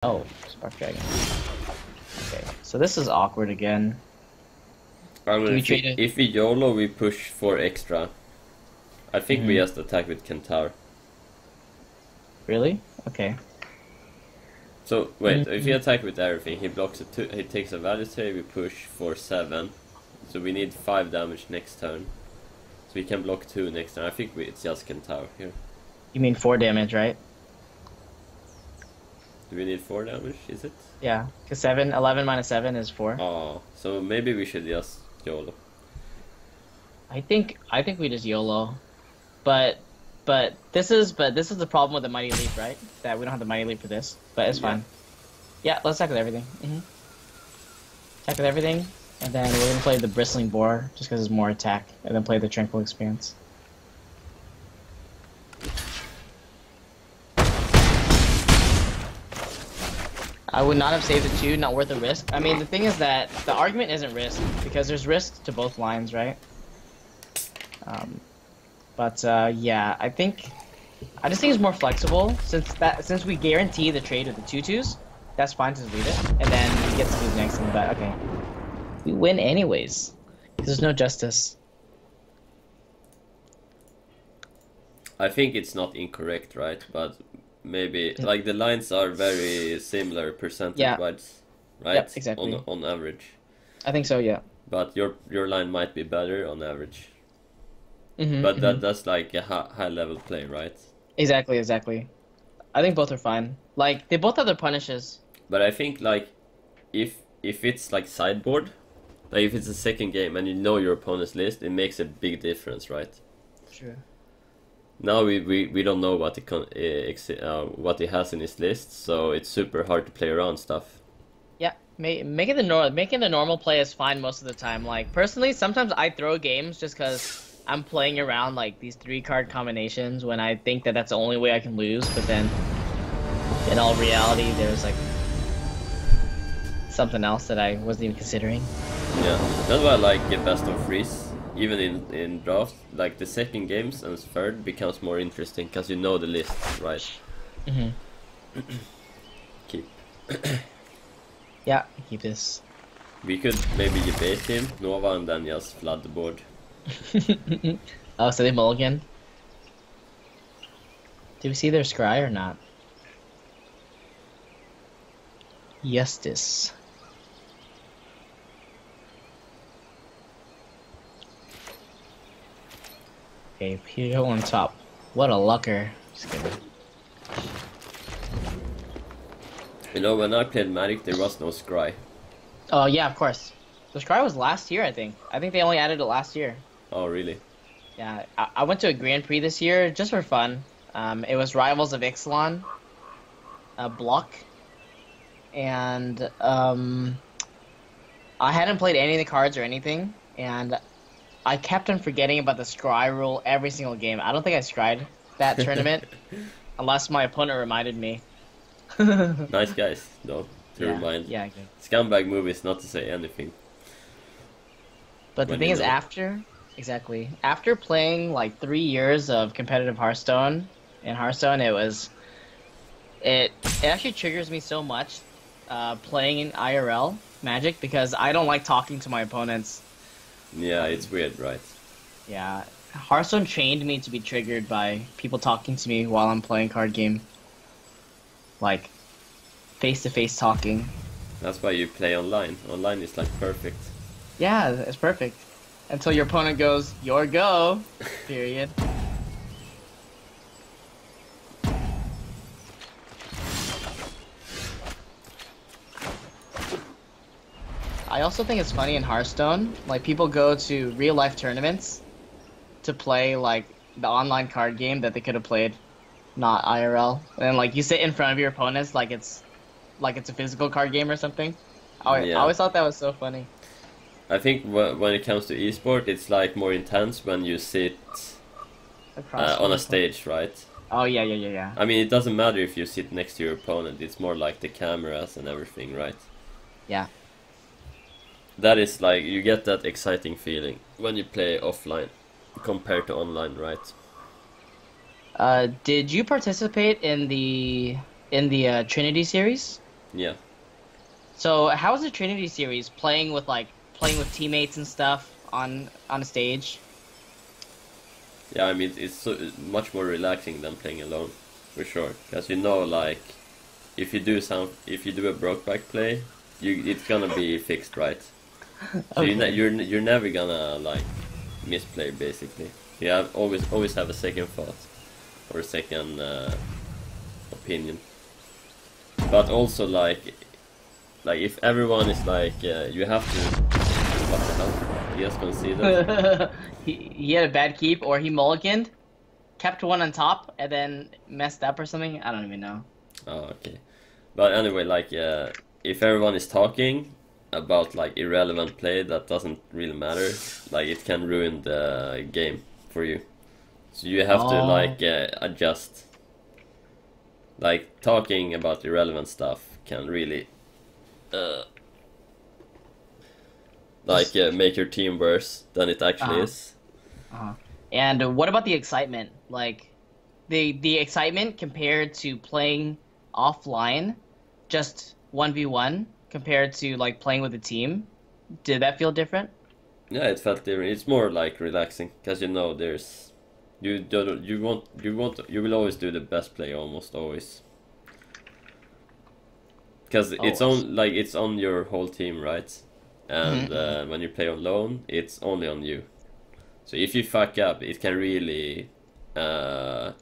Oh, Spark Dragon. Okay, so this is awkward again. I mean, Do we if we, trade it? if we YOLO, we push for extra. I think we just attack with Kentaur. Really? Okay. So, wait, if we Mm, attack with everything, he blocks it, he takes a value save, we push for 7. So we need 5 damage next turn. So we can block 2 next turn. I think it's just Kentaur here. You mean 4 damage, right? Do we need 4 damage, is it? Yeah, because 11 minus 7 is 4. Oh, so maybe we should just YOLO. I think we just YOLO. But this is the problem with the Mighty Leap, right? That we don't have the Mighty Leap for this. But it's Yeah. fine. Yeah, let's attack with everything. Attack with everything, and then we're gonna play the Bristling Boar just because it's more attack, and then play the Tranquil Expanse. I would not have saved the 2, not worth the risk. I mean, the thing is that the argument isn't risk, because there's risk to both lines, right? Yeah, I just think it's more flexible, since we guarantee the trade with the 2/2s, that's fine to leave it, and then we get to move next and but okay. We win anyways. There's no justice. I think it's not incorrect, right? But maybe, like, the lines are very similar percentage-wise, right? Yep, exactly. On average. I think so, yeah. But your line might be better on average. Mm-hmm, But that's like a high level play, right? Exactly. I think both are fine. Like, they both have their punishes. But I think, like, if it's like sideboard, like if it's a second game and you know your opponent's list, it makes a big difference, right? True. Now we don't know what what he has in his list, so it's super hard to play around stuff. Yeah, making the normal play is fine most of the time. Like, personally, sometimes I throw games just because I'm playing around like these 3-card combinations when I think that that's the only way I can lose. But then, in all reality, there's like something else that I wasn't even considering. Yeah, that's why I like the best of freeze. Even in draft, like the second games and third becomes more interesting because you know the list, right? Mm-hmm. Keep. Yeah, keep this. We could maybe debate him, Nova, and then just flood the board. Oh, so they mulligan? Did we see their scry or not? Justice. Okay, Pito on top. What a lucker. Just kidding. You know, when I played Magic, there was no scry. Oh yeah, of course. The scry was last year, I think. I think they only added it last year. Oh, really? Yeah, I went to a Grand Prix this year just for fun. It was Rivals of Ixalan, block, and I hadn't played any of the cards or anything, and I kept on forgetting about the scry rule every single game. I don't think I scried that tournament, unless my opponent reminded me. Nice guys, though, to Yeah, remind. yeah, okay. Scumbag move is not to say anything. But the When thing you is, know. after playing like 3 years of competitive Hearthstone, it actually triggers me so much playing in IRL Magic because I don't like talking to my opponents. Yeah, it's weird, right? Yeah, Hearthstone trained me to be triggered by people talking to me while I'm playing card game, like face-to-face talking. That's why you play online. Online is like perfect. Yeah, it's perfect. Until your opponent goes, your go, period. I also think it's funny in Hearthstone, like people go to real life tournaments to play like the online card game that they could have played, not IRL. And like you sit in front of your opponents like it's a physical card game or something. I Yeah. always thought that was so funny. I think when it comes to esport, it's like more intense when you sit Across on from a the- stage, right? Oh yeah. I mean, it doesn't matter if you sit next to your opponent. It's more like the cameras and everything, right? Yeah. That is like you get that exciting feeling when you play offline compared to online, right? Did you participate in the Trinity series? Yeah. So how is the Trinity series playing with teammates and stuff on a stage? Yeah, I mean, it's so much more relaxing than playing alone, for sure. Because you know, like, if you do a broke back play, it's gonna be fixed, right? So Okay. you're never gonna like misplay basically. You have always have a second thought or a second opinion. But also like if everyone is like you have to. What the hell? You guys gonna see that? He had a bad keep, or he mulliganed, kept one on top, and then messed up or something. I don't even know. Oh, okay. But anyway, like, if everyone is talking about like irrelevant play that doesn't really matter, like it can ruin the game for you. So you have to Oh, like adjust. Like talking about irrelevant stuff can really uh, like make your team worse than it actually uh-huh, is. uh-huh. And what about the excitement? Like the excitement compared to playing offline, just 1v1 compared to like playing with a team. Did that feel different? Yeah, it felt different. It's more like relaxing because you know there's you will always do the best play almost always. Because Oh, it's on your whole team, right? And mhm. when you play alone, it's only on you. So if you fuck up, it can really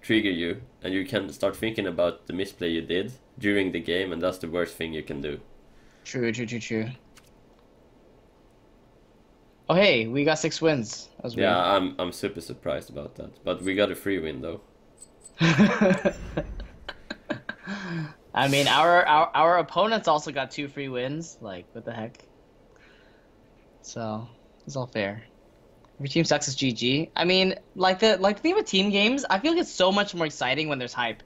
trigger you, and you can start thinking about the misplay you did during the game, and that's the worst thing you can do. True, true, true, true. Oh, hey, we got 6 wins. That was Yeah, weird. I'm super surprised about that, but we got a free win though. I mean, our opponents also got 2 free wins. Like, what the heck? So it's all fair. If your team sucks, it's GG. I mean, like the thing with team games, I feel like it's so much more exciting when there's hype.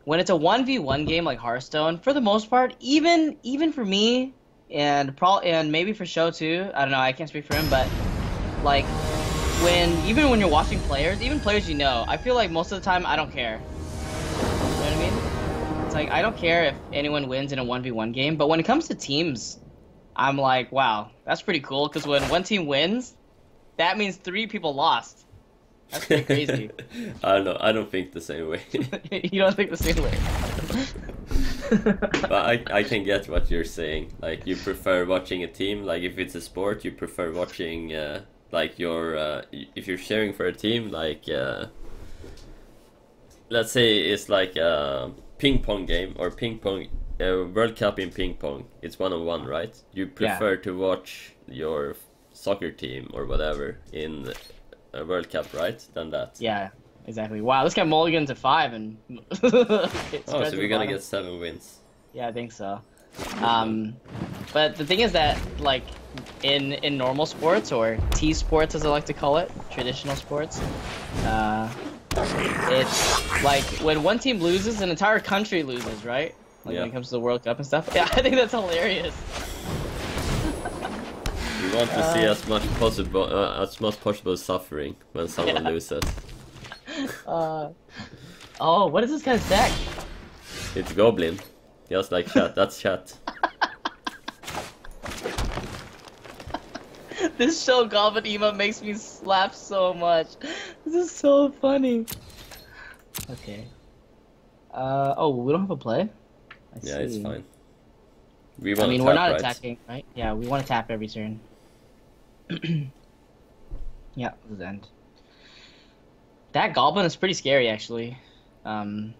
When it's a 1v1 game like Hearthstone, for the most part, even for me, and maybe for Show too. I don't know. I can't speak for him, but like even when you're watching players, even players you know, I feel like most of the time I don't care. You know what I mean? It's like I don't care if anyone wins in a 1v1 game, but when it comes to teams, I'm like, wow, that's pretty cool. Because when one team wins, that means 3 people lost. That's pretty crazy. I don't know. I don't think the same way. You don't think the same way? But I can get what you're saying. Like you prefer watching a team. Like if it's a sport, you prefer watching like your if you're cheering for a team. Like let's say it's like a ping pong game or ping pong World Cup in ping pong. It's 1-on-1, right? You Yeah, prefer to watch your soccer team or whatever in a World Cup, right? Than that. yeah, exactly. Wow, this guy mulliganed to 5 and it's Oh, straight so to the we're gonna bottom. get 7 wins. Yeah, I think so. Cool. Um, but the thing is that like in normal sports or T sports as I like to call it, traditional sports, uh, it's like when one team loses, an entire country loses, right? Like when Yeah. it comes to the World Cup and stuff. Yeah, I think that's hilarious. We want to see as much possible suffering when someone Yeah. loses. Uh, oh, what is this guy's deck? It's Goblin. Just like chat. That's chat. This show Goblin emote makes me laugh so much. This is so funny. Okay. Oh, we don't have a play? I Yeah, it's see. fine. We I want to mean, we're tap, not right? attacking, right? Yeah, we want to tap every turn. Yeah, this is end. That goblin is pretty scary, actually. Um,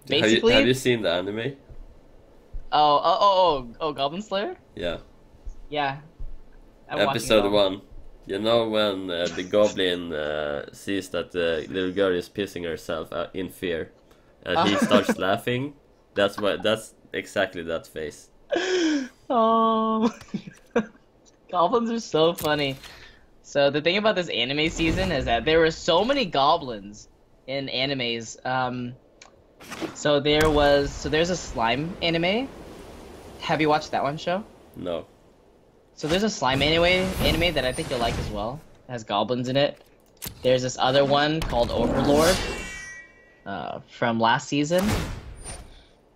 Have you basically. seen the anime? Oh, Goblin Slayer? Yeah. Yeah, I'm watching it Episode all. 1. You know when the goblin sees that the little girl is pissing herself in fear, and he starts laughing. That's exactly that face. Oh, goblins are so funny. So the thing about this anime season is that there were so many goblins in animes. So there's a slime anime. Have you watched that one show? No. So there's a slime anime that I think you'll like as well. It has goblins in it. There's this other one called Overlord from last season.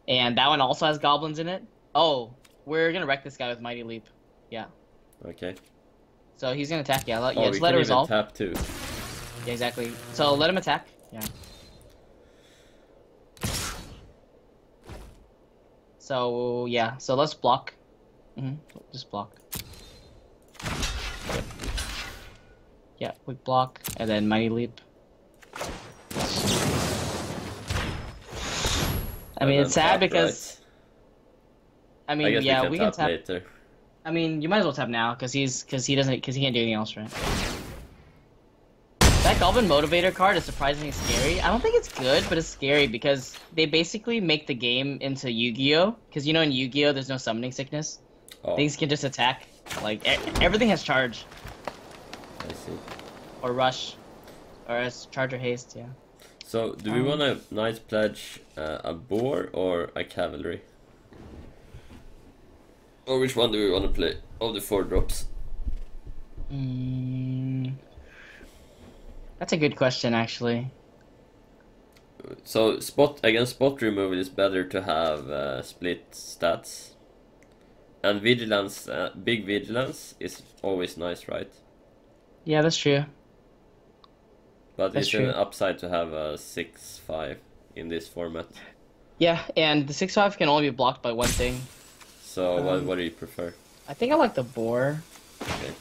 And that one also has goblins in it. Oh, we're gonna wreck this guy with Mighty Leap. Yeah. Okay. So he's gonna attack. Yeah, Oh, just we let can it even resolve. tap too. Yeah, exactly. So let him attack. Yeah. So yeah, so let's block. Just block. Yep. Yeah, quick block, and then Mighty Leap. I mean, it's sad Tap, because I right? mean, I guess yeah, we we can can tap tap. later. I mean, you might as well tap now because he can't do anything else, right? That Goblin Motivator card is surprisingly scary. I don't think it's good, but it's scary because they basically make the game into Yu-Gi-Oh! Because you know in Yu-Gi-Oh! There's no summoning sickness. Oh, Things can just attack. Like everything has charge I see. or rush, or as charge or haste. Yeah. So, do we want a nice pledge, a boar or a cavalry? Or which one do we want to play of the 4 drops? That's a good question, actually. So, against spot removal, it's better to have split stats. And vigilance, big vigilance is always nice, right? Yeah, that's true. But That's it's true. an upside to have a 6/5 in this format. Yeah, and the 6/5 can only be blocked by one thing. So, what do you prefer? I think I like the boar. Okay.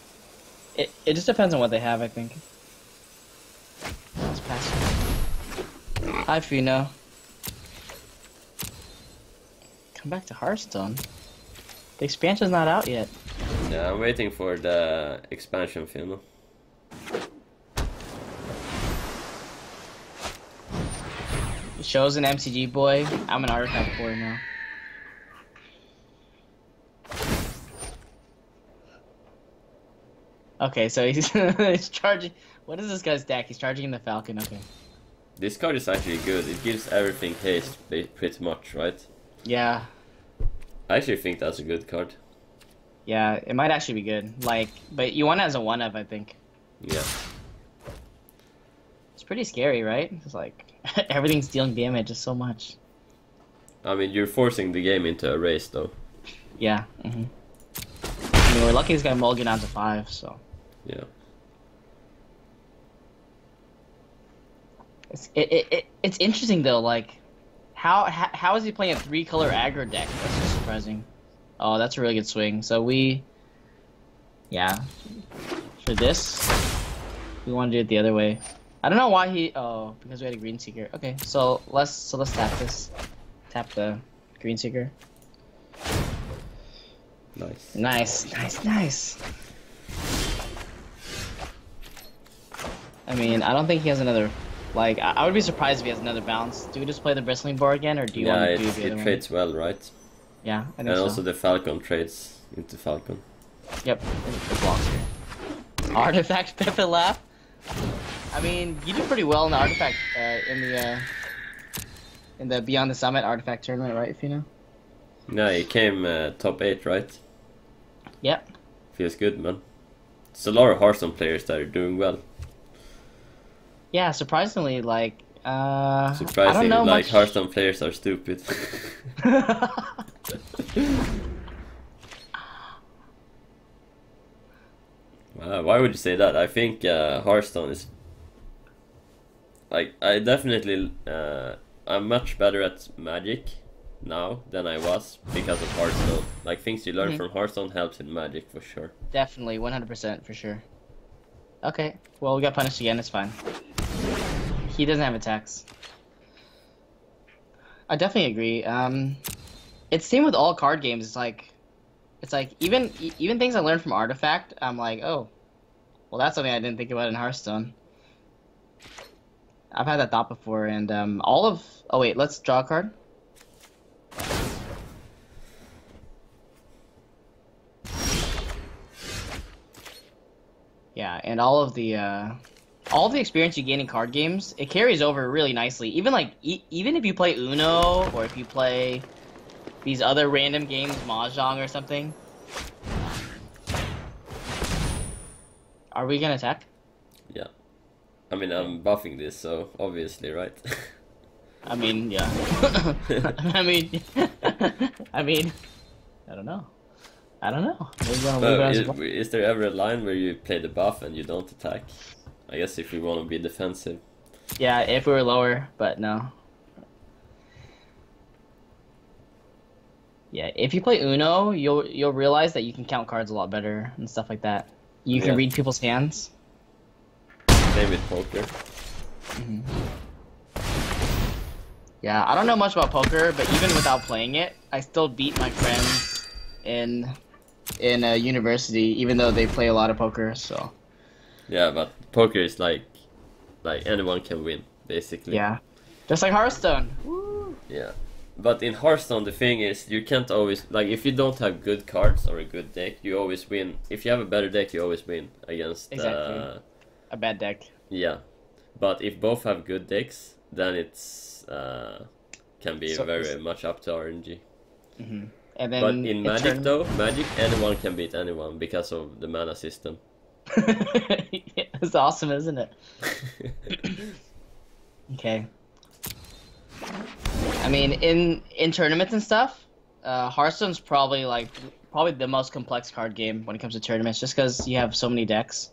It just depends on what they have, I think. Let's pass. Hi, Fino. Come back to Hearthstone. The expansion's not out yet. Yeah, I'm waiting for the expansion film. Show's an MCG boy. I'm an artifact boy now. Okay, so he's, he's charging. What is this guy's deck? He's charging the Falcon. Okay. This card is actually good. It gives everything haste, pretty much, right? Yeah. I actually think that's a good card. Yeah, it might actually be good. Like, but you want it as a 1-of, I think. Yeah. It's pretty scary, right? It's like everything's dealing damage just so much. I mean, you're forcing the game into a race, though. Yeah. I mean, we're lucky this guy mulligan down to 5, so. Yeah. It's interesting though, like how is he playing a 3-color aggro deck? That's just surprising. Oh, that's a really good swing. So yeah, for this, we want to do it the other way. I don't know why because we had a green seeker. Okay, so let's tap this, tap the green seeker. Nice. Nice. I mean, I don't think he has another. Like, I would be surprised if he has another bounce. Do we just play the Bristling Boar again, or do you want to do the other it one? trades well, right? Yeah, I think And so. also the Falcon trades into Falcon. Yep, it blocks here. Artifact Pippa Laugh. I mean, you did pretty well in the Artifact, in the Beyond the Summit Artifact tournament, right, Fino? Yeah, he came top 8, right? Yep. Feels good, man. It's a lot of Hearthstone players that are doing well. Yeah, surprisingly, like, I don't Surprisingly, know like, much... Hearthstone players are stupid. Why would you say that? I think Hearthstone is... Like, I definitely... I'm much better at Magic now than I was because of Hearthstone. Like, things you learn from Hearthstone helps in Magic for sure. Definitely, 100% for sure. Okay, well, we got punished again, it's fine. He doesn't have attacks. I definitely agree. It's same with all card games. It's like even things I learned from Artifact, I'm like, oh, well, that's something I didn't think about in Hearthstone. I've had that thought before, and oh wait, let's draw a card. Yeah, and all of the experience you gain in card games, it carries over really nicely. Even like even if you play Uno or if you play these other random games, Mahjong or something. Are we gonna attack? Yeah. I mean, I'm buffing this, so obviously, right? I mean, yeah. I mean, I mean, I don't know. I don't know. Maybe I'll leave it as well. Is there ever a line where you play the buff and you don't attack? I guess if you want to be defensive. Yeah, if we were lower, but no. Yeah, if you play Uno, you'll realize that you can count cards a lot better and stuff like that. You can read people's hands. Same with poker. Yeah, I don't know much about poker, but even without playing it, I still beat my friends in a university, even though they play a lot of poker. So. Yeah, but poker is like anyone can win, basically. Yeah, just like Hearthstone. Woo. Yeah, but in Hearthstone the thing is you can't always if you don't have good cards or a good deck, you always win. If you have a better deck, you always win against Exactly. A bad deck. Yeah, but if both have good decks, then it's can be very much up to RNG. And then but in Magic though, Magic anyone can beat anyone because of the mana system. Yeah, it's awesome, isn't it? Okay. I mean, in tournaments and stuff, Hearthstone's probably the most complex card game when it comes to tournaments, just because you have so many decks,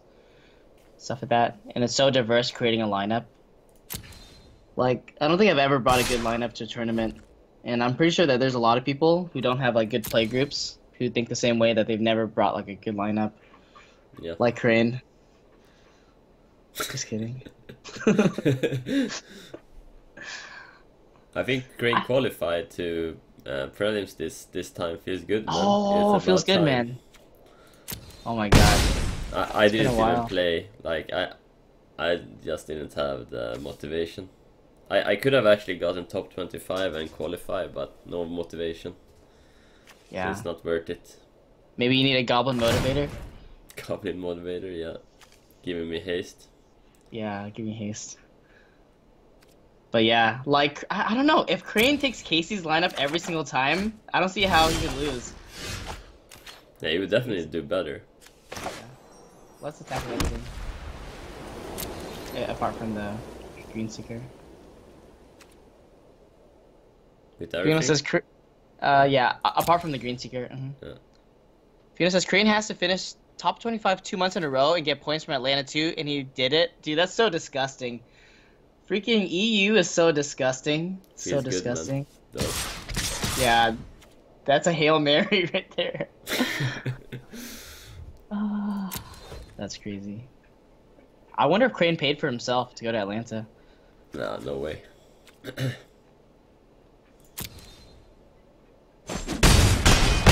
stuff like that, and it's so diverse creating a lineup. Like, I don't think I've ever brought a good lineup to a tournament, and I'm pretty sure that there's a lot of people who don't have like good play groups who think the same way, that they've never brought like a good lineup. Yeah. Like Crane. Just kidding. I think Crane qualified to prelims this time. Feels good, man. Oh, feels good, man. Oh my god. I didn't even play. Like I just didn't have the motivation. I could have actually gotten top 25 and qualified, but no motivation. Yeah. So it's not worth it. Maybe you need a Goblin Motivator? Goblin Motivator, yeah. Giving me haste. Yeah, give me haste. But yeah, like, I don't know. If Crane takes Casey's lineup every single time, I don't see how he could lose. Yeah, he would definitely do better. Yeah. Let's attack everything. Yeah, apart from the Green Seeker. With everything? Fiona says, yeah, apart from the Green Seeker. Yeah. Fiona says, Crane has to finish top 25 2 months in a row and get points from Atlanta too, and he did it. Dude, that's so disgusting. Freaking EU is so disgusting. So disgusting. Yeah, that's a Hail Mary right there. That's crazy. I wonder if Crane paid for himself to go to Atlanta. Nah, no way.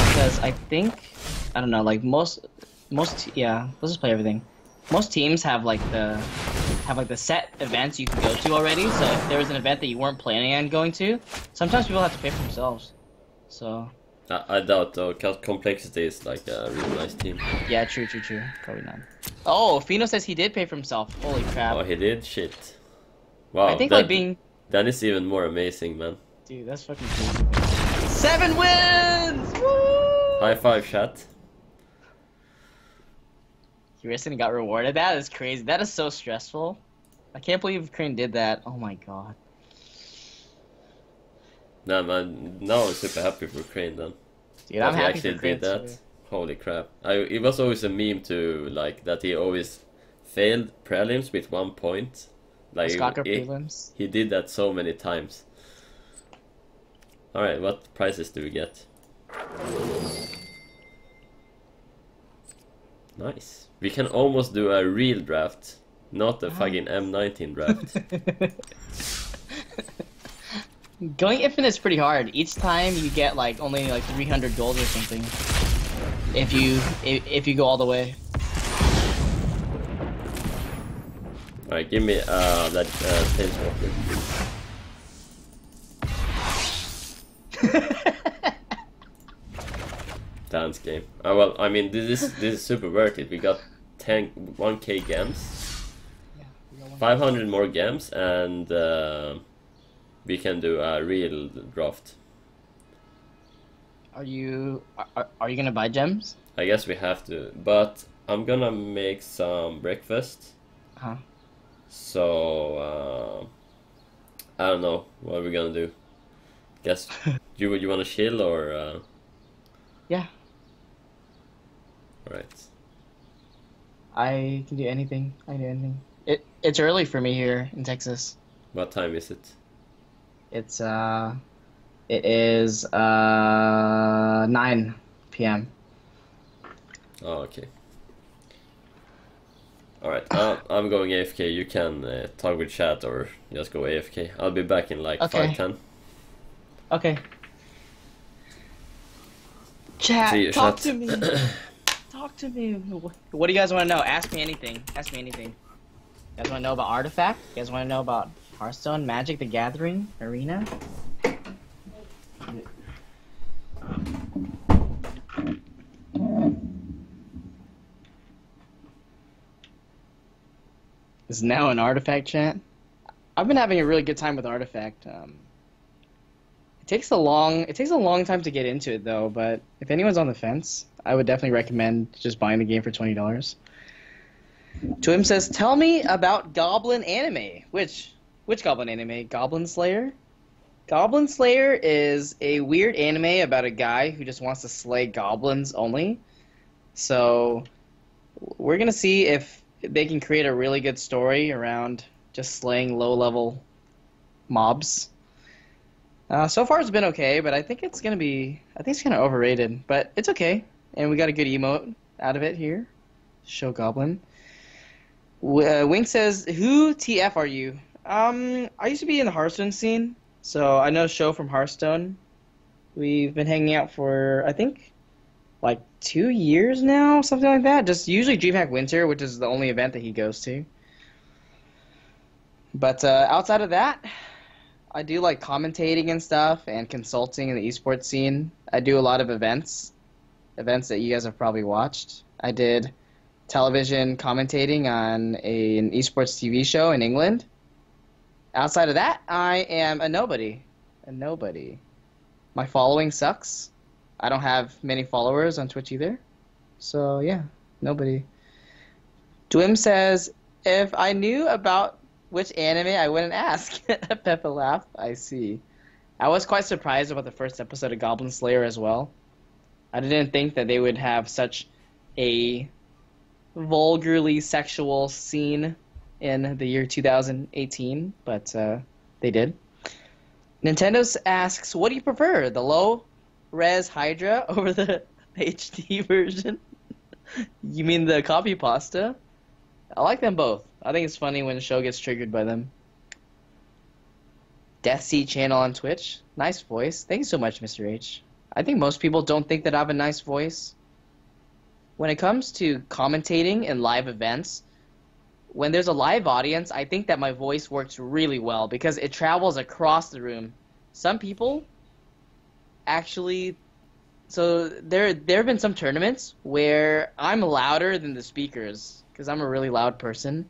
Because I think, I don't know, like most, yeah, let's just play everything. Most teams have like the set events you can go to already. So if there was an event that you weren't planning on going to, sometimes people have to pay for themselves. So. I doubt though, because Complexity is like a really nice team. Yeah, true. Probably not. Oh, Fino says he did pay for himself. Holy crap. Oh, he did? Shit. Wow. I think like being. That is even more amazing, man. Dude, that's fucking crazy. 7 wins! Woo! High five, chat. Kirsten got rewarded. That is crazy. That is so stressful. I can't believe Crane did that. Oh my god. Nah, man. Now I'm super happy for Crane then. Dude, I'm happy actually for Crane did that. too. Holy crap. It was always a meme to like that he always failed prelims with 1 point. Like prelims. He did that so many times. Alright, what prizes do we get? Nice. We can almost do a real draft, not a fucking M19 draft. Going infinite is pretty hard. Each time you get like only like 300 gold or something. If you go all the way. Alright, give me that Planeswalker. Dance game. Well, I mean, this is super worth it. We got 1k gems, 500 more gems, and we can do a real draft. Are you gonna buy gems? I guess we have to, but I'm gonna make some breakfast. Huh? So I don't know what we're gonna do. Guess you wanna chill or Yeah, right? I can do anything. I can do anything. It's early for me here in Texas. What time is it? It's it is 9 p.m. Oh, okay. All right. I'm going AFK. You can talk with chat or just go AFK. I'll be back in like Okay. 5-10. Okay. See Chat, you, talk chat. to me. Talk to me. What do you guys want to know? Ask me anything. Ask me anything. You guys want to know about Artifact? You guys want to know about Hearthstone, Magic the Gathering, Arena? Is now an Artifact chat? I've been having a really good time with Artifact. It takes a long time to get into it though, but if anyone's on the fence, I would definitely recommend just buying the game for $20. Twim says, "Tell me about Goblin anime." Which Goblin anime? Goblin Slayer? Goblin Slayer is a weird anime about a guy who just wants to slay goblins only. So we're gonna see if they can create a really good story around just slaying low-level mobs. So far it's been okay, but I think it's kind of overrated, but it's okay. And we got a good emote out of it here. Show Goblin. Wink says, "Who TF are you?" I used to be in the Hearthstone scene, so I know Show from Hearthstone. We've been hanging out for, I think, like 2 years now, something like that. Just usually DreamHack Winter, which is the only event that he goes to. But outside of that, I do like commentating and stuff and consulting in the esports scene. I do a lot of events that you guys have probably watched. I did television commentating on an esports TV show in England. Outside of that, I am a nobody. A nobody. My following sucks. I don't have many followers on Twitch either. So yeah, nobody. Dwim says, "If I knew about which anime, I wouldn't ask." Peppa laugh. I see. I was quite surprised about the first episode of Goblin Slayer as well. I didn't think that they would have such a vulgarly sexual scene in the year 2018, but they did. Nintendo asks, "What do you prefer, the low-res Hydra over the HD version?" You mean the copy pasta? I like them both. I think it's funny when the show gets triggered by them. Death Sea channel on Twitch. Nice voice. Thank you so much, Mr. H. I think most people don't think that I have a nice voice. When it comes to commentating in live events, when there's a live audience, I think that my voice works really well because it travels across the room. Some people actually... So there have been some tournaments where I'm louder than the speakers because I'm a really loud person.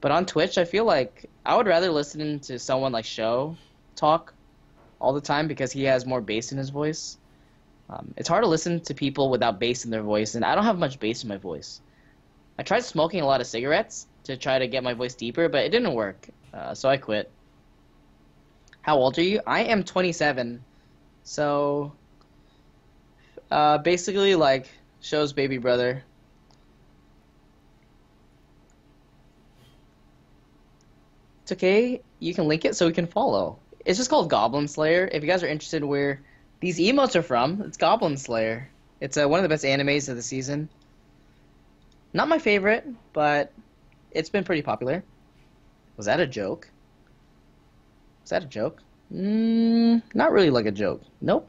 But on Twitch, I feel like I would rather listen to someone like Show talk all the time because he has more bass in his voice. It's hard to listen to people without bass in their voice, and I don't have much bass in my voice. I tried smoking a lot of cigarettes to try to get my voice deeper, but it didn't work, so I quit. How old are you? I am 27, so basically like Show's baby brother. It's okay, you can link it so we can follow. It's just called Goblin Slayer. If you guys are interested in where these emotes are from, it's Goblin Slayer. It's one of the best animes of the season. Not my favorite, but it's been pretty popular. Was that a joke? Was that a joke? Not really like a joke. Nope.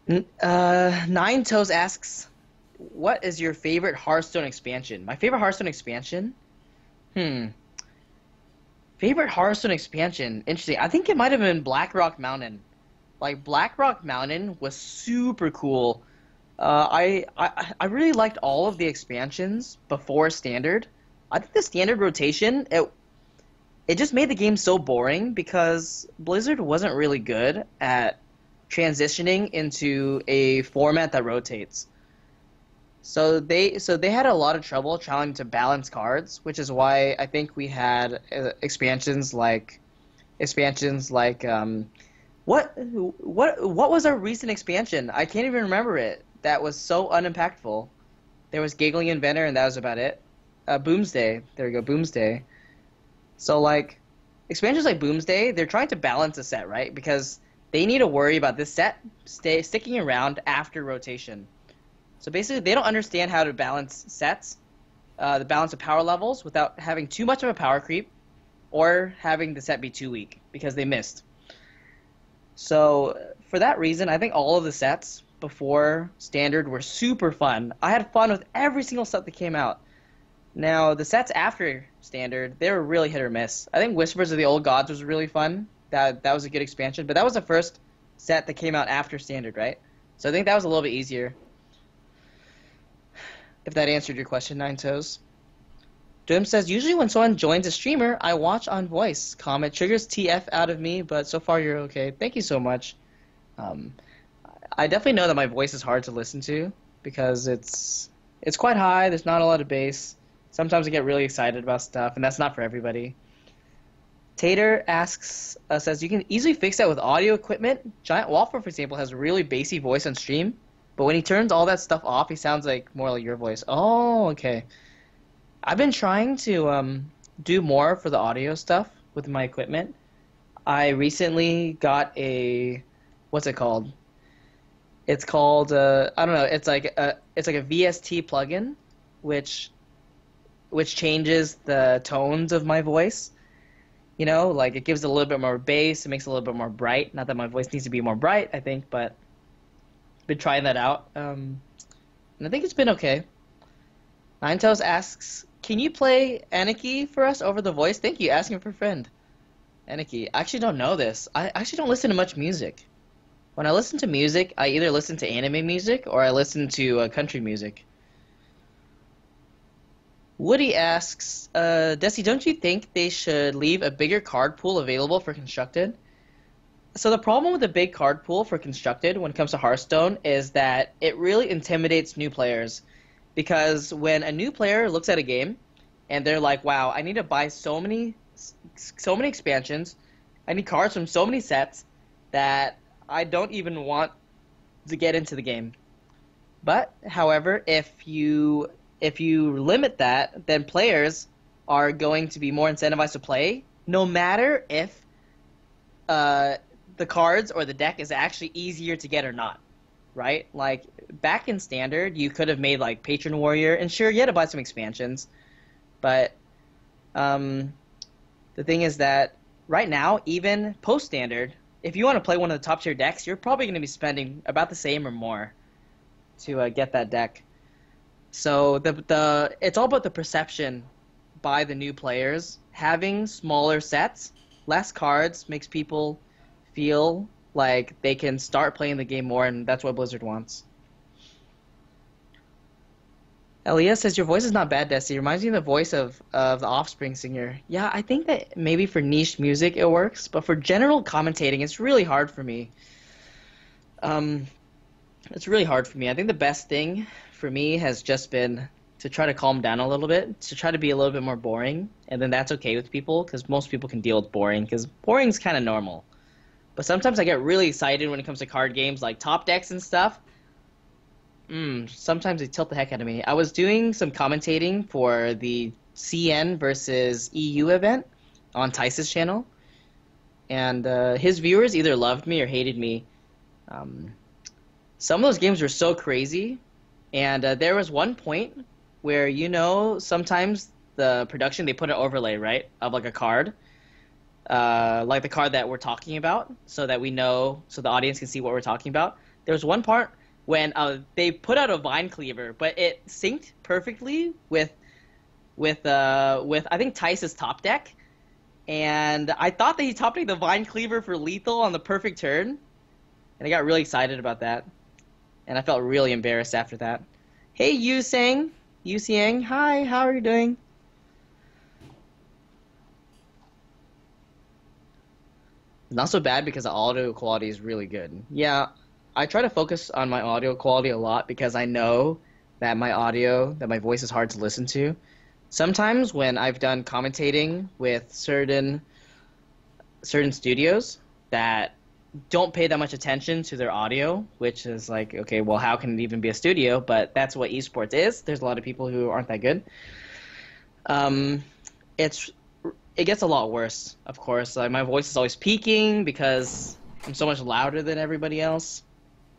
Nine Toes asks, "What is your favorite Hearthstone expansion?" My favorite Hearthstone expansion? Favorite Hearthstone expansion? Interesting. I think it might have been Blackrock Mountain. Like, Blackrock Mountain was super cool. I really liked all of the expansions before Standard. I think the Standard rotation, it just made the game so boring because Blizzard wasn't really good at transitioning into a format that rotates. So they had a lot of trouble trying to balance cards, which is why I think we had expansions like what was our recent expansion? I can't even remember it. That was so unimpactful. There was Giggling Inventor, and that was about it. Boomsday. There we go, Boomsday. So like expansions like Boomsday, they're trying to balance the set, right? Because they need to worry about this set sticking around after rotation. So basically, they don't understand how to balance sets, the balance of power levels without having too much of a power creep or having the set be too weak because they missed. So for that reason, I think all of the sets before Standard were super fun. I had fun with every single set that came out. Now, the sets after Standard, they were really hit or miss. I think Whispers of the Old Gods was really fun. That was a good expansion, but that was the first set that came out after Standard, right? So I think that was a little bit easier. If that answered your question, Nine Toes. Doom says, usually when someone joins a streamer, I watch on voice. Comment triggers TF out of me, but so far you're okay. Thank you so much. Um, I definitely know that my voice is hard to listen to because it's quite high. There's not a lot of bass. Sometimes I get really excited about stuff, and that's not for everybody. Tater says, you can easily fix that with audio equipment. Giant Waffle, for example, has a really bassy voice on stream, but when he turns all that stuff off, he sounds like more like your voice. Oh, okay. I've been trying to do more for the audio stuff with my equipment. I recently got what's it called? It's called I don't know. It's like a VST plugin, which changes the tones of my voice. You know, like it gives it a little bit more bass. It makes it a little bit more bright. Not that my voice needs to be more bright, I think, but been trying that out. And I think it's been okay. Ninetales asks, can you play Anarchy for us over the voice? Thank you, asking for a friend. Anarchy. I actually don't know this. I actually don't listen to much music. When I listen to music, I either listen to anime music or I listen to country music. Woody asks, Desi, don't you think they should leave a bigger card pool available for Constructed? So the problem with the big card pool for Constructed when it comes to Hearthstone is that it really intimidates new players. Because when a new player looks at a game and they're like, wow, I need to buy so many expansions, I need cards from so many sets that I don't even want to get into the game. But, however, if you limit that, then players are going to be more incentivized to play, no matter if the cards or the deck is actually easier to get or not, right? Like, back in Standard, you could have made, like, Patron Warrior, and sure, you had to buy some expansions, but the thing is that right now, even post-Standard, if you want to play one of the top-tier decks, you're probably going to be spending about the same or more to get that deck. So it's all about the perception by the new players. Having smaller sets, less cards, makes people feel like they can start playing the game more, and that's what Blizzard wants. Elias says, your voice is not bad, Desi. It reminds me of the voice of the Offspring singer. Yeah, I think that maybe for niche music it works, but for general commentating, it's really hard for me. It's really hard for me. I think the best thing for me has just been to try to calm down a little bit, to try to be a little bit more boring, and then that's okay with people, because most people can deal with boring, because boring's kind of normal. But sometimes I get really excited when it comes to card games, like top decks and stuff. Sometimes they tilt the heck out of me. I was doing some commentating for the CN versus EU event on Tice's channel, and his viewers either loved me or hated me. Some of those games were so crazy, and there was one point where, sometimes the production, they put an overlay, right, of like a card, like the card that we're talking about, so that we know, so the audience can see what we're talking about. There was one part when they put out a Vine Cleaver, but it synced perfectly with I think Tice's top deck, and I thought that he top decked the Vine Cleaver for lethal on the perfect turn, and I got really excited about that, and I felt really embarrassed after that. Hey, Yu Siang, hi, how are you doing? Not so bad because the audio quality is really good. Yeah, I try to focus on my audio quality a lot because I know that my voice is hard to listen to. Sometimes when I've done commentating with certain studios that don't pay that much attention to their audio, which is like, okay, well, how can it even be a studio? But that's what esports is. There's a lot of people who aren't that good. It gets a lot worse, of course. Like my voice is always peaking because I'm so much louder than everybody else.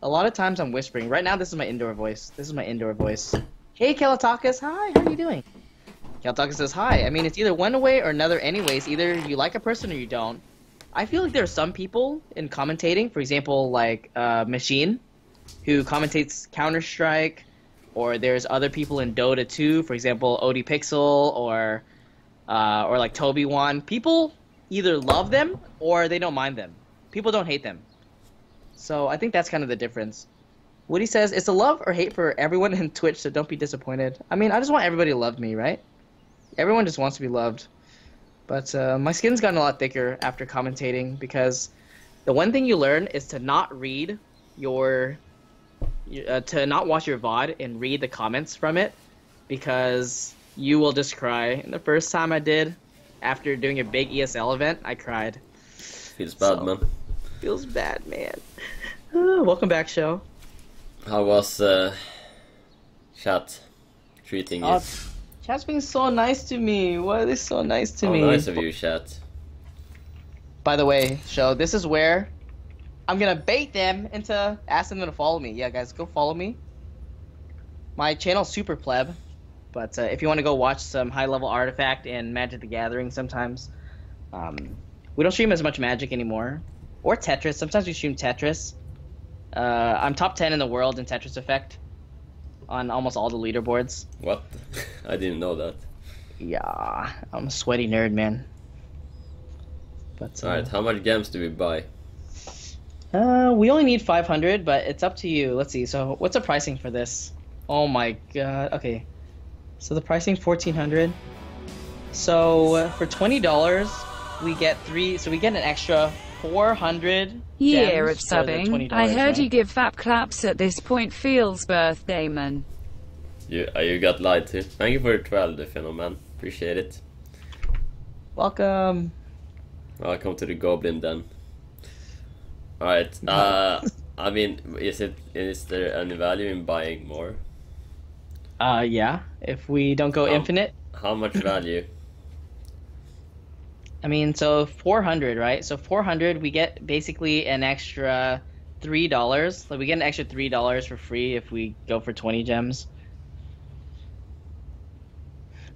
A lot of times I'm whispering. Right now, this is my indoor voice. Hey, Kelatakas, hi, how are you doing? Kelatakas says hi. I mean, it's either one way or another anyways. Either you like a person or you don't. I feel like there are some people in commentating, for example, like Machine, who commentates Counter-Strike, or there's other people in Dota 2, for example, ODPixel, or like Toby1. People either love them or they don't mind them. People don't hate them. So I think that's kind of the difference. Woody says, it's a love or hate for everyone in Twitch, so don't be disappointed. I mean, I just want everybody to love me, right? Everyone just wants to be loved. But my skin's gotten a lot thicker after commentating because the one thing you learn is to not read to not watch your VOD and read the comments from it because you will just cry. And the first time I did, after doing a big ESL event, I cried. Feels bad, man. Feels bad, man. Welcome back, show. How was chat treating you? Chat's being so nice to me. Why are they so nice to me? How nice of you, chat. By the way, show, this is where I'm gonna bait them into asking them to follow me. Yeah, guys, go follow me. My channel's super pleb, but if you want to go watch some high-level Artifact and Magic the Gathering sometimes, we don't stream as much Magic anymore. Or Tetris. Sometimes we stream Tetris. I'm top 10 in the world in Tetris Effect on almost all the leaderboards. What? I didn't know that. Yeah, I'm a sweaty nerd, man. But alright, how much gems do we buy? We only need 500, but it's up to you. Let's see. So, what's the pricing for this? Oh my god. Okay. So the pricing 1400. So for $20, we get we get an extra 400 year of gems for the subbing. $20, I heard right? you give fap claps at this point. Feels birthday, man. You got lied to. Thank you for the 12, Phenoman. Appreciate it. Welcome. Welcome to the Goblin then. Alright, I mean, is there any value in buying more? Yeah. If we don't go infinite. How much value? I mean, so 400, right? So 400, we get basically an extra $3. Like we get an extra $3 for free if we go for 20 gems.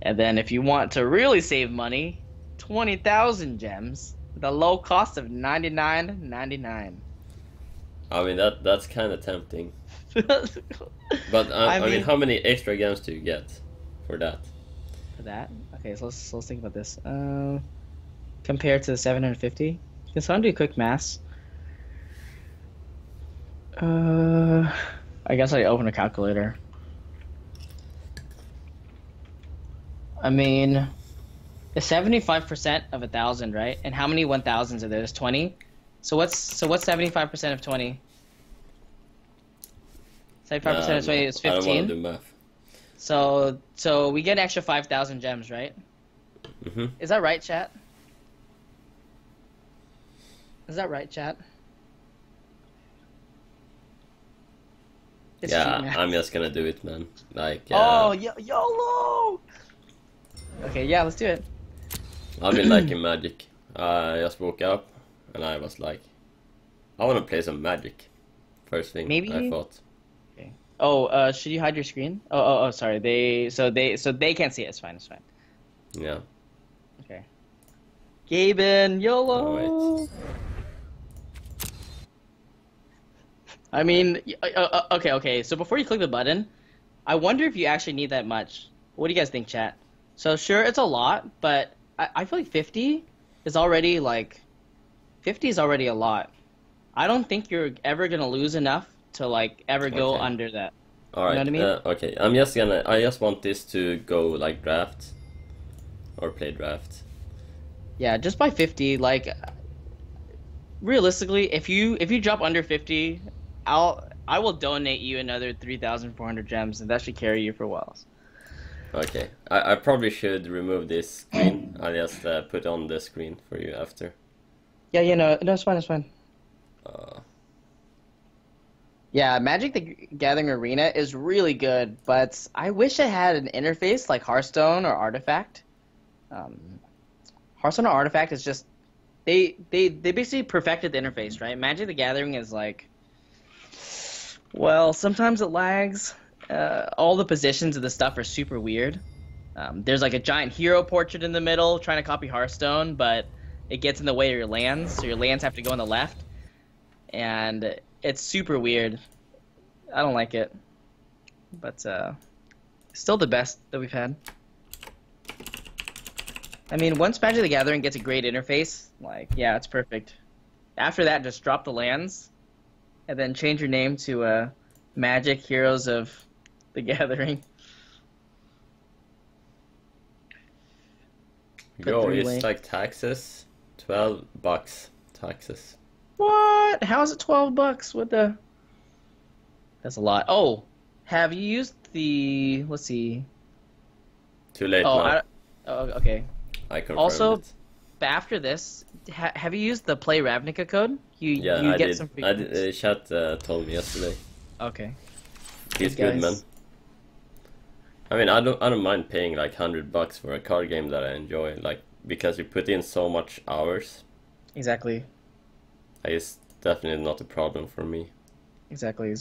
And then if you want to really save money, 20,000 gems with a low cost of $99.99. I mean that's kind of tempting. But I mean, how many extra gems do you get for that? For that? Okay, so let's think about this. Compared to the 750, can someone do a quick math? I guess I open a calculator. I mean, it's 75% of 1,000, right? And how many 1,000s are there? There's 20. So what's 75% of 20? 75% of 20 is 15. I don't want to do math. So we get an extra 5,000 gems, right? Mm-hmm. Is that right, chat? Is that right, chat? It's Yeah, I'm just gonna do it, man. Like, oh, YOLO! Okay, yeah, let's do it. I've been liking Magic. I just woke up and I was like, I want to play some Magic. First thing I thought. Okay. Oh, should you hide your screen? Oh, sorry. They can't see it. It's fine. It's fine. Yeah. Okay. Gaben, YOLO. Oh, wait. I mean, okay. So before you click the button, I wonder if you actually need that much. What do you guys think, chat? So sure, it's a lot, but I feel like 50 is already like 50 is already a lot. I don't think you're ever gonna lose enough to like ever go under that. All right. You know what I mean? Okay. I just want this to go like draft or play draft. Yeah, just by 50. Like realistically, if you drop under 50, I'll I will donate you another 3,400 gems, and that should carry you for a while. Okay, I probably should remove this screen. I'll just put on the screen for you after. Yeah, no, it's fine, it's fine. Uh, Yeah, Magic the Gathering Arena is really good, but I wish it had an interface like Hearthstone or Artifact. Hearthstone or Artifact is just they basically perfected the interface, right? Magic the Gathering is like, well, sometimes it lags. All the positions of the stuff are super weird. There's like a giant hero portrait in the middle trying to copy Hearthstone, but it gets in the way of your lands, so your lands have to go on the left. And it's super weird. I don't like it. But still the best that we've had. I mean, once Magic the Gathering gets a great interface, like, yeah, it's perfect. After that, just drop the lands, and then change your name to Magic Heroes of the Gathering. Yo, three it's lane. like taxes, $12 taxes. What? How is it $12? What the? That's a lot. Oh, have you used the? Let's see. Too late Oh, now. okay. I confirmed Also, it. but after this, have you used the Play Ravnica code? Yeah, you I get did. some free I coins. did. Chat told me yesterday. Okay. He's Good good, man. guys. I mean, I don't mind paying like $100 for a card game that I enjoy, like because you put in so much hours. Exactly. It's definitely not a problem for me. Exactly.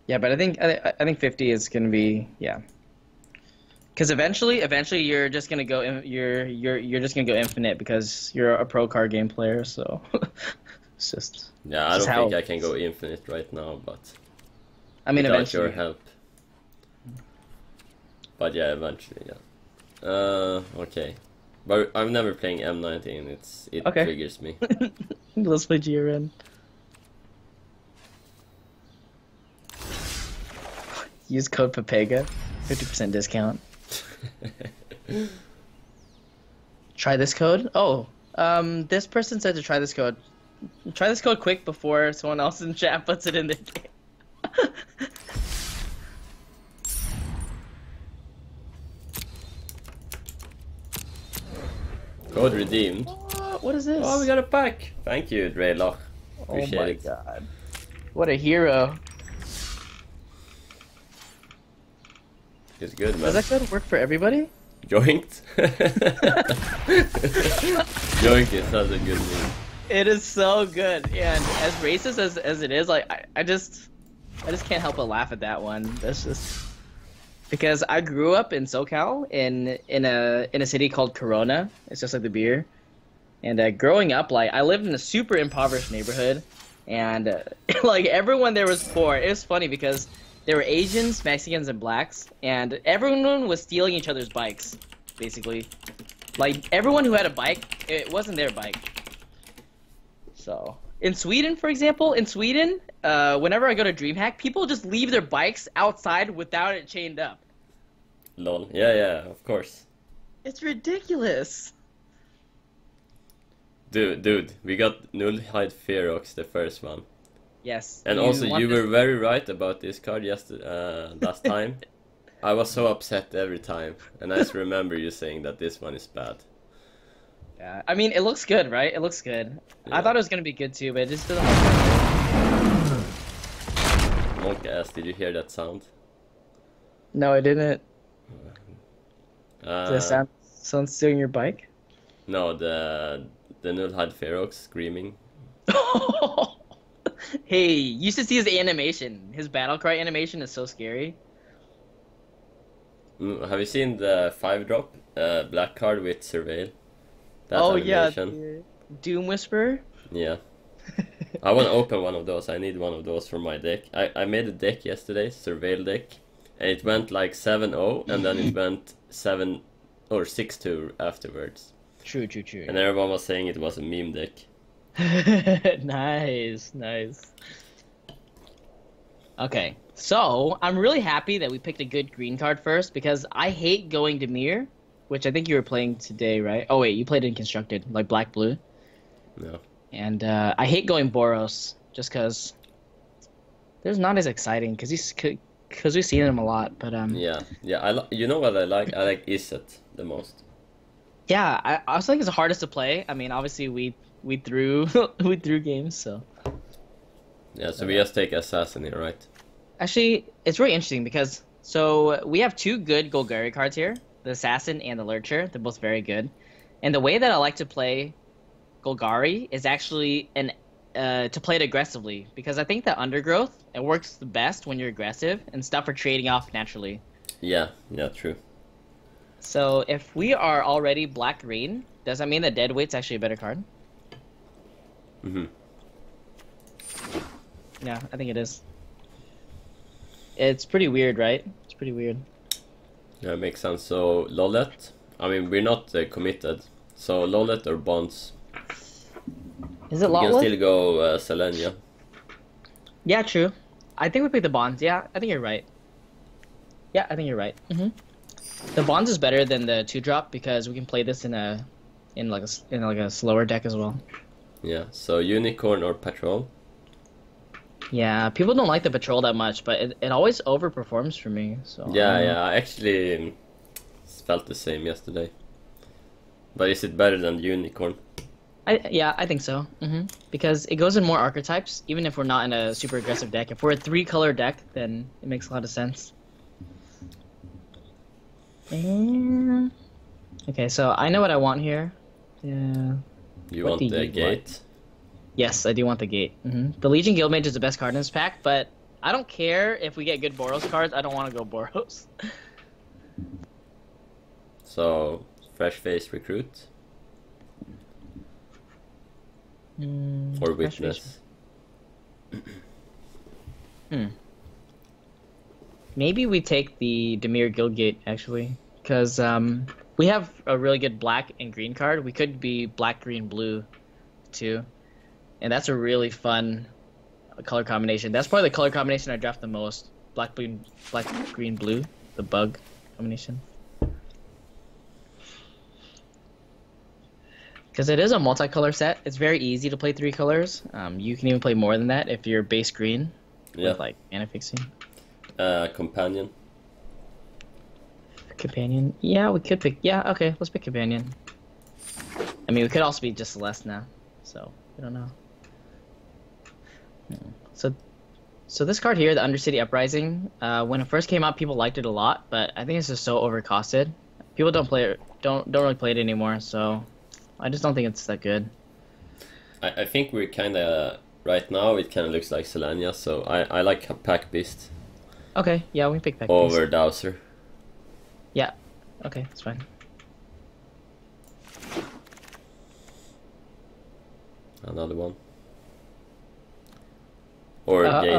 Yeah, but I think 50 is gonna be, yeah. Because eventually you're just gonna go you're just gonna go infinite because you're a pro card game player. So it's just. Yeah, I Just don't how- think I can go infinite right now, but I mean, without eventually. your help. But yeah, eventually, yeah. Okay. But I'm never playing M19. It Okay. triggers me. Let's play GRN. Use code Papega, 50% discount. Try this code? Oh, this person said to try this code. Try this code quick before someone else in chat puts it in their game. Code redeemed. What is this? Oh, we got a pack. Thank you, Dreyloch. Oh Appreciate my it. god. What a hero. It's good, man. Does that code work for everybody? Joinked? Joinked is such a good name. It is so good, and as racist as it is, like I just can't help but laugh at that one. That's just because I grew up in SoCal in a city called Corona. It's just like the beer. And growing up, like I lived in a super impoverished neighborhood, and like everyone there was poor. It was funny because there were Asians, Mexicans, and blacks, and everyone was stealing each other's bikes, basically. Like everyone who had a bike, it wasn't their bike. So, in Sweden, for example, whenever I go to DreamHack, people just leave their bikes outside without it chained up. Lol. Yeah, of course. It's ridiculous. Dude, we got Nullhide Ferox, the first one. Yes. And also, you were very right about this card last time. I was so upset every time, and I just remember you saying that this one is bad. Yeah, I mean, it looks good, right? It looks good. Yeah. I thought it was gonna be good too, but it just doesn't look good. Monk ass, did you hear that sound? No, I didn't. Does that sound stealing your bike? No, the Nullhide Ferox screaming. Hey, you should see his animation. His battle cry animation is so scary. Have you seen the 5-drop black card with Surveil? That Oh animation? yeah, Doom Whisperer. Yeah. I want to open one of those. I need one of those for my deck. I made a deck yesterday, Surveil deck, and it went like 7-0, and then it went 7 or 6-2 afterwards. True. And everyone was saying it was a meme deck. Nice. Okay, so I'm really happy that we picked a good green card first because I hate going to Mir, which I think you were playing today, right? Oh wait, you played in Constructed, like black blue. No. And I hate going Boros just because There's not as exciting because we've seen him a lot, but Yeah, yeah. You know what I like? I like Izzet the most. yeah, I also think it's the hardest to play. I mean, obviously we threw we threw games, so Yeah, so we just take Assassin here, right? actually it's really interesting because so we have two good Golgari cards here, the Assassin and the Lurcher. They're both very good, and the way that I like to play Golgari is actually to play it aggressively because I think that Undergrowth it works the best when you're aggressive and stuff are trading off naturally. Yeah, yeah, true. So if we are already black green, does that mean that Deadweight's actually a better card? Mm-hmm. Yeah, I think it is. It's pretty weird, right? It's pretty weird. Yeah, it makes sense. So Lollet, I mean, we're not committed. So Lollet or Bonds. Is it We can Lawless? still go Selenia. Yeah, true. I think we pick the Bonds. Yeah, I think you're right. Yeah, I think you're right. The Bonds is better than the 2-drop because we can play this in like a slower deck as well. Yeah, so Unicorn or Patrol. Yeah, people don't like the Patrol that much, but it always overperforms for me. So Yeah, yeah, I actually felt the same yesterday. But is it better than Unicorn? Yeah, I think so. Because it goes in more archetypes, even if we're not in a super aggressive deck. If we're a 3-color deck, then it makes a lot of sense. And... okay, so I know what I want here. Yeah. You What want do the you gate? Yes, I do want the gate. The Legion Guildmage is the best card in this pack, but I don't care if we get good Boros cards. I don't want to go Boros. So, Fresh Face Recruit or Witness? Maybe we take the Dimir Guildgate, actually. Because we have a really good black and green card. We could be black, green, blue, too. And that's a really fun color combination. That's probably the color combination I draft the most. Black, green, blue. The bug combination. Because it is a multicolor set. It's very easy to play 3 colors. You can even play more than that if you're base green. Yeah. With, like, mana fixing. Companion. Companion. Yeah, we could pick. Yeah, okay, let's pick Companion. I mean, we could also be just Celeste now. So, I don't know. So this card here, the Undercity Uprising, when it first came out, people liked it a lot, but I think it's just so overcosted. People don't play it, don't really play it anymore, so I just don't think it's that good. I think we're kind of right now. It kind of looks like Selenia, so I like Pack Beast Okay, yeah, we can pick Pack over Beast. Dowser. Yeah, okay, that's fine. Another one. Or Gate.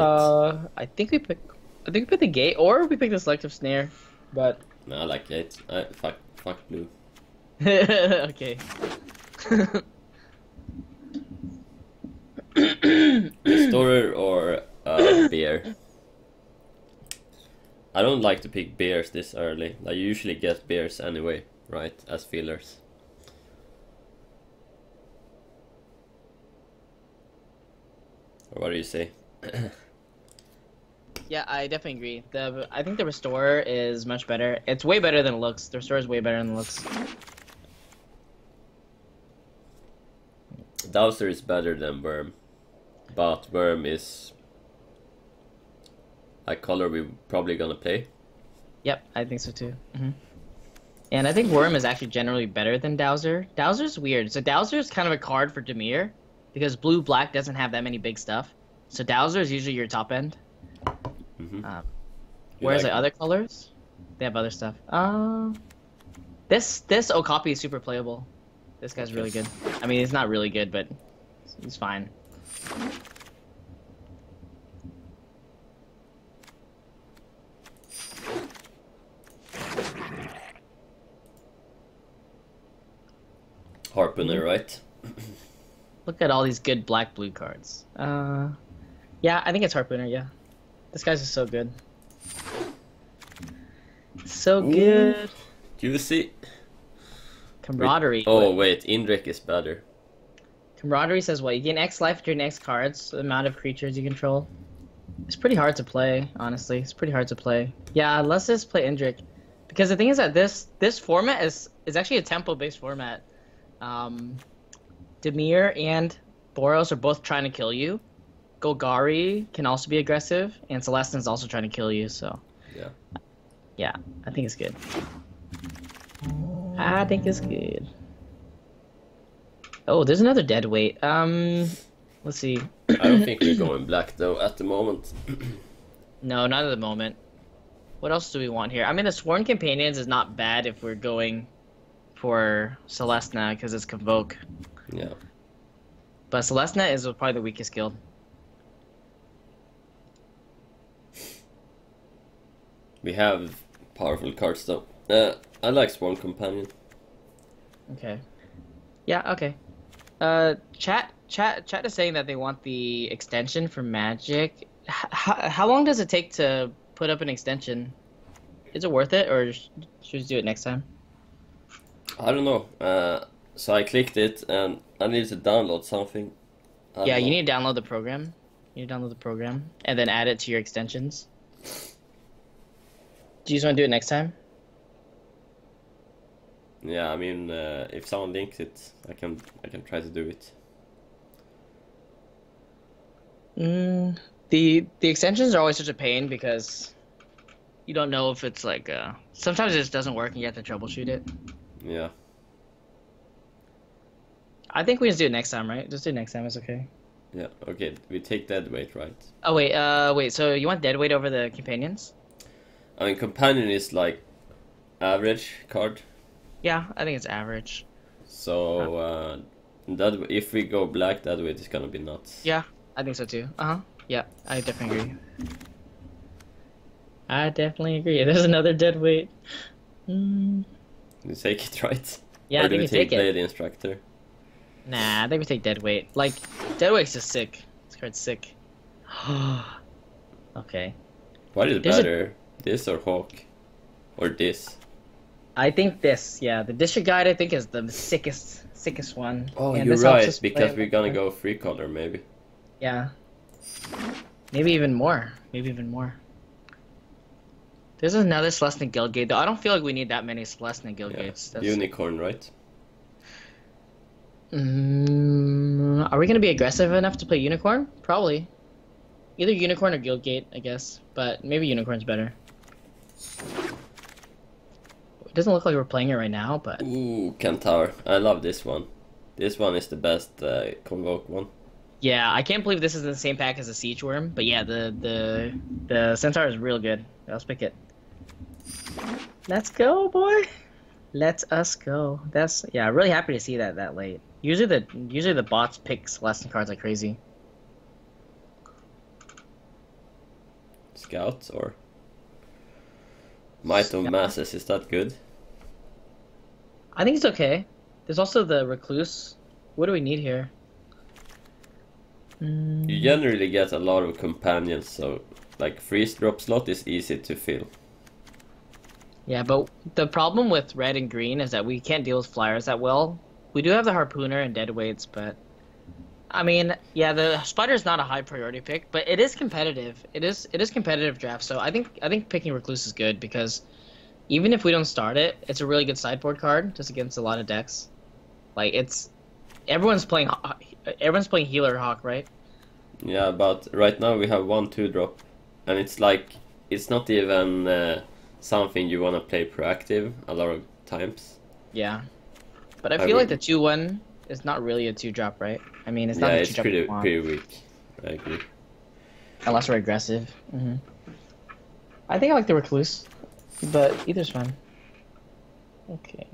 I think we pick the Gate, or we pick the Selective Snare, but No, I like Gate. Fuck blue. okay. Restorer or beer. I don't like to pick bears this early. I usually get bears anyway, right? As fillers. Or what do you say? Yeah, I definitely agree. I think the Restorer is much better. It's way better than it looks. The Restorer is way better than it looks. Dowser is better than Worm. But Worm is a color we're probably gonna play. Yep, I think so too. And I think Worm is actually generally better than Dowser. Dowser's weird. So Dowser is kind of a card for Dimir because blue-black doesn't have that many big stuff. So Dowser is usually your top end. Whereas like the other colors, they have other stuff. This Okapi is super playable. This guy's really good. I mean, he's not really good, but he's fine. Harpooner, right? Look at all these good black-blue cards. Yeah, I think it's Harpooner, yeah. This guy's just so good. So good. Juicy. Camaraderie. Oh wait, Indrik is better. Camaraderie says what? You gain X life during X cards, the amount of creatures you control. It's pretty hard to play, honestly. It's pretty hard to play. Yeah, let's just play Indrik. Because the thing is that this format is actually a tempo-based format. Demir and Boros are both trying to kill you. Golgari can also be aggressive, and Celestin's also trying to kill you, so... Yeah. Yeah, I think it's good. I think it's good. Oh, there's another dead weight. Let's see. I don't think we're going black though at the moment. No, not at the moment. What else do we want here? I mean, the Sworn Companions is not bad if we're going for Celestina because it's Convoke. Yeah. But Celestina is probably the weakest guild. We have powerful cards though. I like Sworn Companion. Okay. Yeah, okay. Chat is saying that they want the extension for Magic. How long does it take to put up an extension? Is it worth it, or should we do it next time? I don't know. So I clicked it and I needed to download something. Yeah, you need to download the program. You need to download the program and then add it to your extensions. Do you just want to do it next time? Yeah, I mean, if someone links it, I can try to do it. The extensions are always such a pain because you don't know if it's like sometimes it just doesn't work and you have to troubleshoot it. Yeah. I think we just do it next time, right? Just do it next time. It's okay. Yeah. Okay. We take deadweight, right? Oh wait. So you want deadweight over the companions? I mean, companion is like average card. Yeah, I think it's average. So that if we go black, deadweight is gonna be nuts. Yeah, I think so too. Yeah, I definitely agree. I definitely agree. There's another deadweight. You take it, right? Yeah, or I do think we we take take it. Blade Instructor? Nah, I think we take deadweight. Like, deadweight's just sick. This card's sick. Okay. What is better, this or Hawk, or this? I think this, yeah. The District Guide, I think, is the sickest one. Oh, And you're this helps right, us because play- we're gonna go free color, maybe. Yeah. Maybe even more. Maybe even more. There's another Celestin Guildgate, though. I don't feel like we need that many Celestin Guildgates. Yeah. Unicorn, right? Are we gonna be aggressive enough to play Unicorn? Probably. Either Unicorn or Guildgate, I guess. But maybe Unicorn's better. It doesn't look like we're playing it right now, but... Ooh, Kentaur. I love this one. This one is the best Convoke one. Yeah, I can't believe this is in the same pack as the Siege Worm, but yeah, the Centaur is real good. Let's pick it. Let's go, boy. Let us go. That's yeah, really happy to see that late. Usually the bots pick Celestin cards like crazy. Scouts or Might of Masses, is that good? I think it's okay. There's also the Recluse. What do we need here? You generally get a lot of companions, so like freeze drop slot is easy to fill. Yeah, but the problem with red and green is that we can't deal with flyers that well. We do have the Harpooner and Deadweights, but I mean, yeah, the Spider's not a high priority pick, but it is competitive. It is competitive draft, so I think picking Recluse is good because even if we don't start it, it's a really good sideboard card just against a lot of decks. Like everyone's playing Healer Hawk, right? Yeah, but right now we have 1/2 drop, and it's like it's not even something you wanna play proactive a lot of times. Yeah, but I feel like the 2/1 is not really a 2-drop, right? I mean, it's not a 2-drop. Yeah, it's pretty weak. I agree. Unless we're aggressive. I think I like the Recluse, but either's fine. Okay.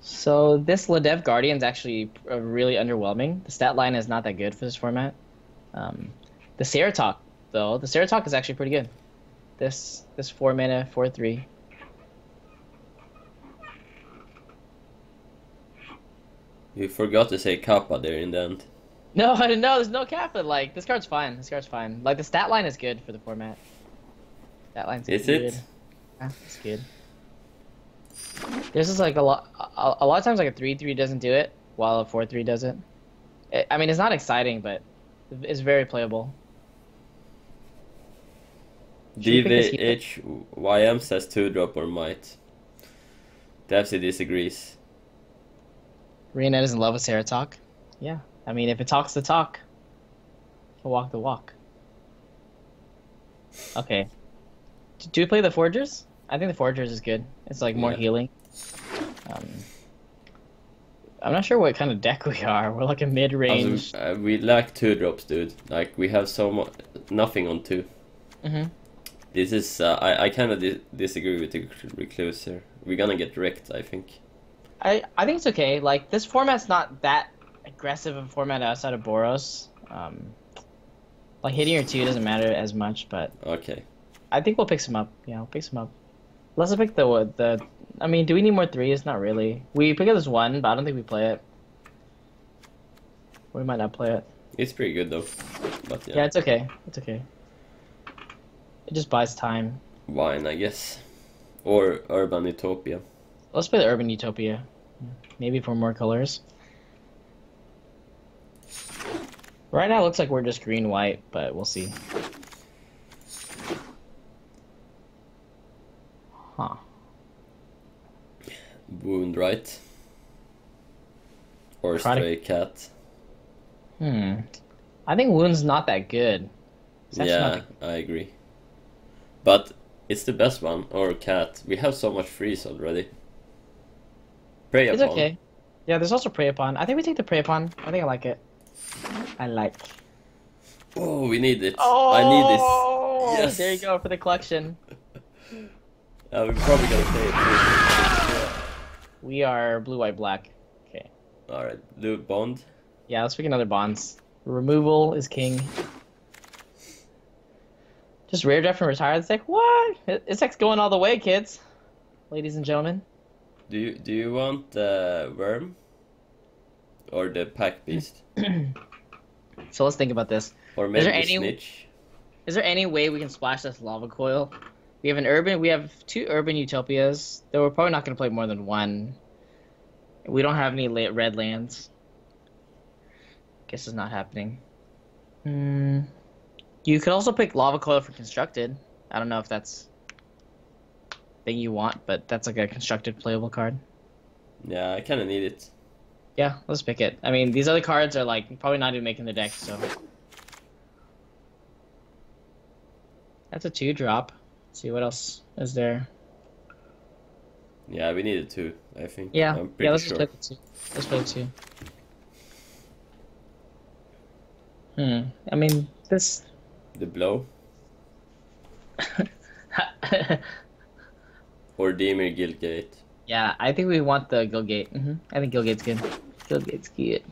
So this Ladev Guardian's actually really underwhelming. The stat line is not that good for this format. The Ceratok, though, the Ceratok is actually pretty good. This 4 mana, 4/3. You forgot to say Kappa there in the end. No, I didn't know. There's no Kappa. Like, this card's fine. This card's fine. Like, the stat line is good for the format. Stat line's Is good. it? Yeah, it's good. There's just like a lot of times like a 3/3 doesn't do it, while a 4/3 does it. I mean, it's not exciting, but It's very playable. Should we pick this hero? DVHYM says 2-drop or might. Dapsy disagrees. Rionette is in love with Seratalk. Yeah, I mean, if it talks the talk, it'll walk the walk. Okay. Do we play the Forgers? I think the Forgers is good. It's like more Yeah. healing. I'm not sure what kind of deck we are. We're like a mid-range. We lack 2-drops, dude. Like, we have so much... Nothing on 2. Mhm. This is... I kind of disagree with the Recluse here. We're gonna get wrecked, I think. I think it's okay. Like, this format's not that aggressive of a format outside of Boros. Like, hitting your 2 doesn't matter as much, but Okay. I think we'll pick some up. Yeah, we'll pick some up. Let's pick the... I mean, do we need more 3s? Not really. We pick up this 1, but I don't think we play it. We might not play it. It's pretty good, though. But Yeah, yeah. it's okay. It's okay. It just buys time. Wine, I guess. Or Urban Utopia. Let's play the Urban Utopia. Maybe for more colors. Right now it looks like we're just green-white, but we'll see. Huh. Wound, right? Or Product- Stray Cat. I think Wound's not that good. It's actually Yeah, not I agree. But it's the best one. Or Cat. We have so much freeze already. Prey It's Upon. okay. Yeah, there's also Prey Upon. I think we take the Prey Upon. I think I like it. I like. Oh, we need it. I need this. Yes. There you go for the collection. We're probably gonna play it too. We are blue, white, black. Okay. Alright, Blue Bond. Yeah, let's pick another bonds. Removal is king. Just rare draft and retire this deck? What? This deck's going all the way, kids. Ladies and gentlemen. Do you want the Worm? Or the Pack Beast? So let's think about this. Or maybe there the any- Snitch? Is there any way we can splash this lava coil? We have an urban. We have 2 urban utopias. Though we're probably not going to play more than 1. We don't have any red lands. Guess it's not happening. You could also pick lava coil for constructed. I don't know if that's thing you want, but that's like a constructed playable card. Yeah, I kinda need it. Yeah, let's pick it. I mean, these other cards are like probably not even making the deck, so that's a 2-drop. Let's see what else is there. Yeah, we need it too, I think. Yeah, I'm pretty yeah. Let's sure. just play the 2. Let's play the 2. I mean, this. The Blow. Or Demir Guildgate. Yeah, I think we want the Guildgate. I think Guildgate's good. Guildgate's good.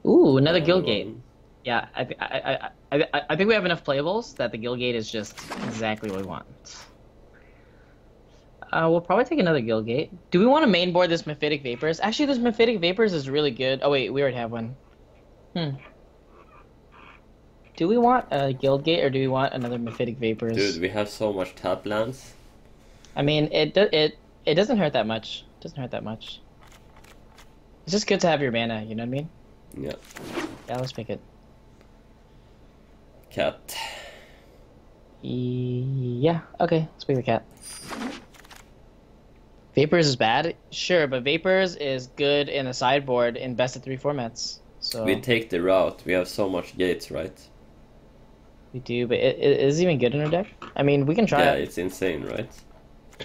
Ooh, another Guildgate. One. Yeah, I think we have enough playables that the Guildgate is just exactly what we want. We'll probably take another Guildgate. Do we want to mainboard this Mephitic Vapors? Actually, this Mephitic Vapors is really good. Oh wait, we already have one. Do we want a Guildgate or do we want another Mephitic Vapors? Dude, we have so much tap lands. I mean, it doesn't hurt that much. It doesn't hurt that much. It's just good to have your mana. You know what I mean? Yeah. Yeah, let's pick it. Cat. Yeah, okay, let's pick the cat. Vapors is bad? Sure, but Vapors is good in a sideboard in best of 3 formats. So We take the route. We have so much gates, right? we do, but it is even good in our deck? I mean, we can try Yeah, it. it's insane, right?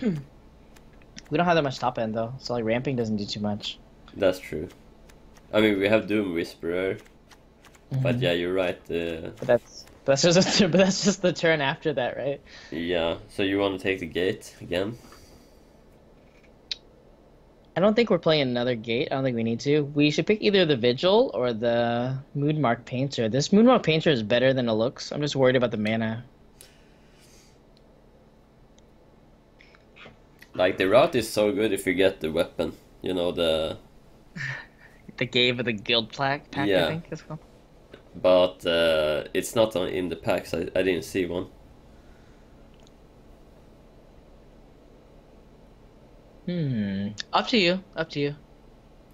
We don't have that much top end though, so like ramping doesn't do too much. That's true. I mean, we have Doom Whisperer, but yeah, you're right. But that's just the turn after that, right? Yeah, so you want to take the gate again? I don't think we're playing another gate. I don't think we need to. We should pick either the Vigil or the Moonmark Painter. This Moonmark Painter is better than it looks. I'm just worried about the mana. Like, the route is so good if you get the weapon. You know, the... The Gave of the Guild pack, Yeah. I think it's called. But it's not in the packs. I didn't see one. Up to you. Up to you.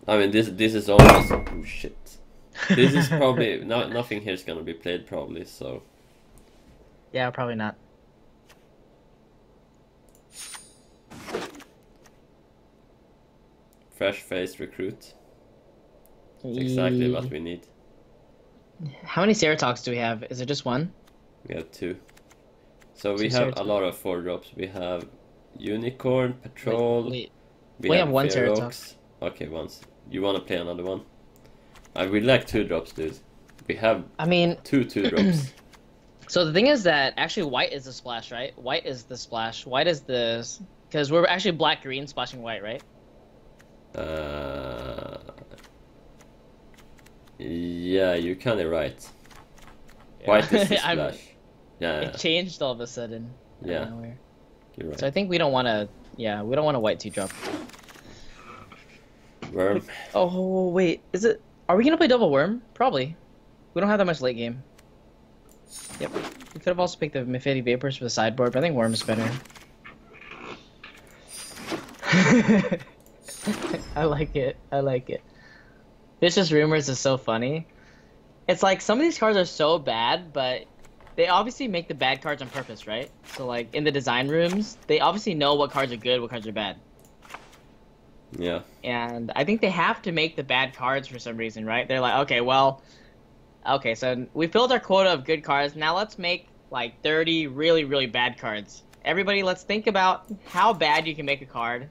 I mean, this is almost... Oh, shit. This is probably nothing here is gonna be played probably. So Yeah, probably not. fresh face recruit. It's exactly what we need. How many Ceratoks do we have? Is it just one? We have 2. So we Two have a Ceratoks. lot of 4-drops. We have Unicorn, Patrol. Wait. We We have have one Ferox. Okay, once. You wanna play another one? I would like 2-drops, dude. We have I mean, 2-drops. so the thing is that actually white is the splash, right? White is the splash. White is the... Because we're actually black-green splashing white, right? Yeah, you're kinda right. White is the I'm- splash. Yeah, It changed all of a sudden. out of Yeah. nowhere. you're right. So I think we don't want to... Yeah, we don't want a white 2-drop. Worm. Oh, wait. Is it... Are we going to play double worm? Probably. We don't have that much late game. Yep. We could have also picked the Mephitic Vapors for the sideboard, but I think worm is better. I like it. I like it. Vicious Rumors is so funny. It's like some of these cards are so bad, but they obviously make the bad cards on purpose, right? So like in the design rooms, they obviously know what cards are good, what cards are bad. Yeah. And I think they have to make the bad cards for some reason, right? They're like, okay, well, okay, so we filled our quota of good cards. Now let's make like 30 really, really bad cards. Everybody, let's think about how bad you can make a card,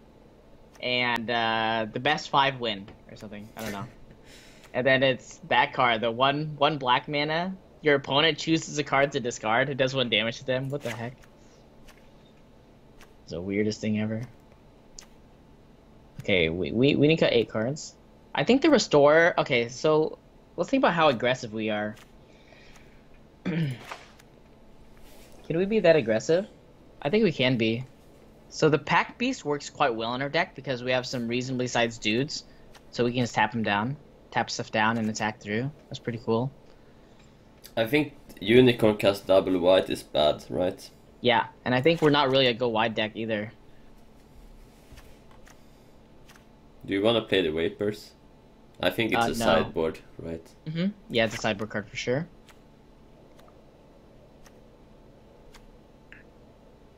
and the best 5 win or something. I don't know. And then it's that card, the one black mana. Your opponent chooses a card to discard. It does 1 damage to them. What the heck? It's the weirdest thing ever. Okay, we need to cut 8 cards. I think the restore. Okay, so let's think about how aggressive we are. Can we be that aggressive? I think we can be. So the Pack Beast works quite well in our deck because we have some reasonably sized dudes, so we can just tap them down, tap stuff down, and attack through. That's pretty cool. I think Unicorn cast double white is bad, right? Yeah, and I think we're not really a go wide deck either. Do you want to play the Vapors? I think it's a No. sideboard, right? Yeah, it's a sideboard card for sure.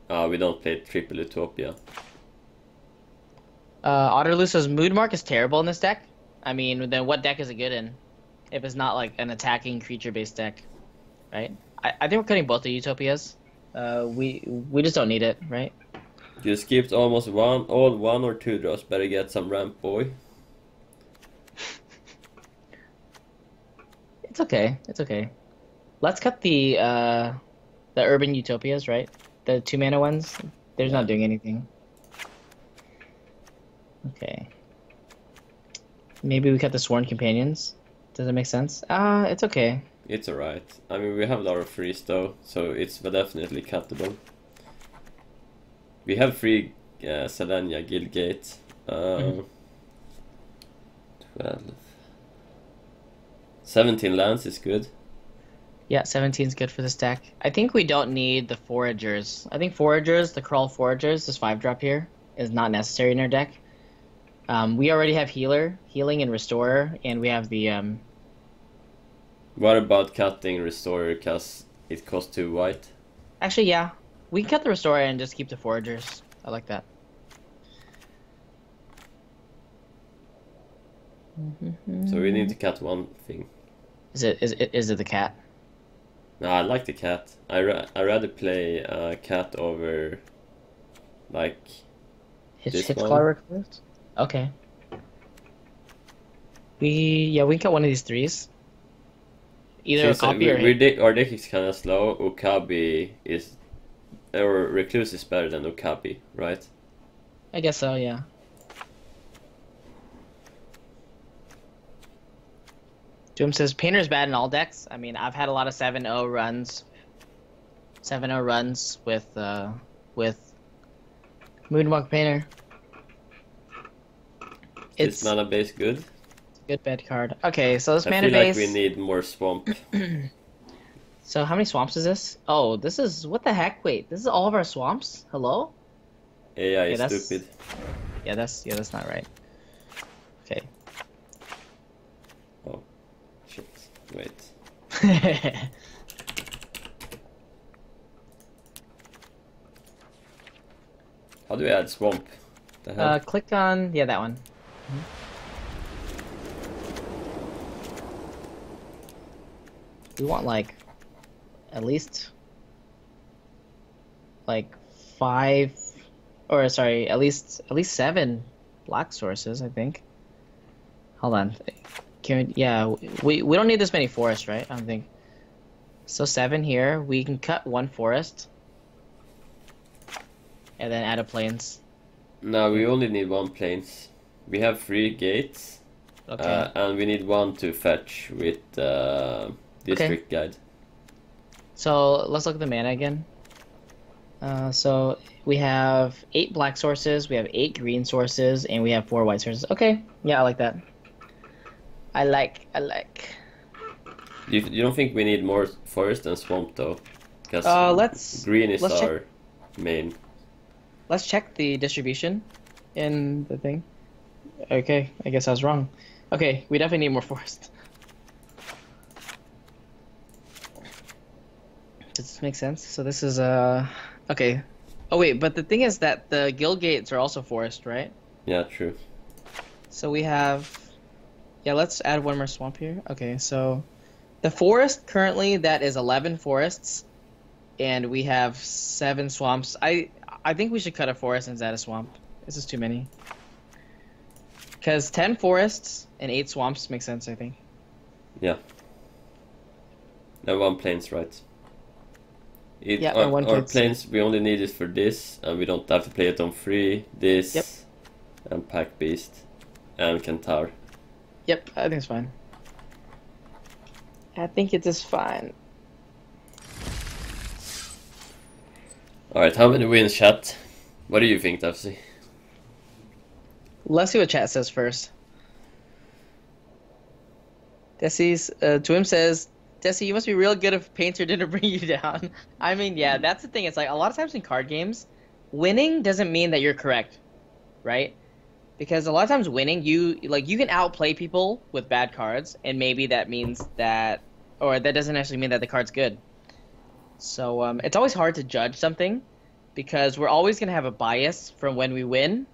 We don't play Triple Utopia. Otterluso's Mood Mark is terrible in this deck. I mean, then what deck is it good in? If it's not like an attacking creature-based deck, right? I think we're cutting both the Utopias. We just don't need it, right? You skipped almost all 1 or 2 draws. Better get some ramp, boy. It's okay. It's okay. Let's cut the Urban Utopias, right? The 2 mana ones. They're not doing anything. Okay. Maybe we cut the Sworn Companions. Does that make sense? It's okay. It's alright. I mean, we have a lot of freeze though, so it's definitely cuttable. We have free Selenia Guildgate. 12. 17 lands is good. Yeah, 17 is good for this deck. I think we don't need the Foragers. I think Foragers, the Crawl Foragers, this 5-drop here, is not necessary in our deck. We already have Healing and Restorer, and we have the... What about cutting Restorer because it costs 2 white? Actually, yeah. We can cut the Restorer and just keep the Foragers. I like that. So we need to cut one thing. Is it the cat? No, I like the cat. I rather play cat over like this one. Hitchclaw Recruit? Okay. We can cut one of these 3s. Either a Since copy or our deck is kind of slow. Okabi is, or Recluse is better than Okabi, right? I guess so, yeah. Doom says Painter's bad in all decks. I mean, I've had a lot of 7-0 runs. 7-0 runs with Moonwalk Painter. It's mana base good. a good bad card. Okay, so this I mana feel base. like we need more swamp. So how many swamps is this? Oh, this is what the heck? Wait, this is all of our swamps? Hello? AI is that's- stupid. Yeah, that's not right. Okay. Oh, shit. Wait. How do we add swamp? The hell? Click on that one. We want like at least like 5, or sorry, at least 7 black sources, I think. Hold on. Can we, yeah, we don't need this many forests, right? I don't think. So 7 here. We can cut 1 forest and then add a plains. No, we only need 1 plains. We have 3 gates. Okay. And we need 1 to fetch with district guide. So let's look at the mana again. So we have 8 black sources, we have 8 green sources, and we have 4 white sources. Okay, yeah, I like that. I like. You don't think we need more forest and swamp though? Because green is let's our main. Let's check the distribution in the thing. Okay, I guess I was wrong. Okay, we definitely need more forest. Does this make sense? So this is okay. Oh wait, but the thing is that the guild gates are also forest, right? Yeah, true. So we have, yeah, let's add 1 more swamp here. Okay, so the forest currently, that is 11 forests, and we have 7 swamps. I think we should cut a forest and add a swamp. This is too many. Because 10 forests and 8 swamps makes sense, I think. Yeah. And 1 plains, right? Yeah, one our plains. plains, we only need it for this, and we don't have to play it on free. This, Yep. and Pack Beast, and Kentaur. Yep, I think it's fine. I think it is fine. Alright, how many wins, chat? What do you think, Tufsy? Let's see what chat says first. Desi's Twim says, Desi, you must be real good if Painter didn't bring you down. I mean, yeah, that's the thing. It's like a lot of times in card games, winning doesn't mean that you're correct, right? Because a lot of times winning, you can outplay people with bad cards, and maybe that means that, or that doesn't actually mean that the card's good. So it's always hard to judge something, because we're always gonna have a bias from when we win.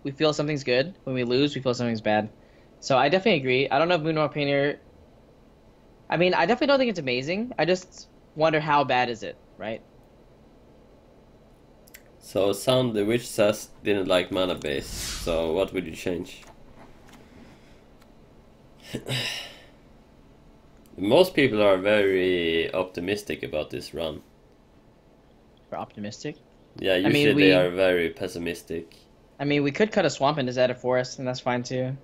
We feel something's good. When we lose, we feel something's bad. So I definitely agree. I don't know if Moonwar Painter. I mean, I definitely don't think it's amazing. I just wonder how bad is it, right? So, Sound the Witch says didn't like mana base, so what would you change? Most people are very optimistic about this run. We're optimistic. Yeah, usually they are very pessimistic. I mean, we could cut a swamp and just add a forest, and that's fine too.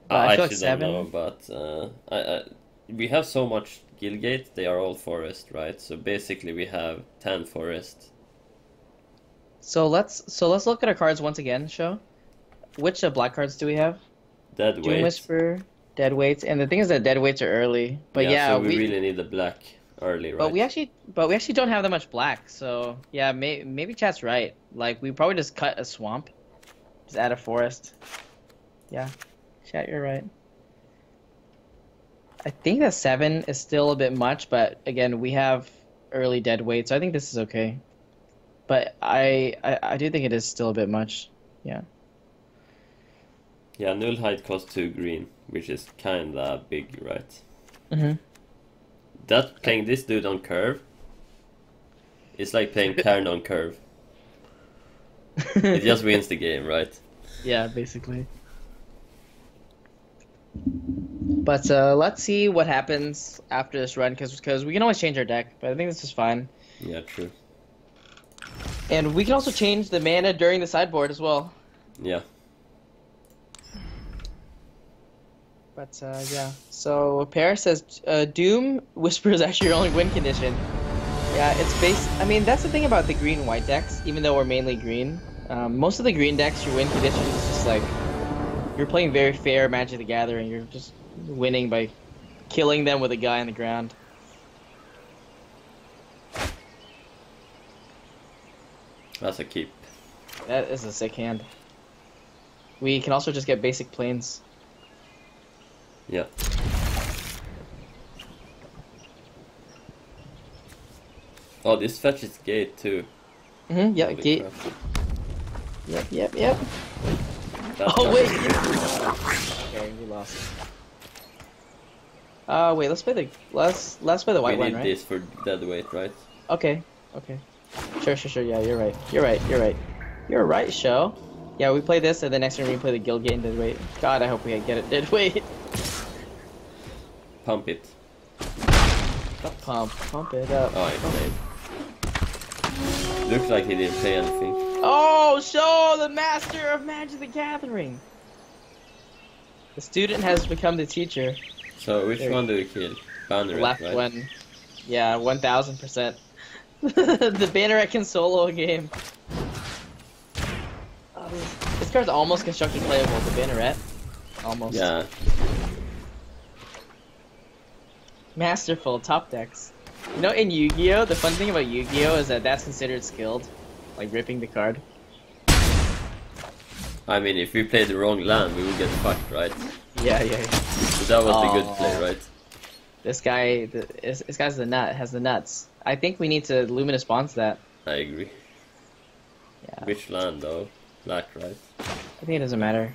But I I feel like actually don't 7. know, but we have so much Guildgate, they are all forest, right? So basically we have 10 forest. So let's look at our cards once again, show. Which black cards do we have? Dead Doom Weight. Whisper, Dead Weights, and the thing is that Dead Weights are early. But yeah, so we really need the black early, right? But we actually don't have that much black, so yeah, maybe chat's right. Like we probably just cut a swamp, just add a forest. Yeah, chat, you're right. I think that 7 is still a bit much, but again, we have early dead weight, so I think this is okay. But I do think it is still a bit much. Yeah. Yeah, Null Height costs 2 green, which is kinda big, right? Mhm. That playing this dude on curve, it's like playing Cairn on curve. It just wins the game, right? Yeah, basically. But let's see what happens after this run, because we can always change our deck, but I think this is fine. Yeah, true. And we can also change the mana during the sideboard as well. Yeah. But yeah, so Paris says Doom Whisper is actually your only win condition. Yeah, it's based. I mean, that's the thing about the green-white decks. Even though we're mainly green, most of the green decks, your win condition is just like you're playing very fair Magic the Gathering. You're just winning by killing them with a guy on the ground. That's a keep. That is a sick hand. We can also just get basic planes. Yeah. Oh, this fetches gate too. Yeah, Holy gate. crap. Yep. That's Oh not- wait. Okay, we lost. Wait. Let's play the play the white we one, need right? this for dead weight, right? Okay. Sure. Yeah, you're right. You're right, show. Yeah, we play this, and the next one we play the guild gate and dead weight. God, I hope we get it dead weight. Pump it. Pump it up. Oh, I played. Looks like he didn't play anything. Oh, show the master of Magic the Gathering. The student has become the teacher. So which There. one do we kill? Banneret, Left right? one. Yeah, 1000%. The Banneret can solo a game. Oh, this card's almost constructed playable. The Banneret. Almost. Yeah. Masterful top decks. You know, in Yu-Gi-Oh, the fun thing about Yu-Gi-Oh is that that's considered skilled, like ripping the card. I mean, if we play the wrong land, we will get fucked, right? Yeah. So that was the good play, Oh. right? This guy, this guy's has the nuts. I think we need to Luminous Bonds that. I agree. Yeah. Which land though? Black, right? I think it doesn't matter.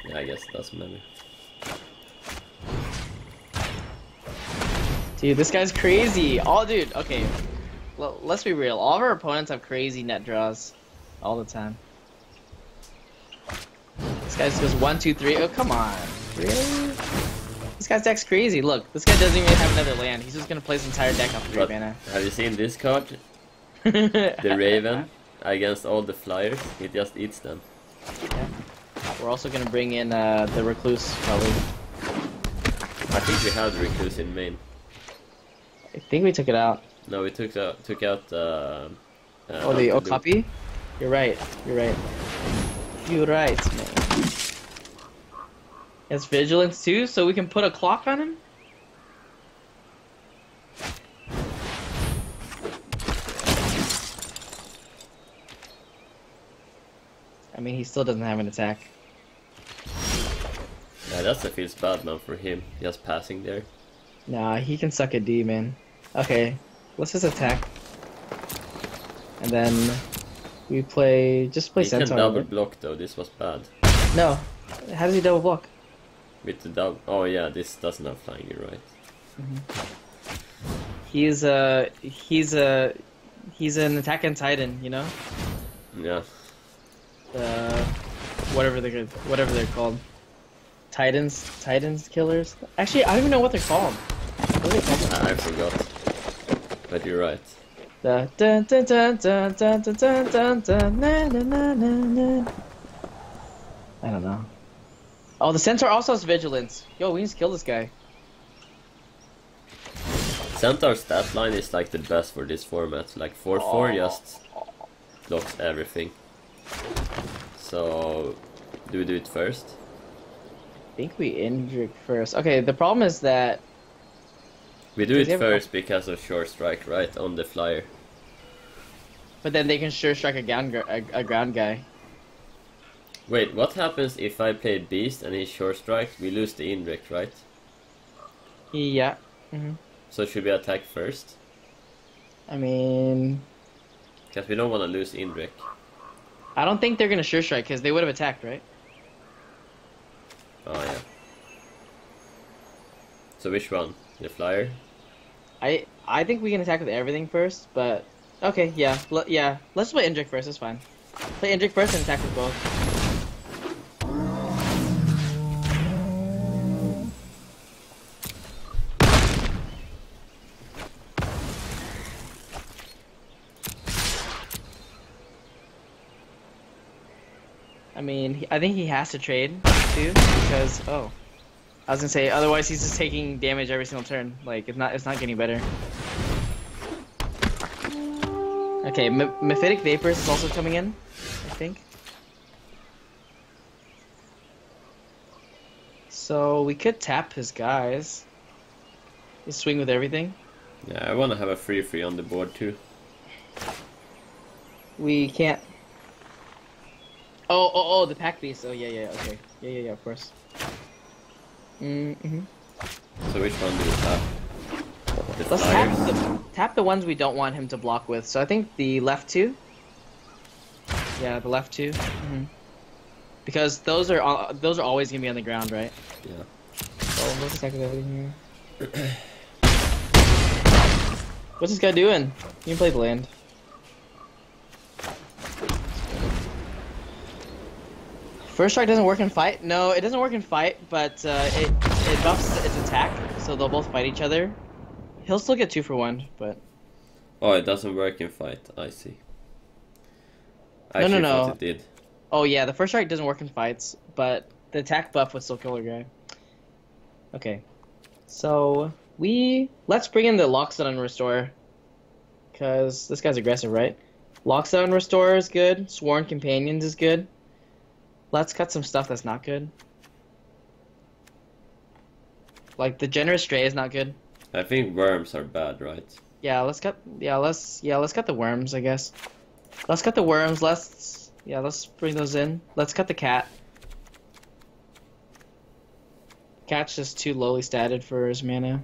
Yeah, I guess it doesn't matter. Dude, this guy's crazy. Dude, okay. Let's be real. All of our opponents have crazy net draws all the time. This guy just goes 1, 2, 3. Oh, come on. Really? This guy's deck's crazy. Look, this guy doesn't even have another land. He's just gonna play his entire deck off 3 But mana. have you seen this card? The Raven against all the flyers. It just eats them. We're also gonna bring in the Recluse, probably. I think we had Recluse in main. I think we took it out. No, we took out The Luke. Okapi? You're right, man. It's Vigilance too, so we can put a clock on him? I mean, he still doesn't have an attack. Yeah, that feels bad, man, for him. Just passing there. Nah, he can suck a D, man. Okay, let's just attack. And then we just play He can Centaur. double right? block though. This was bad. No, how does he double block? With the double. Oh yeah, this doesn't have flying. You're right. He's an attack and Titan, you know? Yeah. Whatever they're called. Titans killers. Actually, I don't even know what they're called. What are they called? I forgot. But you're right. The dun dun dun dun dun dun dun dun dun na na na na na. I don't know. Oh, the Centaur also has vigilance. Yo, we need to kill this guy. Centaur's stat line is like the best for this format. Like 4/4 just blocks everything. So, do we do it first? I think we Indrik first. Okay, the problem is that We do Does it he have a- first because of short strike, right? On the flyer. but then they can sure strike a ground guy. Wait, what happens if I play Beast and he short strikes? We lose the Indrik, right? Yeah. So should we attack first? I mean, Because we don't want to lose Indrik. I don't think they're gonna sure strike because they would have attacked, right? Oh yeah. So which one? The flyer? I think we can attack with everything first, but okay, yeah, let's play Indrik first. It's fine. Play Indrik first and attack with both. I mean, I think he has to trade too because I was gonna say otherwise he's just taking damage every single turn. Like it's not getting better. Okay, Mephitic Vapors is also coming in, I think. So we could tap his guys. Just swing with everything. Yeah, I want to have a 3/3 on the board too. We can't. Oh, the pack beast. Oh yeah, okay. Yeah, of course. So which one do we have? The Let's flyers. tap the ones we don't want him to block with. So I think the left two. Yeah, the left two. Because those are always gonna be on the ground, right? Yeah. Oh, let's attack with everything here. What's this guy doing? You can play the land. First strike doesn't work in fight. No, it doesn't work in fight, but it buffs its attack, so they'll both fight each other. He'll still get 2 for 1, but Oh, it doesn't work in fight. I see. I No, no, actually no. thought it did. oh yeah, the first strike doesn't work in fights, but the attack buff would still kill a guy. Okay, so let's bring in the Lockstone and Restore, because this guy's aggressive, right? Lockstone and Restore is good. Sworn Companions is good. Let's cut some stuff that's not good. Like the Generous Stray is not good. I think worms are bad, right? Yeah, let's cut. Yeah, let's cut the worms. I guess. Let's cut the worms. Let's bring those in. Let's cut the cat. Cat's just too lowly statted for his mana.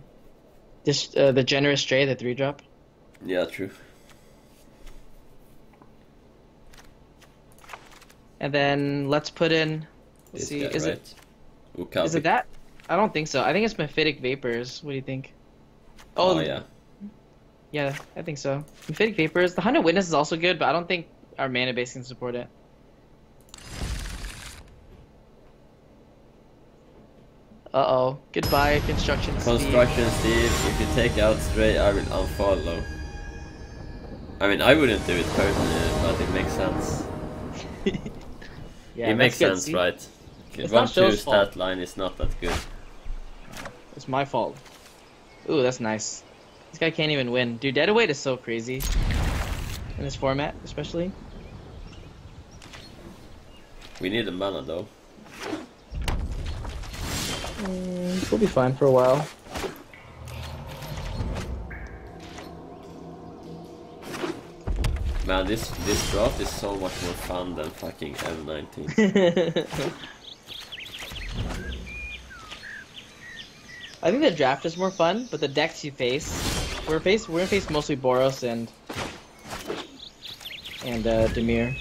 Just the Generous Stray, the 3-drop. Yeah, true. And then let's put in. Let's This see, guy, is right? it Ukabi. is it that? I don't think so. I think it's Mephitic Vapors. What do you think? Oh, yeah. Yeah, I think so. Mephitic Vapors. The Hunted Witness is also good, but I don't think our mana base can support it. Uh-oh. Goodbye, Construction Steve. Construction Steve, if you take out Stray, I will unfollow. I mean, I wouldn't do it personally, but it makes sense. Yeah, it makes that's good. sense, See? right? It's 1-2 not Show's stat fault. line is not that good. It's my fault. Ooh, that's nice. This guy can't even win. Dude, Deadweight is so crazy. In this format, especially. We need a mana though. We'll be fine for a while. Man, this draft is so much more fun than fucking M19. I think the draft is more fun, but the decks you face, we're gonna face mostly Boros and Demir.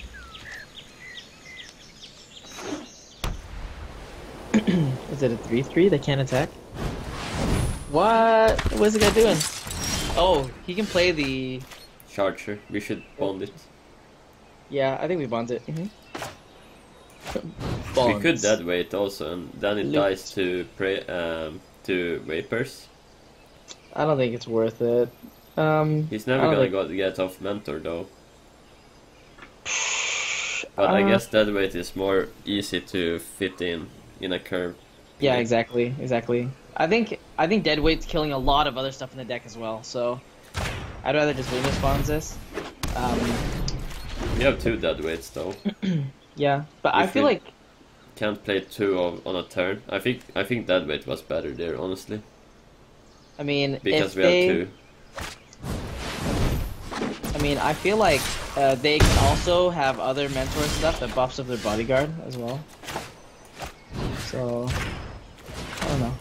Is it a 3/3? They can't attack. What? What is the guy doing? Oh, he can play the. Charger, we should bond it. Yeah, I think we bond it. We could deadweight also, and then it Loot. dies to to Vapors. I don't think it's worth it. He's never I don't gonna get off Mentor though. But I Uh, guess deadweight is more easy to fit in a curve. Yeah, exactly. I think Deadweight's killing a lot of other stuff in the deck as well, so I'd rather just Lunar spawns this. We have 2 deadweights though. Yeah, but I If feel we- like Can't play 2 on a turn. I think deadweight was better there, honestly, I mean because if we they, have 2. I mean I feel like they can also have other mentor stuff that buffs up their bodyguard as well. So I don't know,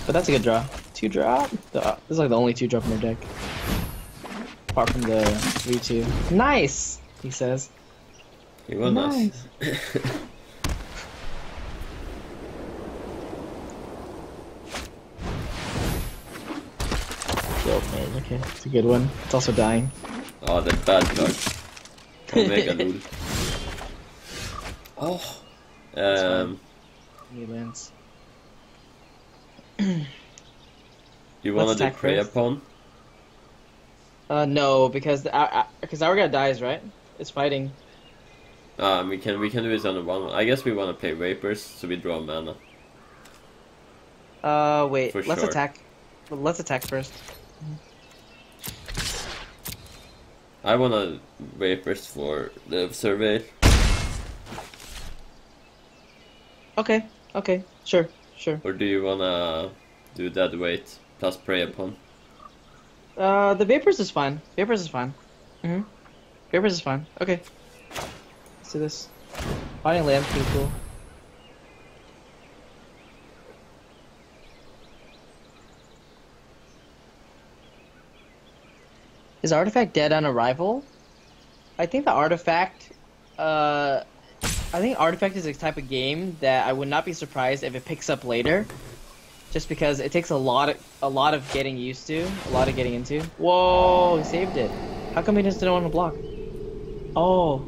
but that's a good draw. 2-drop. This is like the only 2-drop in their deck, apart from the 3/2. Nice, he says. He won Nice. us. Killed me. Okay, it's a good one. It's also dying. Oh, the bad card. Omega Lul. Oh. He lands. You wanna Let's do attack prey first. upon? No, because our guy dies, right? It's fighting. We can do this on the one. I guess we wanna play Vapors, so we draw mana. Wait. For Let's sure. attack. Let's attack first. I wanna Vapors for the survey. Okay. Okay. Sure. Sure. Or do you wanna do deadweight plus prey upon? The Vapors is fine. Vapors is fine. Vapors is fine. Okay. Let's do this. Finding land's pretty cool. Is Artifact dead on arrival? I think the Artifact, I think Artifact is a type of game that I would not be surprised if it picks up later, just because it takes a lot of getting used to, a lot of getting into. Whoa, he saved it. How come he just didn't want to block? Oh,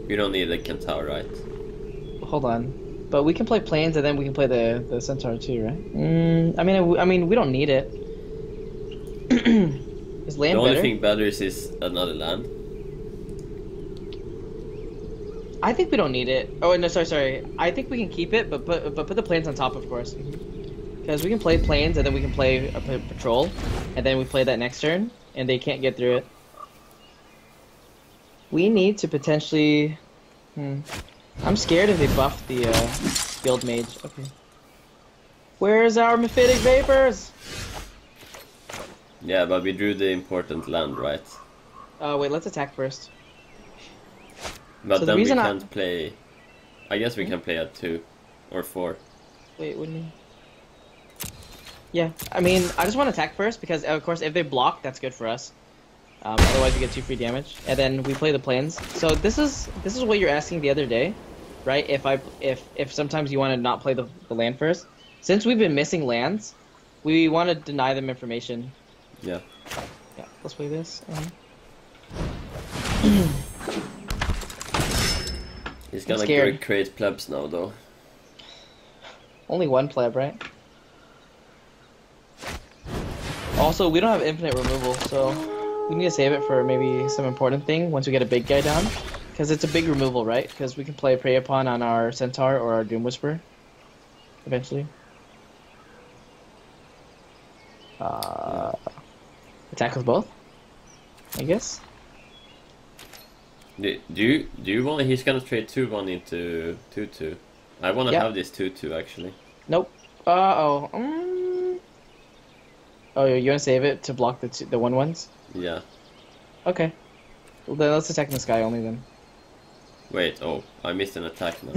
You don't need a Centaur, right? hold on. But we can play planes and then we can play the Centaur too, right? I mean, we don't need it. Is land The only better? thing better is another land. I think we don't need it. Oh no, sorry. I think we can keep it, but put the planes on top, of course. Because we can play planes and then we can play a patrol, and then we play that next turn, and they can't get through it. We need to potentially. I'm scared if they buff the Guild Mage. Okay. Where's our Mephitic Vapors? Yeah, but we drew the important land, right? Oh wait, let's attack first. But So the then we reason can't play. I guess we can play at 2 or 4. Wait, what do you mean? Yeah, I mean, I just want to attack first because, of course, if they block, that's good for us. Otherwise, we get 2 free damage, and then we play the planes. So this is what you're asking the other day, right? If sometimes you want to not play the land first, since we've been missing lands, we want to deny them information. Yeah. Yeah, let's play this. He's gonna scared. create plebs now, though. Only one pleb, right? Also, we don't have infinite removal, so we need to save it for maybe some important thing once we get a big guy down. Because it's a big removal, right? Because we can play Prey Upon on our Centaur or our Doom Whisper. Eventually. Attack with both? I guess? Do you want? He's gonna trade 2-1 into 2-2. I wanna Yeah. have this 2-2 actually. Nope. Oh, you want to save it to block the 1/1s? Yeah. Okay. Well, then let's attack in the sky only then. Wait. Oh, I missed an attack now.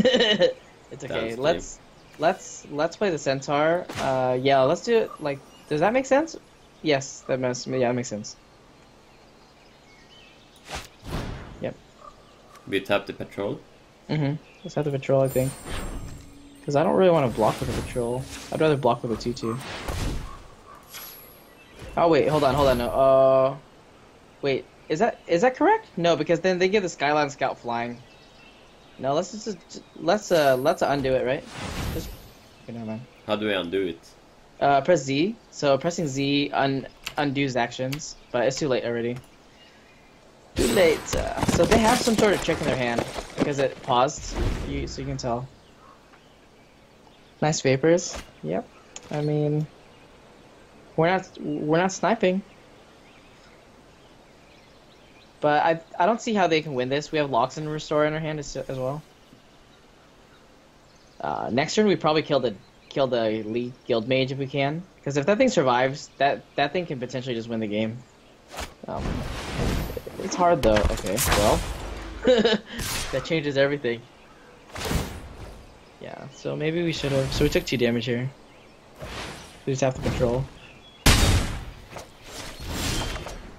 It's okay. Dance Let's play the Centaur. Yeah, let's do it. Like, does that make sense? Yes, that makes sense. Yep. We tap the patrol. Let's have the patrol, I think. Because I don't really want to block with a patrol. I'd rather block with a 2/2. Oh wait, hold on. No. Wait, is that correct? No, because then they give the Skyline Scout flying. No, let's undo it, right? Just okay, never mind. How do I undo it? Press Z. So pressing Z undoes actions, but it's too late already. Too late. So they have some sort of trick in their hand because it paused. So you can tell. Nice vapors. Yep. I mean, we're not sniping. But I don't see how they can win this. We have Locks and Restore in our hand as well. Next turn we probably kill the elite guild mage if we can, because if that thing survives, that thing can potentially just win the game. It's hard though. Okay, well, that changes everything. Yeah, so maybe we should have. So we took 2 damage here. We just have to control.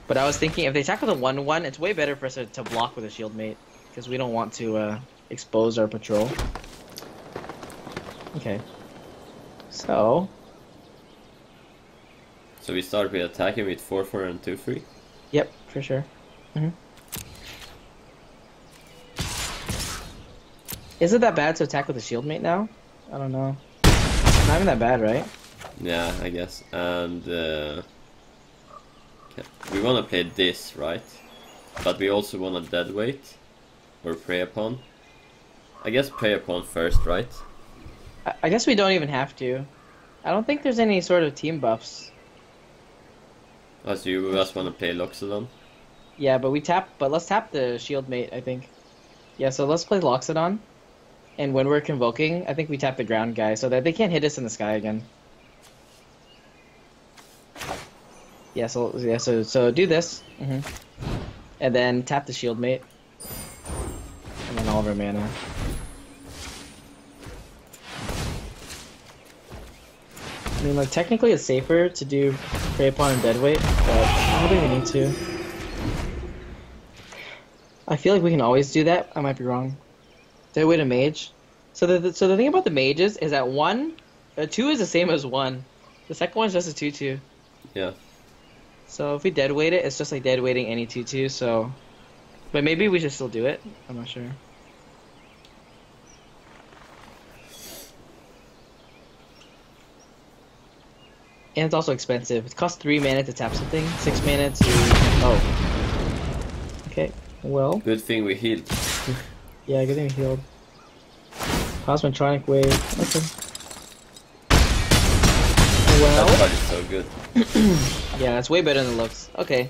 But I was thinking if they tackle the 1/1, it's way better for us to block with a shield mate, because we don't want to expose our patrol. Okay. So we start with attacking with 4/4 and 2/3. Yep, for sure. Is it that bad to attack with a shield mate now? I don't know. Not even that bad, right? Yeah, I guess. And we want to play this, right? But we also want a dead weight or Prey Upon. I guess Prey Upon first, right? I guess we don't even have to. I don't think there's any sort of team buffs. Oh, so you just want to play Loxodon? Yeah, but let's tap the shield mate, I think. Yeah, so let's play Loxodon. And when we're convoking, I think we tap the ground guy so that they can't hit us in the sky again. Yeah, so do this. And then tap the shield mate. And then all of our mana. I mean, like, technically it's safer to do Prey Upon and Deadweight, but I don't think we need to. I feel like we can always do that. I might be wrong. Dead weight a mage. So the thing about the mages is that 2 is the same as 1. The second one's just a 2/2. Yeah. So if we dead weight it, it's just like dead weighting any 2/2. So, but maybe we should still do it. I'm not sure. And it's also expensive. It costs 3 mana to tap something, 6 mana to. Oh. Okay. Well. Good thing we healed. Yeah, good thing we healed. Cosmotronic wave. Okay. Well. That card is so good. Yeah, it's way better than it looks. Okay.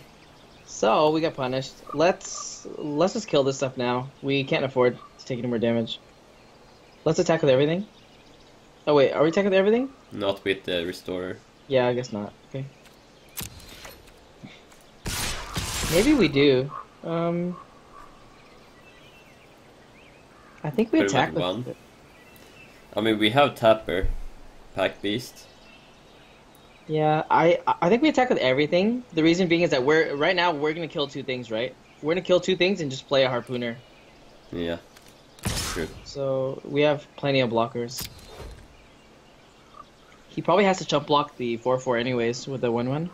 So we got punished. Let's just kill this stuff now. We can't afford to take any more damage. Let's attack with everything. Oh wait, are we attacking with everything? Not with the restorer. Yeah, I guess not. Okay. Maybe we do. I think we Put him attack at with. 1. I mean, we have Tapper, Pack Beast. Yeah, I think we attack with everything. The reason being is that right now we're gonna kill 2 things, right? We're gonna kill 2 things and just play a harpooner. Yeah. True. So we have plenty of blockers. He probably has to chump block the 4/4 anyways with the 1/1.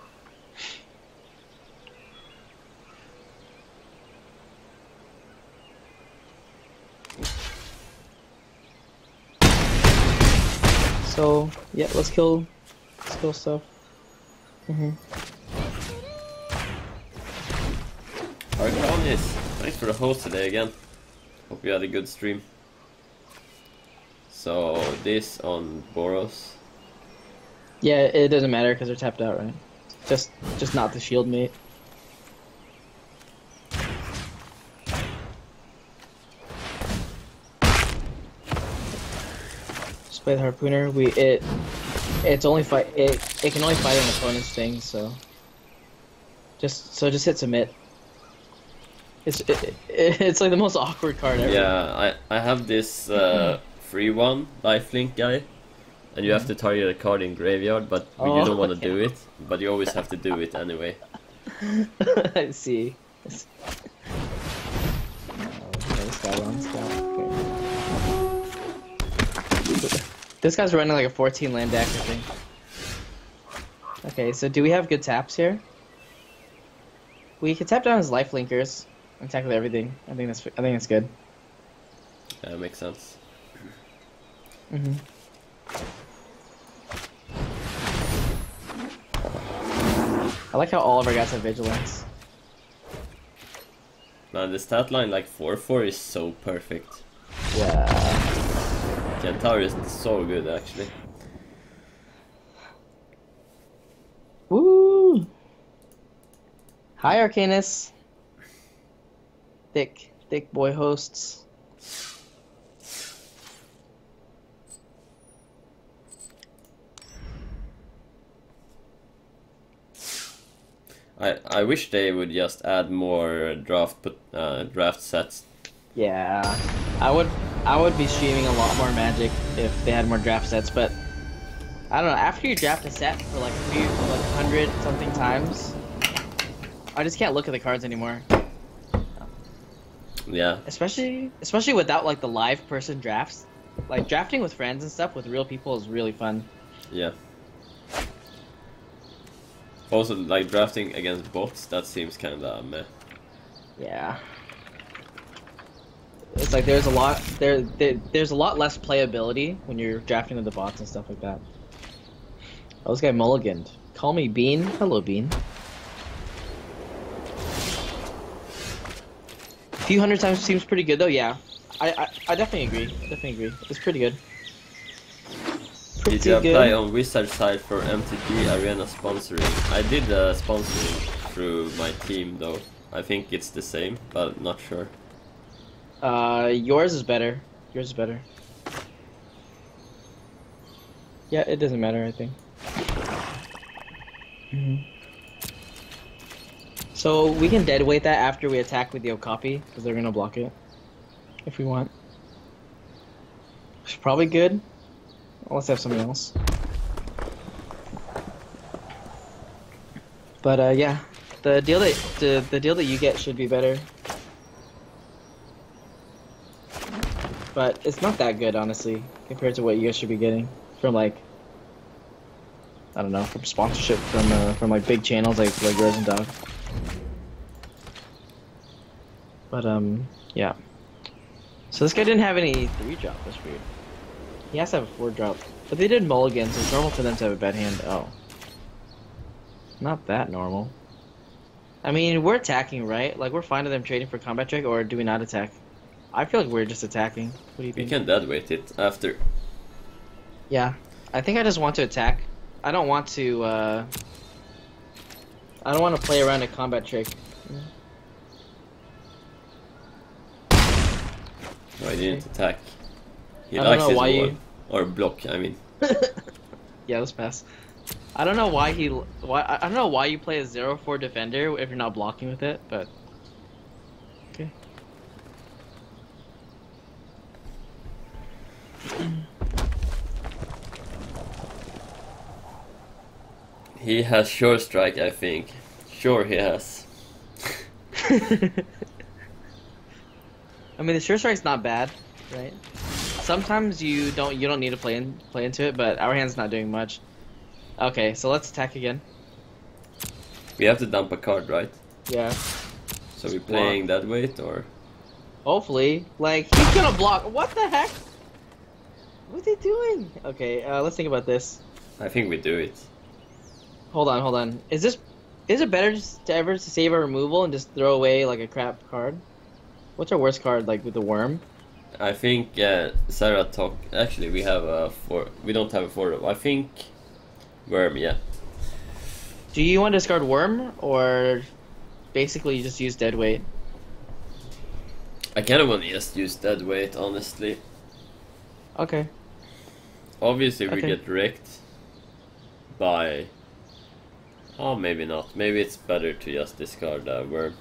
So yeah, let's kill stuff. Arcanis, thanks for the host today again. Hope you had a good stream. So this on Boros. Yeah, it doesn't matter because they're tapped out, right? Just not the shield mate. Just play the harpooner. It's only fight. It can only fight an opponent's thing, so just hit submit. It's like the most awkward card ever. Yeah, I have this free one lifelink guy, and you have to target a card in graveyard, but you don't want to do it, but you always have to do it anyway. I see. This guy runs down. Okay. This guy's running like a 14 land deck, I think. Okay, so do we have good taps here? We can tap down his life linkers and attack with everything. I think that's good. Yeah, makes sense. I like how all of our guys have vigilance. Man, the stat line like 4/4 is so perfect. Yeah. Kentaur is so good actually. Woo! Hi, Arcanus. Thick boy hosts. I wish they would just add more draft sets. Yeah, I would be streaming a lot more Magic if they had more draft sets, but I don't know. After you draft a set for like 100 something times, I just can't look at the cards anymore. Yeah. Especially without like the live person drafts. Like drafting with friends and stuff with real people is really fun. Yeah. Also, like drafting against bots, that seems kinda meh. Yeah. It's like there's a lot there's a lot less playability when you're drafting with the bots and stuff like that. Oh, this guy mulliganed. Call me Bean. Hello, Bean. A few hundred times seems pretty good though. Yeah, I definitely agree. It's pretty good. Did you apply on Wizard side for MTG Arena sponsoring? I did sponsoring through my team though. I think it's the same, but not sure. Yours is better. Yeah, it doesn't matter, I think. So we can deadweight that after we attack with the Okapi, because they're gonna block it. If we want. It's probably good. Let's have something else. But yeah, the deal that you get should be better. but it's not that good, honestly, compared to what you guys should be getting from like, I don't know, from sponsorship from like big channels like Resin Dog. But yeah. So this guy didn't have any 3-drop. That's weird. He has to have a 4-drop, but they did mulligan, so it's normal for them to have a bad hand. Oh, not that normal. I mean, we're attacking, right? Like, we're fine with them trading for combat trick, or do we not attack? I feel like we're just attacking. What do you We think? can deadweight it after. Yeah, I think I just want to attack. I don't want to. I don't want to play around a combat trick. No, he didn't attack. He I don't likes know his why wall. you- Or block, I mean. Yeah, let's pass. I don't know why I don't know why you play a 0-4 defender if you're not blocking with it, but okay. He has sure strike, I think. Sure, he has. I mean, the sure strike's not bad, right? Sometimes you don't need to play into it, but our hand's not doing much. Okay, so let's attack again. We have to dump a card, right? Yeah. So we're playing that weight, or Hopefully, like he's gonna block. What the heck? What's he doing? Okay, let's think about this. I think we do it. Hold on. Is it better just to ever save a removal and just throw away like a crap card? What's our worst card, like with the worm? I think Sarah talked. Actually, we have a 4. We don't have a 4. I think worm. Yeah. Do you want to discard worm or basically you just use dead weight? I kind of want to just use dead weight, honestly. Okay. Obviously, we Okay. get wrecked by. Oh, maybe not. Maybe it's better to just discard worm.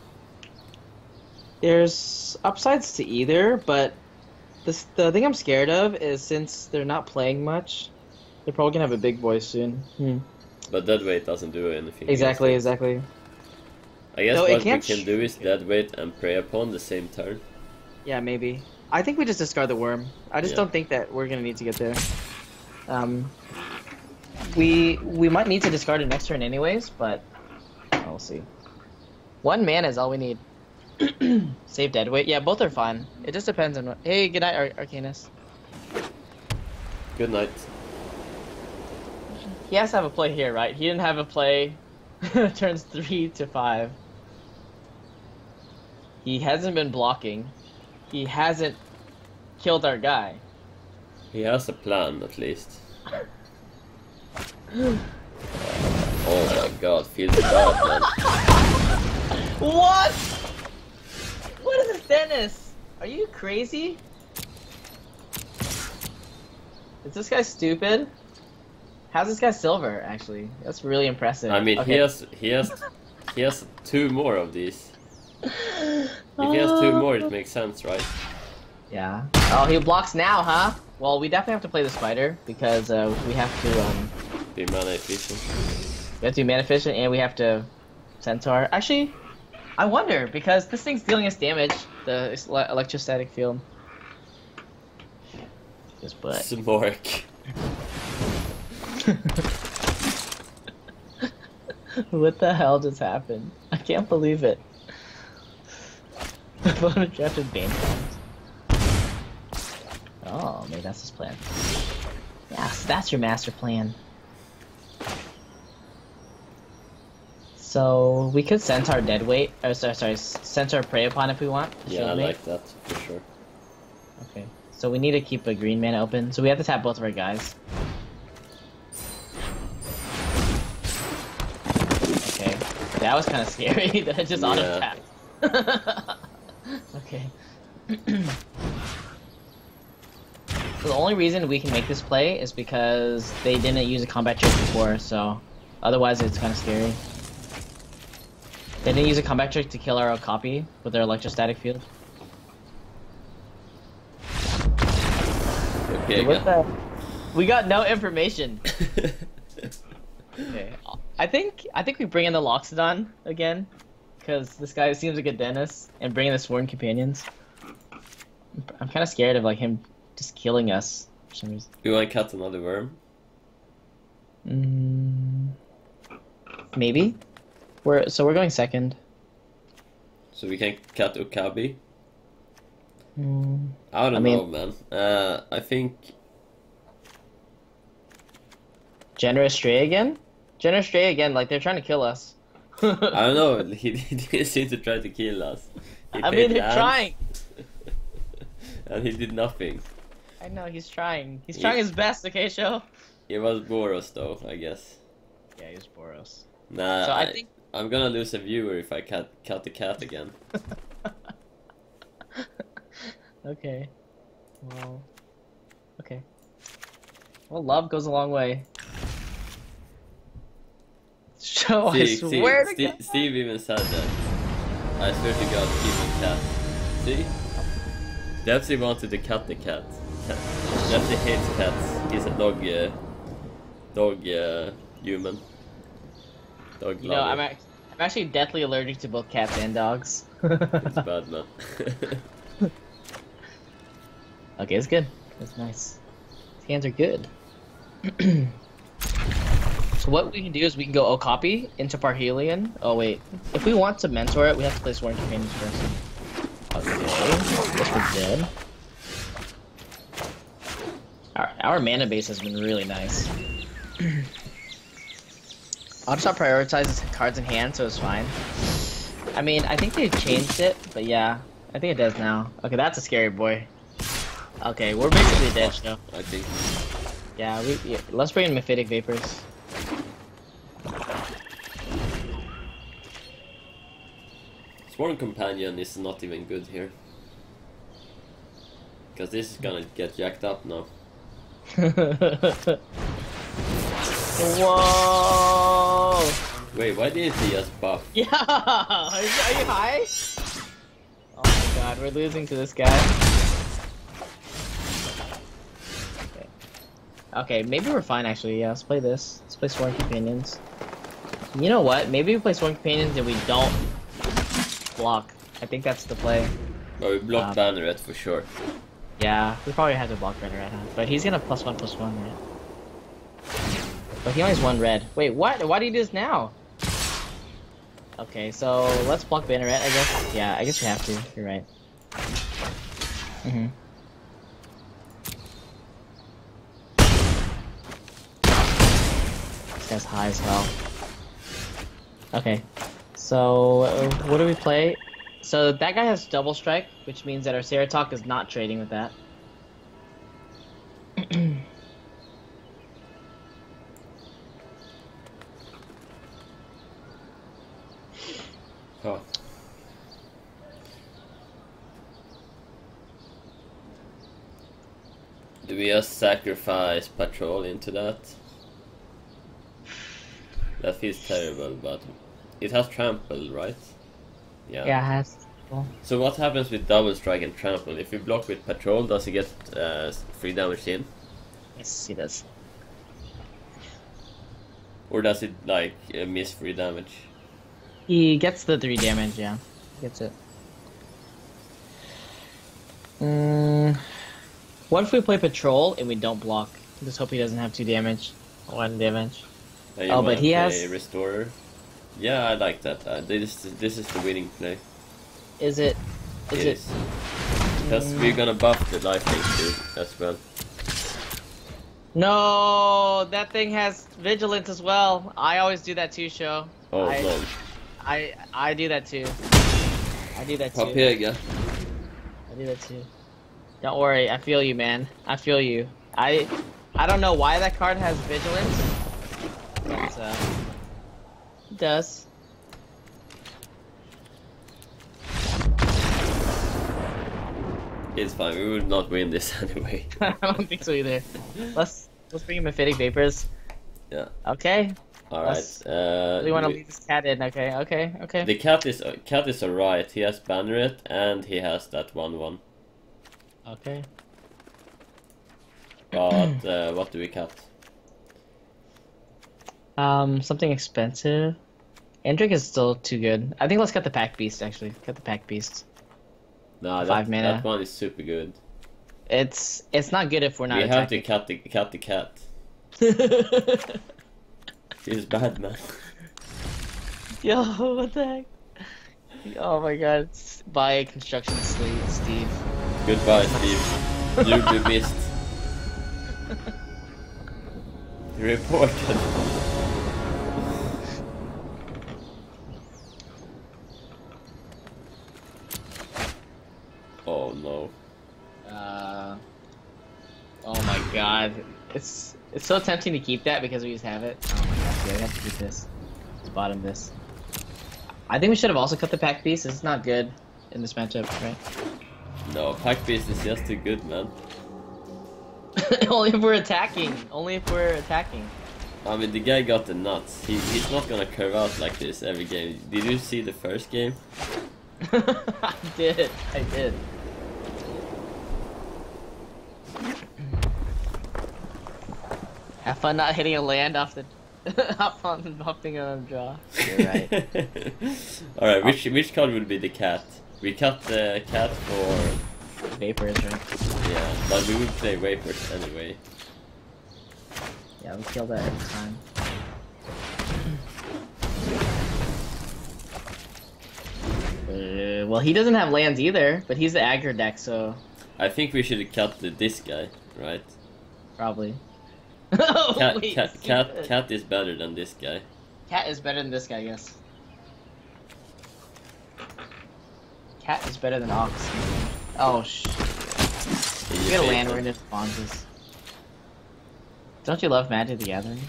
There's upsides to either, but the thing I'm scared of is since they're not playing much, they're probably gonna have a big boy soon. But dead weight doesn't do anything. Exactly, against it. exactly. I guess No, it what we can't can do is dead weight and prey upon the same turn. Yeah, maybe. I think we just discard the worm. I just Yeah. don't think that we're gonna need to get there. We might need to discard it next turn anyways, but we'll see. 1 mana is all we need. Save dead weight. Yeah, both are fine. It just depends on what. Hey, good night, Arcanus. Good night. He has to have a play here, right? He didn't have a play. Turns 3 to 5. He hasn't been blocking. He hasn't killed our guy. He has a plan, at least. Oh my god, feels bad, man. What? What is this, Dennis? Are you crazy? Is this guy stupid? How's this guy silver? Actually, that's really impressive. I mean, Okay. he has 2 more of these. If he has 2 more, it makes sense, right? Yeah. Oh, he blocks now, huh? Well, we definitely have to play the spider because we have to Be mana efficient. we have to be mana efficient and we have to centaur. Actually, I wonder because this thing's dealing us damage. The electrostatic field. His butt. Smork. What the hell just happened? I can't believe it. The opponent drafted Bane cards. Oh, maybe that's his plan. Yes, that's your master plan. So we could centaur deadweight. Oh, sorry, centaur prey upon if we want. Yeah, I Shieldmate. like that, for sure. Okay, so we need to keep a green mana open. So we have to tap both of our guys. Okay, that was kind of scary. That I just Yeah. auto tapped. Okay. So the only reason we can make this play is because they didn't use a combat trick before. So otherwise, it's kind of scary. They didn't use a combat trick to kill our copy with their electrostatic field. Okay, What the? We got no information. Okay, I think we bring in the Loxodon again, because this guy seems like a Dennis, and bring in the Sworn Companions. I'm kind of scared of like him just killing us for some reason. You want to cut another worm? Mm, maybe. We're going second. So we can cut Okabi? Mm, I don't mean- know, man. I think Generous Stray again? Generous Stray again, like they're trying to kill us. I don't know. He didn't seem to try to kill us. He I paid mean, they're ants, trying. and he did nothing. I know, he's trying. He's Yeah. trying his best, okay, Show? It was Boros though, I guess. Yeah, he's Boros. Nah, So I think... I'm gonna lose a viewer if I cut the cat again. Okay. Well... Okay. Well, love goes a long way. Show, I swear to God. Steve even said that. I swear to God, keep the cat. See? Dempsey wanted to cut the cat. Dempsey hates cats. He's a dog human. Dog You know, lover. I'm actually deathly allergic to both cats and dogs. It's bad, man. Okay, it's good. It's nice. These hands are good. So what we can do is we can go Okapi into Parhelion. Oh wait, if we want to mentor it, we have to play Sworn Companions first. Okay, guess we're dead. Our mana base has been really nice. Autoshot prioritizes cards in hand, so it's fine. I mean, I think they changed it, but yeah, I think it does now. Okay, that's a scary boy. Okay, we're basically dead, Show. I think. Yeah, let's bring in Mephitic Vapors. Sworn Companion is not even good here. Because this is gonna get jacked up now. Whoa! Wait, why didn't he just buff? Yeah! Are you high? Oh my god, we're losing to this guy. Okay, maybe we're fine actually. Yeah, let's play this. Let's play Sworn Companions. You know what? Maybe we play Sworn Companions and we don't block. I think that's the play. Oh, we blocked Banneret for sure. Yeah, we probably have to block red red, huh? But he's gonna +1/+1, right? But he only has 1 red. Wait, what? Why do you do this now? Okay, so let's block Banneret, I guess. Yeah, I guess we have to. You're right. This guy's high as hell. Okay, so what do we play? So that guy has double strike, which means that our Ceratok is not trading with that. Huh. Do we just sacrifice Patrol into that? That feels terrible, but it has Trample, right? Yeah. Yeah, it has. So what happens with Double Strike and Trample? If we block with Patrol, does he get 3 damage in? Yes, he does. Or does it, like, miss 3 damage? He gets the 3 damage, yeah. He gets it. What if we play Patrol and we don't block? Just hope he doesn't have 2 damage. 1 damage. And you Oh, wanna but he play has- Restorer? Yeah, I like that. This is the winning play. Is it? Is It it? is. Because we're gonna buff the life too as well. No, that thing has vigilance as well. I always do that too, Show. Oh I, no. I do that too. I do that too. Papega. I do that too. Don't worry, I feel you, man. I feel you. I don't know why that card has vigilance, but it does. It's fine, we will not win this anyway. I don't think so either. Let's bring in Mephitic Vapors. Yeah. Okay. Alright. We want to leave this cat in. Okay. The cat is alright. He has Banneret and he has that 1/1. Okay. But what do we cut? Something expensive. Endrick is still too good. I think let's cut the Pack Beast actually. Cut the Pack Beast. Nah, 5 mana. that one is super good. It's not good if we're not We have to attacking. cut the cat. He's bad, man. Yo, what the heck? Oh my god. Bye, construction Steve. Goodbye, Steve. You'll be missed. Reported. Oh no. Oh my god. It's so tempting to keep that because we just have it. Oh my gosh, yeah, we have to keep this. Let's bottom this. I think we should have also cut the pack piece. It's not good in this matchup, right? No, pack beast is just too good, man. Only if we're attacking. Only if we're attacking. I mean, the guy got the nuts. He's not gonna curve out like this every game. Did you see the first game? I did. Have fun not hitting a land off the hopping on a draw. You're right. Alright, which card would be the cat? We cut the cat for... Vapors, right? Yeah, but we would play Vapors anyway. Yeah, we kill that every time. Well, he doesn't have lands either, but he's the aggro deck, so I think we should cut this guy, right? probably. Cat is better than this guy. Cat is better than this guy, yes. Cat is better than Ox. Oh, You get a land where it spawns. Don't you love Magic the Gathering?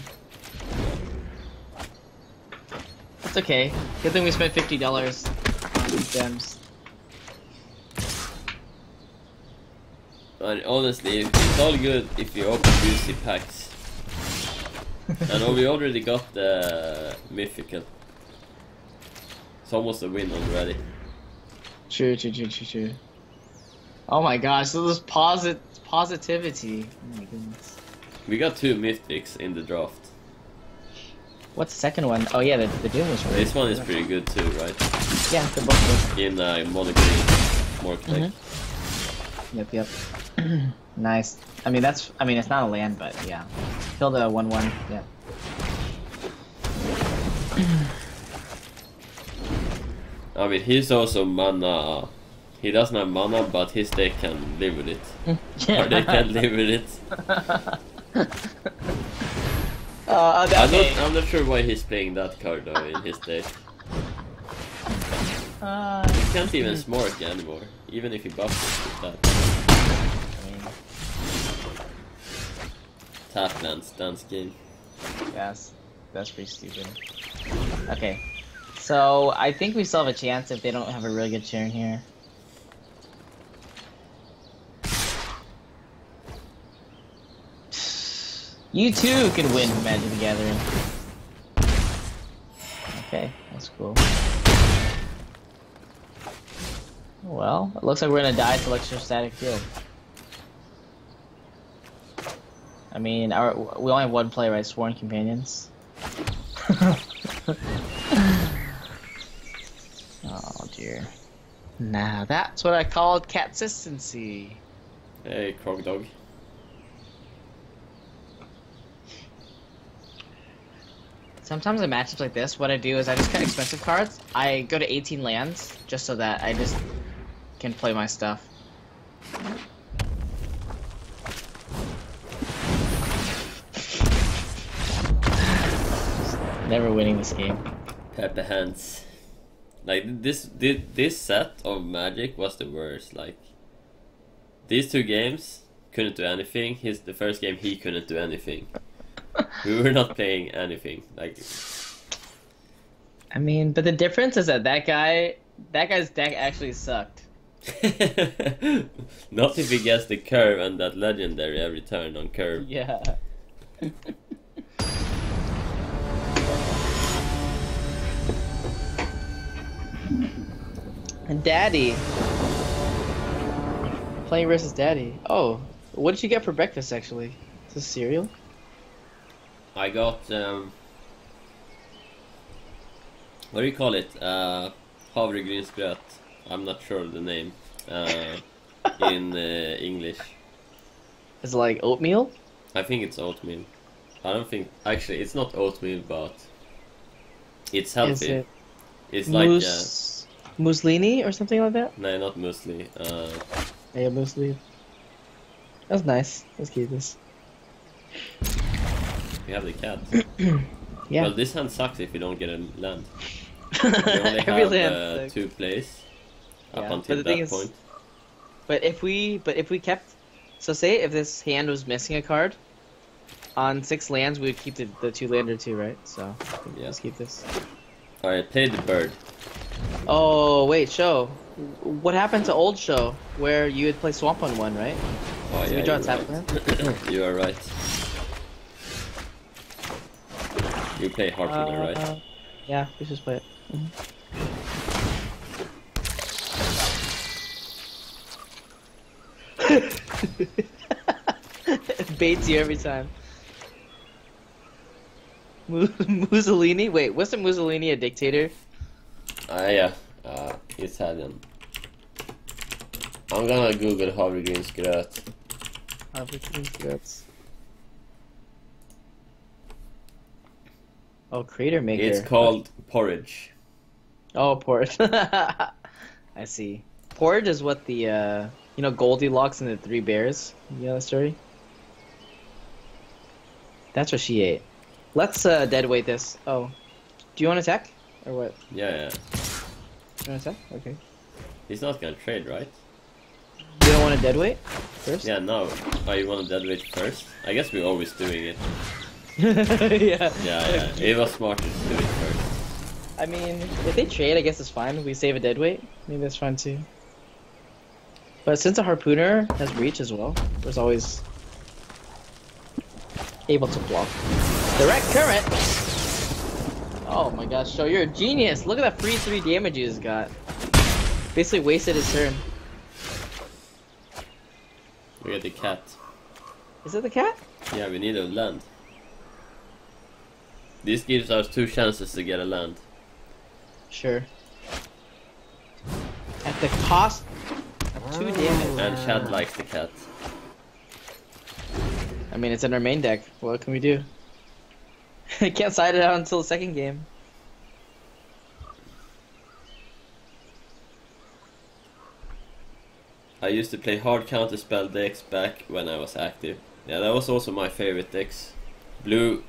It's okay. Good thing we spent $50 on gems. And honestly, it's all good if you open juicy packs. And we already got the mythical. It's almost a win already. True. Oh my gosh, so there's positivity. Oh my goodness. We got 2 mythics in the draft. What's the second one? Oh yeah, the Doom was really This one is pretty good too, right? Yeah, they're both good. In mono green, more deck. Yep. Nice. I mean, it's not a land, but yeah. Killed a 1/1. Yeah. I mean, he's also mana. He doesn't have mana, but his deck can live with it. Or they can live with it. Okay. I'm not sure why he's playing that card though in his deck. He can't even smork anymore, even if he buffs it with that. Tap lands, dance game. Yes, that's pretty stupid. Okay, so I think we still have a chance if they don't have a really good turn here. You too can win Magic the Gathering. Okay, that's cool. Well, it looks like we're gonna die to Electrostatic Field. I mean, we only have one play, right? Sworn Companions. Oh dear. Now that's what I call consistency. Hey, Krog Dog. Sometimes in matchups like this, what I do is I just cut expensive cards. I go to 18 lands just so that I just can play my stuff. Never winning this game. Pepper hands. Like this set of Magic was the worst. Like these 2 games couldn't do anything. The first game he couldn't do anything. We were not playing anything. Like I mean, but the difference is that guy's deck actually sucked. not if he gets the curve and that legendary every turn on curve. Yeah. And Daddy. Playing versus Daddy. Oh, what did you get for breakfast actually? Is this cereal? I got what do you call it? Havregrynsgröt. I'm not sure of the name. in English. It's like oatmeal. I think it's oatmeal. I don't think actually it's not oatmeal, but it's healthy. Is it It's like muslini or something like that? no, not muesli. Yeah, muesli. That's nice. Let's keep this. We have the cat. Yeah. Well, this hand sucks if you don't get a land. You only Every have land sucks. 2 plays up Yeah, until but the thing that is- point. But if we kept, so say if this hand was missing a card, on 6 lands we would keep the 2-lander too, right? So Yeah. let's keep this. Alright, play the bird. Oh wait, show. What happened to old show where you would play swamp on 1, right? Oh Did yeah, we draw you're a tap right. You are right. You play Harpooner, right? Yeah, we should play it. It baits you every time. Mussolini? Wait, wasn't Mussolini a dictator? Yeah, Italian. I'm gonna Google havregrynsgröt. Oh, Crater Maker. It's called porridge. Oh, porridge. I see. Porridge is what the, you know, Goldilocks and the 3 bears? You know that story? That's what she ate. Let's, deadweight this. Oh. Do you want to attack? Or what? Yeah. You want to attack? Okay. He's not gonna trade, right? You don't want to deadweight first? Yeah, no. Oh, you want to deadweight first? I guess we're always doing it. Yeah. Yeah. It was smart to do it first. I mean, if they trade, I guess it's fine. We save a deadweight. Maybe that's fine too. But since a harpooner has reach as well, there's always able to block. Direct current. Oh my gosh, Show, you're a genius. Look at that free 3 damage you just got. Basically wasted his turn. We get the cat. Is it the cat? Yeah, we need a land. This gives us 2 chances to get a land. Sure. At the cost of 2 damage. And Chad likes the cat. I mean, it's in our main deck. What can we do? Can't side it out until the second game. I used to play hard counter spell decks back when I was active. Yeah, that was also my favorite decks. Blue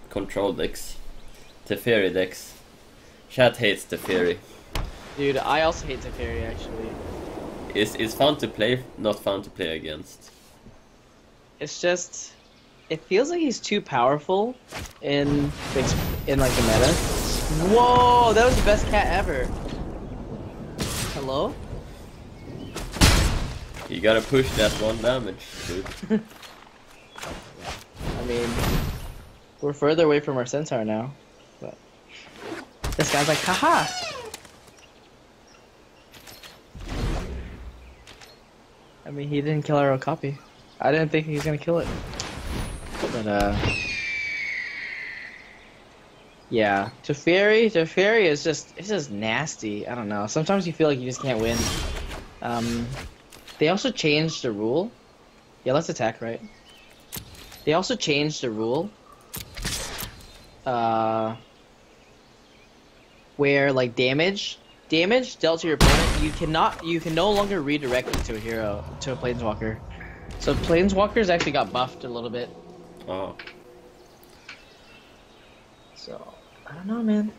control decks. Teferi decks. Chad hates Teferi. Dude, I also hate Teferi actually. It's fun to play, not fun to play against. It's just, it feels like he's too powerful in like the meta. Whoa, that was the best cat ever. Hello? You gotta push that 1 damage, dude. I mean, we're further away from our centaur now, but this guy's like, haha. I mean, he didn't kill our copy. I didn't think he was gonna kill it. But, yeah. Teferi is just, it's just nasty. I don't know. Sometimes you feel like you just can't win. They also changed the rule. Yeah, let's attack, right? They also changed the rule. Where, like, damage dealt to your opponent, you can no longer redirect it to a hero, to a planeswalker. So planeswalkers actually got buffed a little bit. Oh. So, I don't know, man.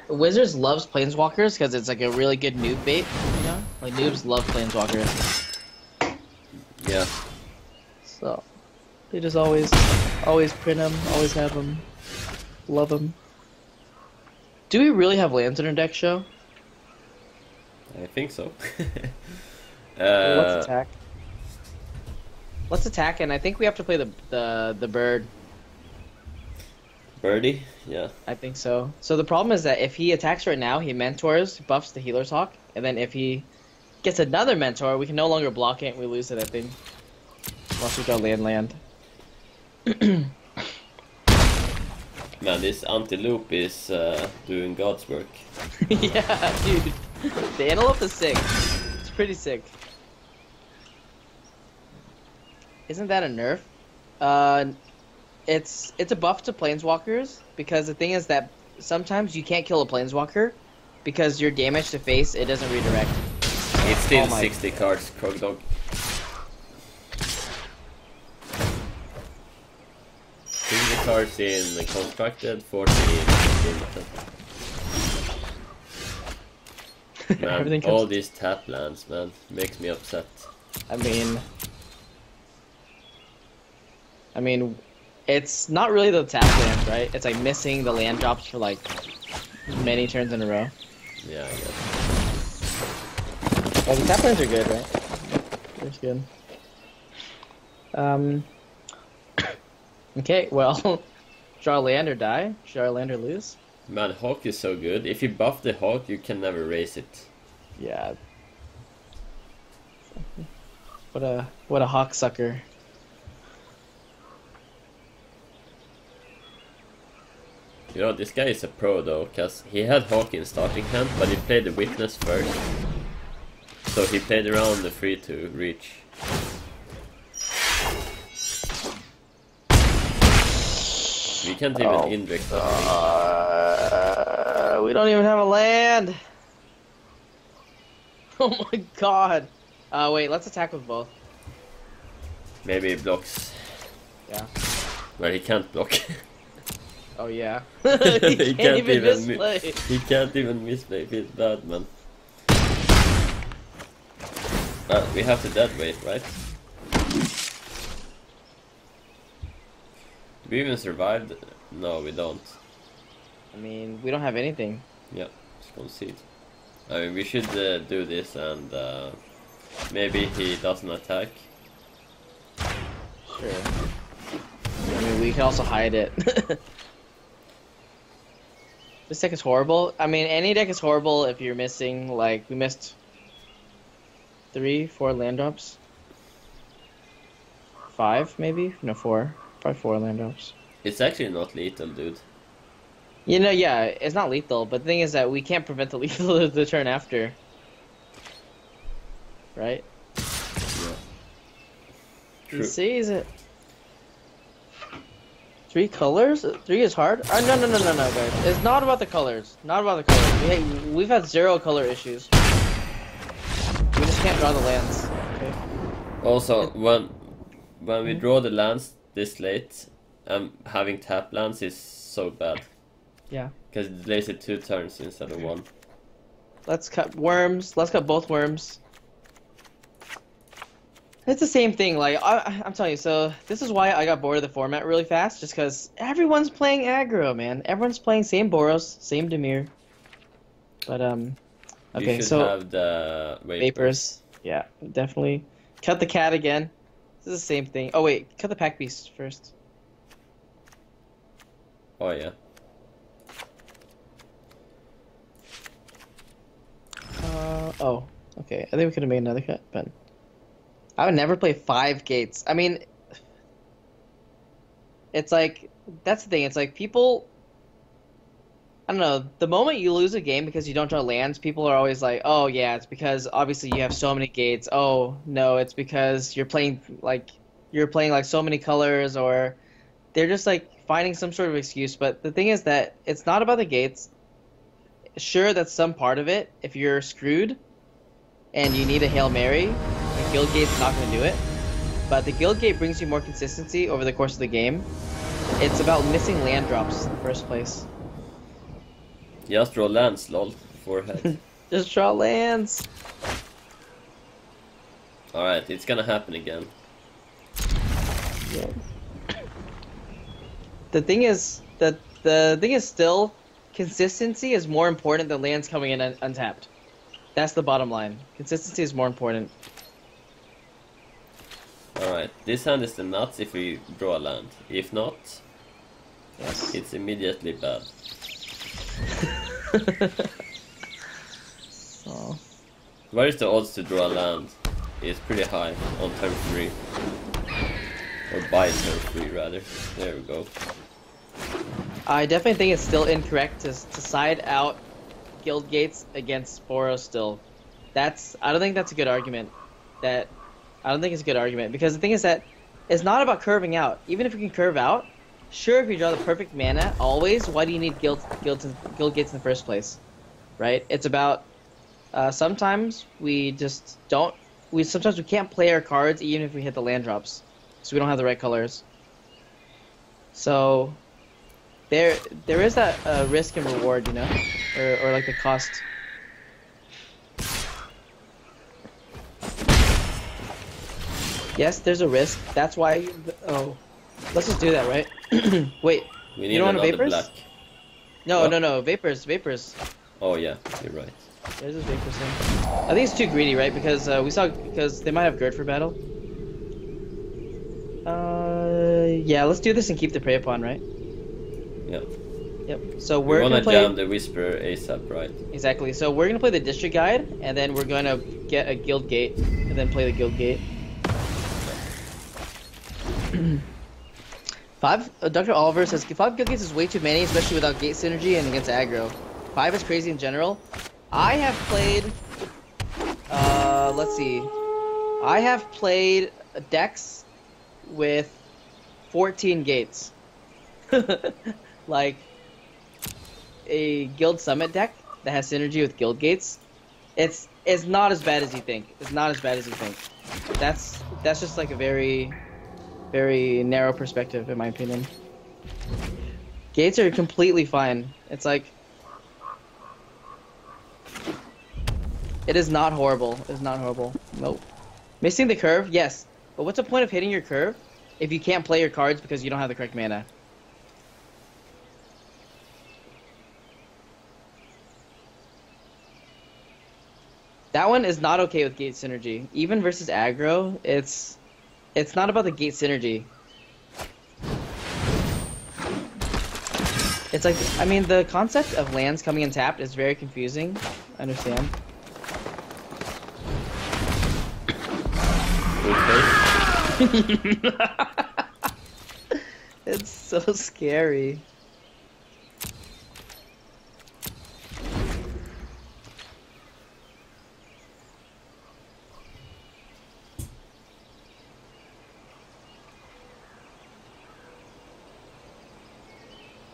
Wizards loves planeswalkers because it's like a really good noob bait, you know? Like, noobs love planeswalkers. Yeah. So, they just always print them, always have them, love them. Do we really have lands in our deck, Show? I think so. Let's attack. Let's attack, and I think we have to play the bird. Birdie? Yeah. I think so. So the problem is that if he attacks right now, he mentors, buffs the Healer's Hawk, and then if he gets another mentor, we can no longer block it, and we lose it, I think. Once we go land. Man, this antelope is doing God's work. Yeah, dude. The antelope is sick. It's pretty sick. Isn't that a nerf? It's a buff to planeswalkers because the thing is that sometimes you can't kill a planeswalker because your damage to face it doesn't redirect. It's still Oh my- 60 cards, Krogdog. 60 cards in constructed, 40 in limited. Man, Everything comes- all these tap lands, man, makes me upset. I mean, it's not really the tap lands, right? It's like missing the land drops for like many turns in a row. Yeah, I guess. Well, the tap lands are good, right? That's good. Okay, well, draw land or die. Draw land or lose. Man, Hawk is so good. If you buff the Hawk, you can never raise it. Yeah. What a hawk sucker. You know, this guy is a pro though, cause he had Hawk in starting hand, but he played the Witness first. So he played around the free to reach. We can't even indirect that. We don't even have a land. Oh my god. Wait, let's attack with both. Maybe he blocks. Yeah. Well, he can't block. Oh yeah. He can't even mi- misplay. He can't even misplay. Feels bad, man. We have to dead weight, right? We even survived? No, we don't. I mean, we don't have anything. Yeah, let's concede. I mean, we should do this and maybe he doesn't attack. Sure. I mean, we can also hide it. This deck is horrible. I mean, any deck is horrible if you're missing, like, we missed 3, 4 land drops. 5, maybe? No, 4. Probably 4 land drops. It's actually not lethal, dude. You know, yeah, it's not lethal, but the thing is that we can't prevent the lethal the turn after. Right? Yeah. He True. sees it. 3 colors? 3 is hard? No, guys. It's not about the colors. Not about the colors. We've had 0 color issues. We just can't draw the lands. Okay. Also, when we draw the lands this late, having tap lands is so bad. Yeah. Because it delays it 2 turns instead of 1. Let's cut worms. Let's cut both worms. It's the same thing. Like I'm telling you. So this is why I got bored of the format really fast, just because everyone's playing aggro, man. Everyone's playing same Boros, same Dimir. But You okay. should So have the vapors. Yeah, definitely. Cut the cat again. This is the same thing. Oh wait, cut the pack beast first. Oh yeah. Oh. Okay. I think we could have made another cut, but I would never play 5 gates. I mean, it's like, that's the thing. It's like people, I don't know, the moment you lose a game because you don't draw lands, people are always like, oh yeah, it's because obviously you have so many gates. Oh no, it's because you're playing like so many colors, or they're just like finding some sort of excuse. But the thing is that it's not about the gates. Sure, that's some part of it. If you're screwed and you need a Hail Mary, the Guild Gate's not going to do it. But the Guild Gate brings you more consistency over the course of the game. It's about missing land drops in the first place. Just draw lands, lol. Forehead. Just draw lands. Alright, it's gonna happen again. Yeah. The thing is still, consistency is more important than lands coming in untapped. That's the bottom line. Consistency is more important. Alright, this hand is the nuts if we draw a land. If not, Yes. it's immediately bad. Oh. Where is the odds to draw a land? It's pretty high on turn 3. Or by turn 3 rather. There we go. I definitely think it's still incorrect to side out Guild Gates against Boros still. I don't think that's a good argument. I don't think it's a good argument because the thing is that it's not about curving out. Even if you can curve out, sure, if you draw the perfect mana always, why do you need guild gates in the first place, right? It's about sometimes we just don't. Sometimes we can't play our cards even if we hit the land drops, so we don't have the right colors. So there is that risk and reward, you know, or like the cost. Yes, there's a risk. That's why. Oh, let's just do that, right? Wait, We need you don't want another vapors? black. No, What? no, vapors. Oh yeah, you're right. There's this vapors thing. I think it's too greedy, right? Because because they might have Gerd for battle. Yeah, let's do this and keep the prey upon, right? Yeah. Yep. So We we're wanna gonna play jam the Whisperer ASAP, right? exactly. So we're gonna play the district guide, and then we're gonna get a guild gate, and then play the guild gate. Dr. Oliver says 5 guild gates is way too many, especially without gate synergy and against aggro. 5 is crazy in general. I have played. Let's see. I have played decks with 14 gates. Like a guild summit deck that has synergy with guild gates. It's not as bad as you think. It's not as bad as you think. That's just like a very narrow perspective in my opinion. Gates are completely fine. It's like it is not horrible. It's not horrible. Nope. Missing the curve, yes. But what's the point of hitting your curve if you can't play your cards because you don't have the correct mana? That one is not okay with gate synergy. Even versus aggro, it's not about the gate synergy. It's like, I mean, the concept of lands coming in tapped is very confusing. I understand. Okay. It's so scary.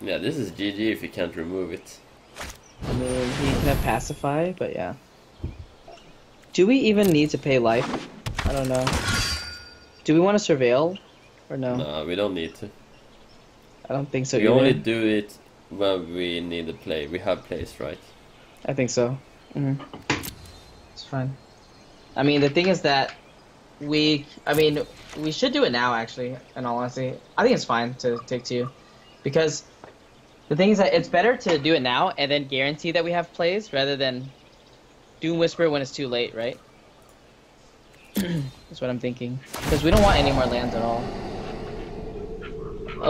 Yeah, this is GG if you can't remove it. I mean, he can have pacify, but yeah. Do we even need to pay life? I don't know. Do we want to surveil? Or no? No, we don't need to. I don't think so We either. only do it when we need a play. We have plays, right? I think so. It's fine. I mean, the thing is that we should do it now, actually, in all honesty. I think it's fine to take 2. Because the thing is that it's better to do it now and then guarantee that we have plays rather than Doom Whisper when it's too late, right? That's what I'm thinking. Because we don't want any more lands at all.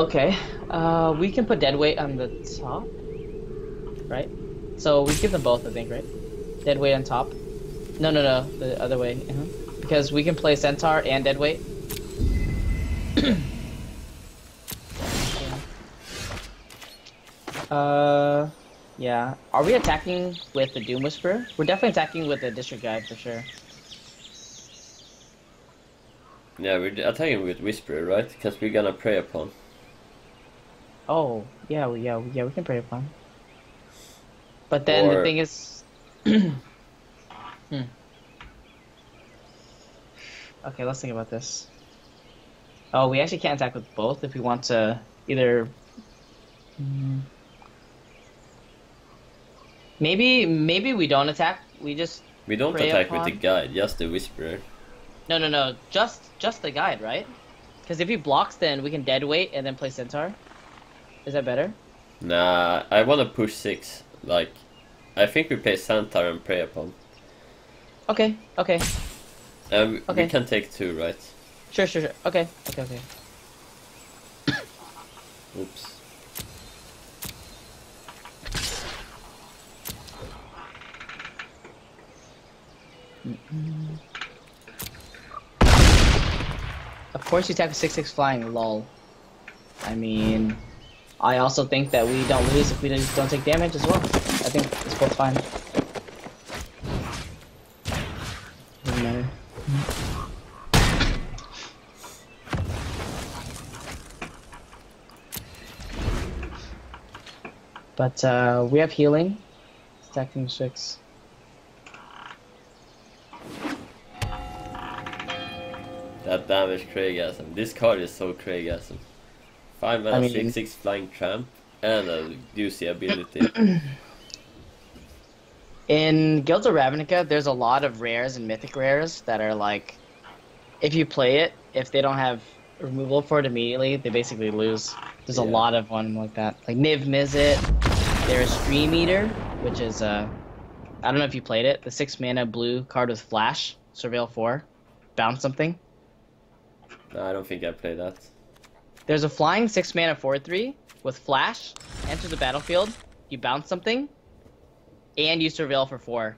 Okay. We can put Deadweight on the top. Right? So we give them both, I think, right? Deadweight on top. No, the other way. Because we can play Centaur and Deadweight. Yeah. Are we attacking with the Doom Whisperer? We're definitely attacking with the District Guide for sure. Yeah, we're attacking with Whisperer, right? Because we're gonna prey upon. Oh, yeah, we can prey upon. But then the thing is... Okay, let's think about this. Oh, we actually can't attack with both if we want to either... Maybe we don't attack. We just We don't prey attack upon. with the guide, just the Whisperer. No. Just the guide, right? Because if he blocks, then we can Deadweight and then play Centaur. Is that better? Nah, I wanna push 6. Like, I think we play Centaur and prey upon. Okay. And Okay. we can take 2, right? Sure. Okay. Oops. Of course you attack with 6/6 flying, lol. I mean, I also think that we don't lose if we don't take damage as well. I think it's both fine. But we have healing. Stacking 6. That damage Craigasm. This card is so Craigasm. 5 mana, I mean- 6/6 flying tramp, and a juicy ability. In Guilds of Ravnica, there's a lot of rares and mythic rares that are like, if you play it, if they don't have removal for it immediately, they basically lose. There's a Yeah. lot of one like that. Like Niv Mizzet, there's Dream Eater, which is I don't know if you played it, the 6 mana blue card with Flash, Surveil 4, bounce something. No, I don't think I played that. There's a flying 6 mana 4/3 with Flash, enter the battlefield, you bounce something, and you Surveil for 4.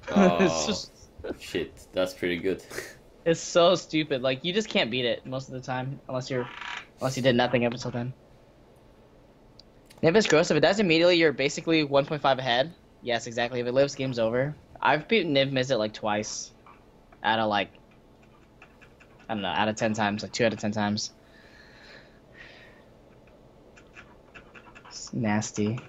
It's Oh, just- shit, that's pretty good. It's so stupid. Like you just can't beat it most of the time, unless you did nothing up until then. Niv is gross. If it dies immediately, you're basically 1.5 ahead. Yes, exactly. If it lives, game's over. I've beaten Niv Mizzet like twice, out of like, I don't know, out of 10 times, like 2 out of 10 times. It's nasty.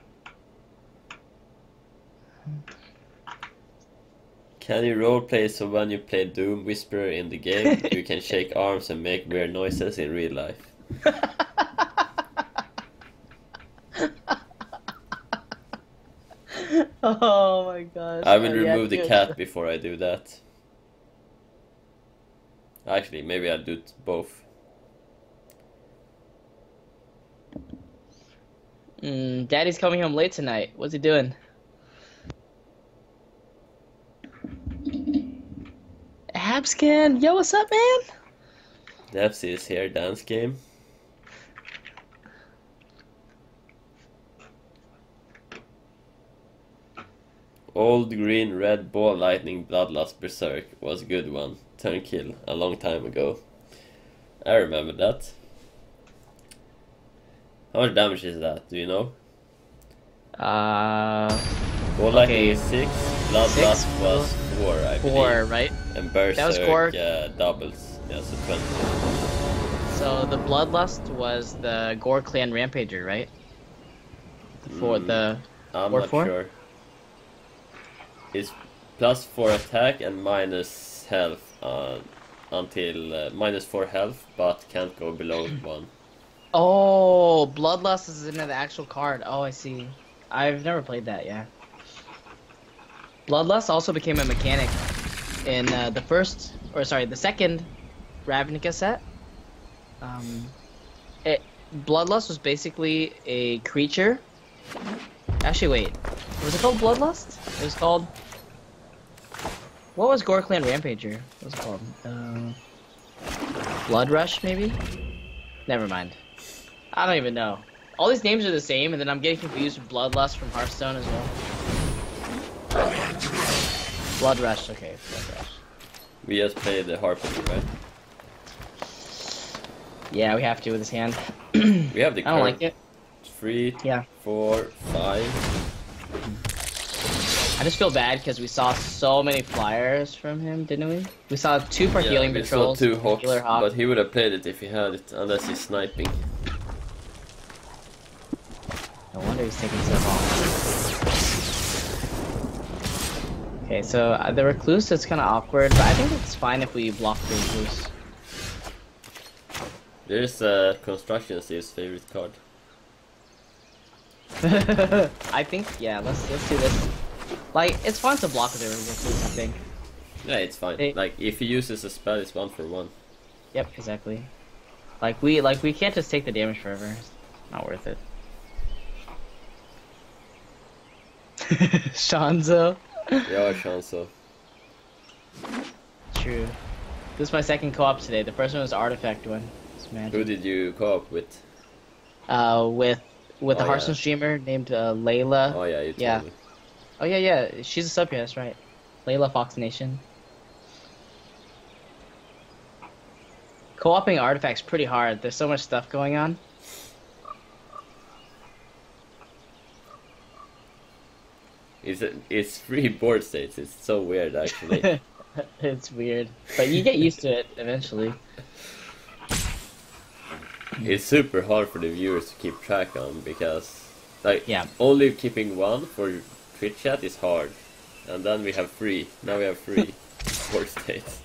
Can you roleplay so when you play Doom Whisperer in the game, you can shake arms and make weird noises in real life? Oh my gosh. I will Oh, yeah, remove the dude. cat before I do that. Actually, maybe I'll do both. Daddy's coming home late tonight. What's he doing? Abscan, yo, what's up, man? Depsy is here, dance game. Old green red ball lightning bloodlust berserk was a good one. Turn kill a long time ago. I remember that. How much damage is that? Do you know? Ball lightning okay. is 6. Bloodlust 6, was 4, I believe. 4, right? And That was berserk 4. doubles. Yeah, so 20. So the Bloodlust was the Gore Clan Rampager, right? For the I'm Or not 4? sure. It's plus 4 attack and minus health until minus 4 health, but can't go below 1. Oh, Bloodlust is in the actual card. Oh, I see. I've never played that, yeah. Bloodlust also became a mechanic in the second Ravnica set. Bloodlust was basically a creature. Actually, wait. Was it called Bloodlust? It was called... What was Gore Clan Rampager? What was it called? Blood Rush, maybe? Never mind. I don't even know. All these names are the same, and then I'm getting confused with Bloodlust from Hearthstone as well. Blood Rush, okay. Blood Rush. We just played the Harpy, right? Yeah, we have to with his hand. We have the I don't like it. 3, Yeah. 4, 5. I just feel bad because we saw so many flyers from him, didn't we? We saw 2 for healing we patrols. saw 2 hawks, Healer Hawk. but he would have played it if he had it, unless he's sniping. No wonder he's taking so long. Okay, so the Recluse is kind of awkward, but I think it's fine if we block the Recluse. There's Construction Steve's favorite card. I think, yeah, let's do this. Like, it's fun to block with the Recluse, I think. Yeah, it's fine. Hey. Like, if he uses a spell, it's 1 for 1. Yep, exactly. We can't just take the damage forever. It's not worth it. Shanzo. Yeah, Shanso. True. This is my second co-op today. The first one was Artifact one. It's Who magic. did you co-op with? With Oh, a Hearthstone yeah. streamer named Layla. Oh yeah, you told Yeah. me. Oh yeah, she's a sub, yeah, that's right. Layla Fox Nation. Co-oping Artifact's pretty hard. There's so much stuff going on. It's 3 board states. It's so weird, actually. It's weird, but you get used to it eventually. It's super hard for the viewers to keep track on because Like, Yeah. only keeping one for Twitch chat is hard. And then we have 3. Now we have 3 work states.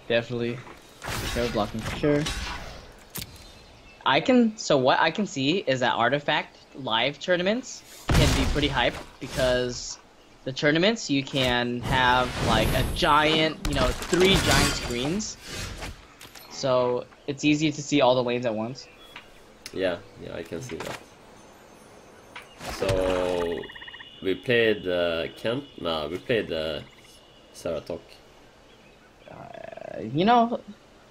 Definitely. Show blocking for sure. So what I can see is that Artifact live tournaments can be pretty hype because the tournaments you can have like a giant, 3 giant screens. So it's easy to see all the lanes at once. Yeah, I can see that. So we played Kent. No, we played Saratok.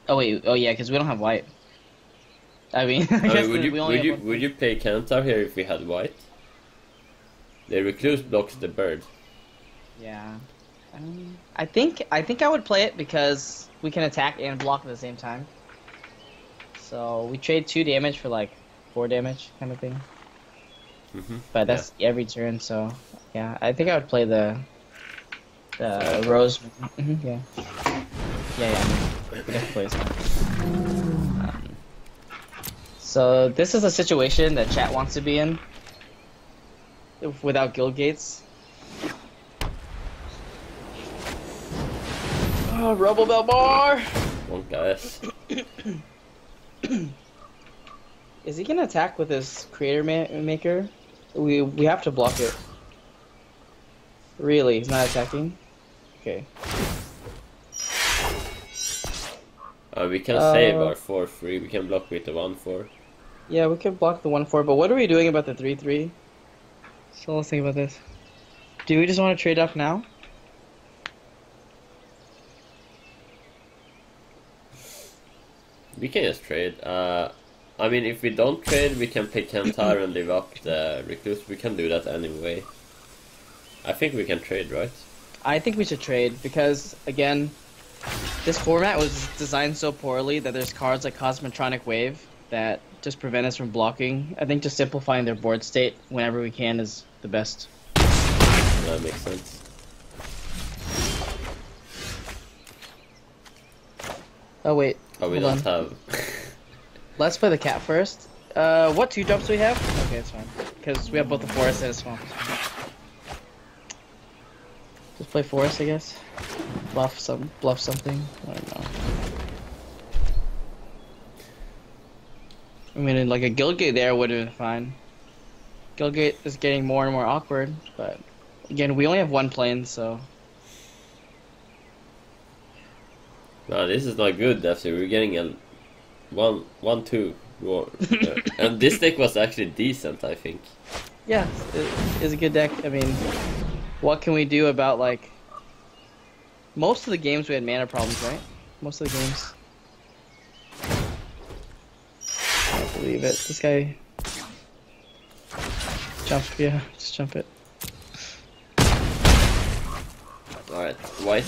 Oh wait, oh yeah, because we don't have white. I mean, I I guess mean, we only have one. would you play Kantar here if we had white? The recluse blocks the bird. Yeah. I think I would play it because we can attack and block at the same time. So we trade 2 damage for like 4 damage kind of thing. But that's every turn, so yeah, I think I would play the Rose. Yeah. We definitely play this. So this is a situation that chat wants to be in without guild gates. Oh, Rebel Belbar! One guys. Is he gonna attack with his creator maker? We have to block it. Really? He's not attacking? Okay. We can save our 4-3. We can block with the 1-4. Yeah, we can block the 1-4, but what are we doing about the 3-3? So let's think about this. Do we just want to trade off now? We can just trade. I mean, if we don't trade, we can pick Kantar and live up the recluse. We can do that anyway. I think we can trade, right? I think we should trade because, again, this format was designed so poorly that there's cards like Cosmotronic Wave that just prevent us from blocking. I think just simplifying their board state whenever we can is the best. That makes sense. Oh wait. Oh, we hold don't on. have. Let's play the cat first. What 2-drops do we have? Okay, it's fine. Because we have both the forest and a swamp. Just play forest, I guess. Bluff something. I don't know. I mean, like a Guildgate there would have been fine. Guildgate is getting more and more awkward, but again, we only have 1 plane, so. No, this is not good, Dempsey. We're getting a 1-2 war. And this deck was actually decent, I think. Yeah, it's a good deck. I mean, what can we do about, like... Most of the games we had mana problems, right? Most of the games. I don't believe it. This guy... Jump, yeah, just jump it. Alright, white.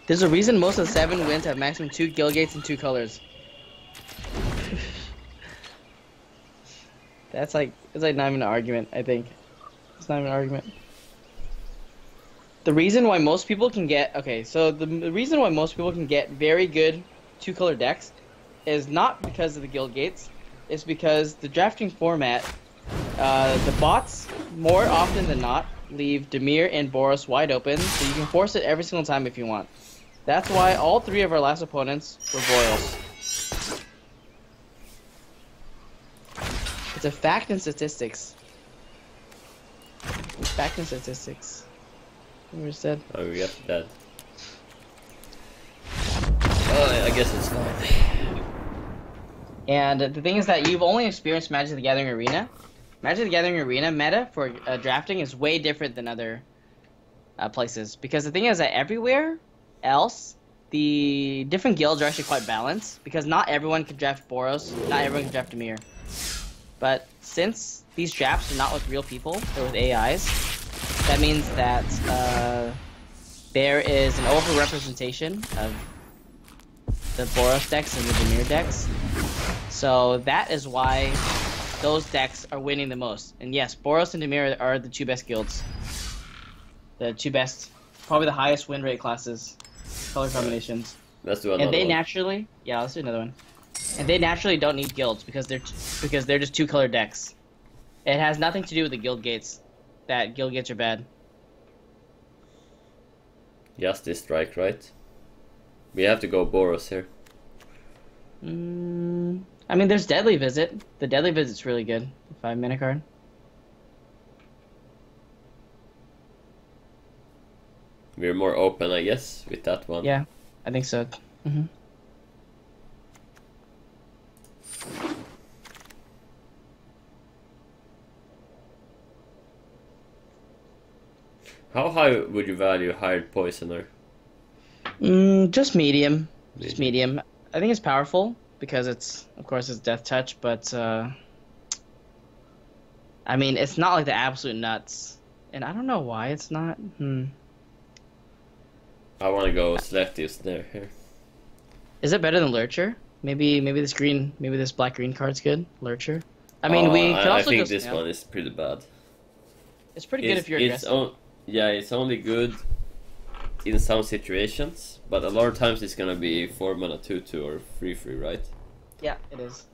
There's a reason most of the 7 wins have maximum 2 Guildgates and 2 colors. It's like not even an argument, I think. It's not even an argument. The reason why most people can get the reason why most people can get very good 2-color decks is not because of the guild gates. It's because the drafting format, the bots more often than not leave Dimir and Boros wide open, so you can force it every single time if you want. That's why all 3 of our last opponents were Boros. It's a fact and statistics. It's fact and statistics. Where's dead? Oh, we got that. Oh, I guess it's fine. And the thing is that you've only experienced Magic the Gathering Arena. Magic the Gathering Arena meta for drafting is way different than other places. Because the thing is that everywhere else, the different guilds are actually quite balanced. Because not everyone can draft Boros, not everyone can draft Dimir. But since these drafts are not with real people, they're with AIs, that means that there is an over-representation of the Boros decks and the Dimir decks. So that is why those decks are winning the most. And yes, Boros and Dimir are the 2 best guilds. The 2 best probably the highest win rate classes, color combinations. Let's do another And they one. naturally, yeah, let's do another one. And they naturally don't need guilds because they're just 2 color decks. It has nothing to do with the guild gates. That guild gates are bad. Justice Strike, right? We have to go Boros here. I mean, there's Deadly Visit. The Deadly Visit's really good. 5-mana card. We're more open, I guess, with that one. Yeah, I think so. How high would you value Hired Poisoner? Just medium. Just medium. I think it's powerful because of course, it's Death Touch, but I mean, it's not like the absolute nuts, and I don't know why it's not. I want to go Selective Snare here. Is it better than Lurcher? Maybe this black green card's good. Lurcher. I mean, we could also I think just, this one is pretty bad. It's pretty good if you're aggressive. Yeah, it's only good in some situations, but a lot of times it's gonna be 4-mana 2/2 or 3/3, right? Yeah, it is.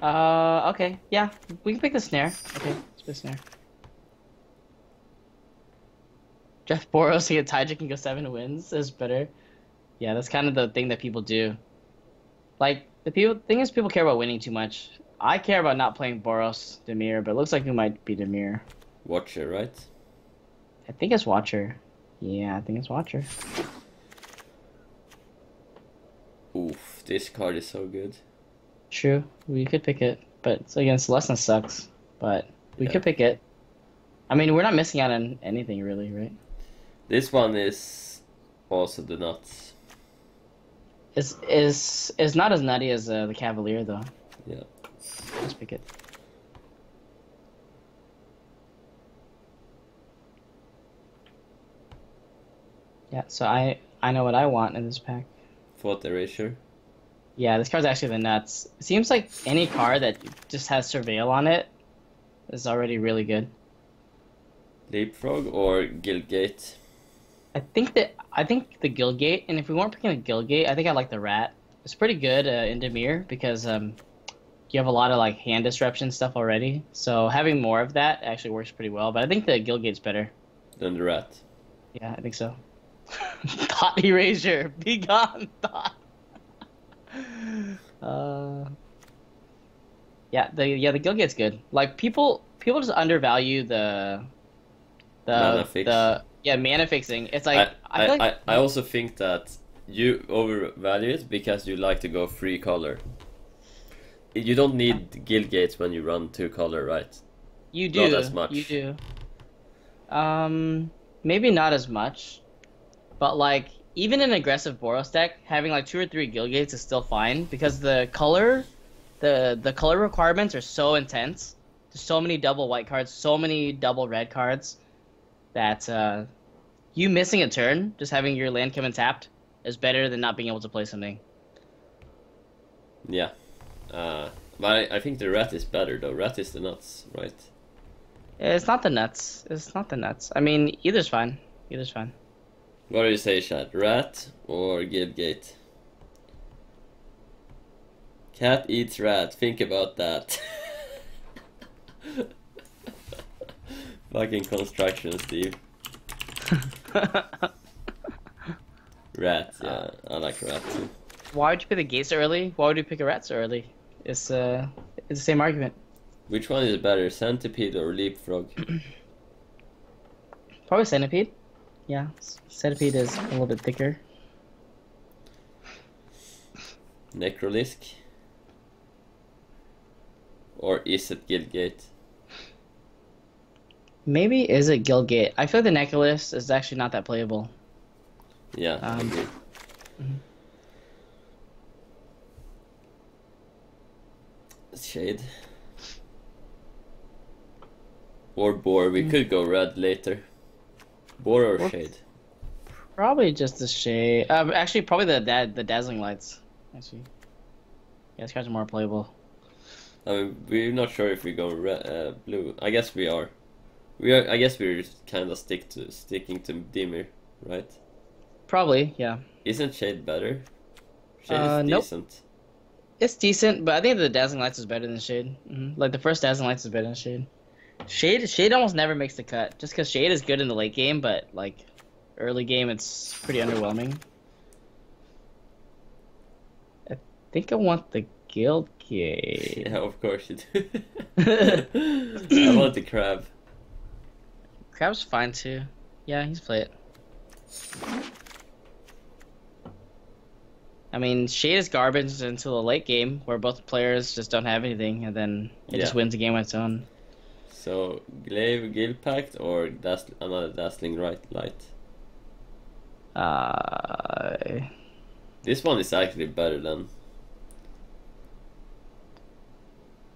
Okay, yeah, we can pick the Snare. Okay, let's pick Snare. Jeff Boros to get Taijik and go 7 wins is better. Yeah, that's kind of the thing that people do. Like, thing is people care about winning too much. I care about not playing Boros Dimir, but it looks like it might be Dimir. Watcher, right? I think it's Watcher. Yeah, I think it's Watcher. Oof, this card is so good. True, we could pick it, but so again, Celestina sucks. But we could pick it. I mean, we're not missing out on anything really, right? This one is also the nuts. Is not as nutty as the Cavalier though. Yeah. Let's pick it. Yeah, so I know what I want in this pack. Thought Erasure. Yeah, this card's actually the nuts. It seems like any card that just has Surveil on it is already really good. Leapfrog or Guildgate? I think the Guildgate, and if we weren't picking the Guildgate, I think I like the Rat. It's pretty good in Dimir because you have a lot of like hand disruption stuff already. So having more of that actually works pretty well. But I think the Guildgate's better. Than the Rat. Yeah, I think so. Thought Erasure, be gone, Thought. The Guildgate's good. Like people just undervalue the Mana fix. mana fixing. It's like I feel like I also think that you overvalue it because you like to go 3 color. You don't need guild gates when you run 2 color, right? you do. Not as much. You do. Maybe not as much, but like even in an aggressive Boros deck, having like 2 or 3 guild gates is still fine because the color requirements are so intense. There's so many double white cards, so many double red cards that you missing a turn, just having your land come in tapped, is better than not being able to play something. Yeah. But I think the Rat is better though. Rat is the nuts, right? It's not the nuts. It's not the nuts. I mean, either's fine. Either's fine. What do you say, Chad? Rat or Guildgate? Cat eats rat. Think about that. Fucking construction, Steve. Rat, yeah, I like rat too. Why would you pick the gates early? Why would you pick a rat so early? It's the same argument. Which one is better, Centipede or Leapfrog? Probably Centipede. Yeah, Centipede is a little bit thicker. Necrolisk? Or is it Guildgate? Maybe is it Guildgate? I feel like the Necklace is actually not that playable. Yeah, I agree. Shade. Or Boar, we could go red later. Boar or Shade? Probably just the Shade. Actually, probably the Dazzling Lights. Actually, yeah, these cards are more playable. I mean, we're not sure if we go red, blue. I guess we are. I guess we're kind of sticking to Dimir, right? Probably, yeah. Isn't Shade better? Shade is Nope. decent. It's decent, but I think the Dazzling Lights is better than Shade. Like the first Dazzling Lights is better than Shade. Shade almost never makes the cut, just because Shade is good in the late game, but like early game, it's pretty underwhelming. I think I want the Guild Gate. Yeah, of course you do. I want the crab. Crab's fine too. Yeah, he's play it. I mean, Shade is garbage until the late game, where both players just don't have anything, and then it just Yeah. wins the game on its own. So, Glaive Guild Pact or another Dazzling Light? This one is actually better than...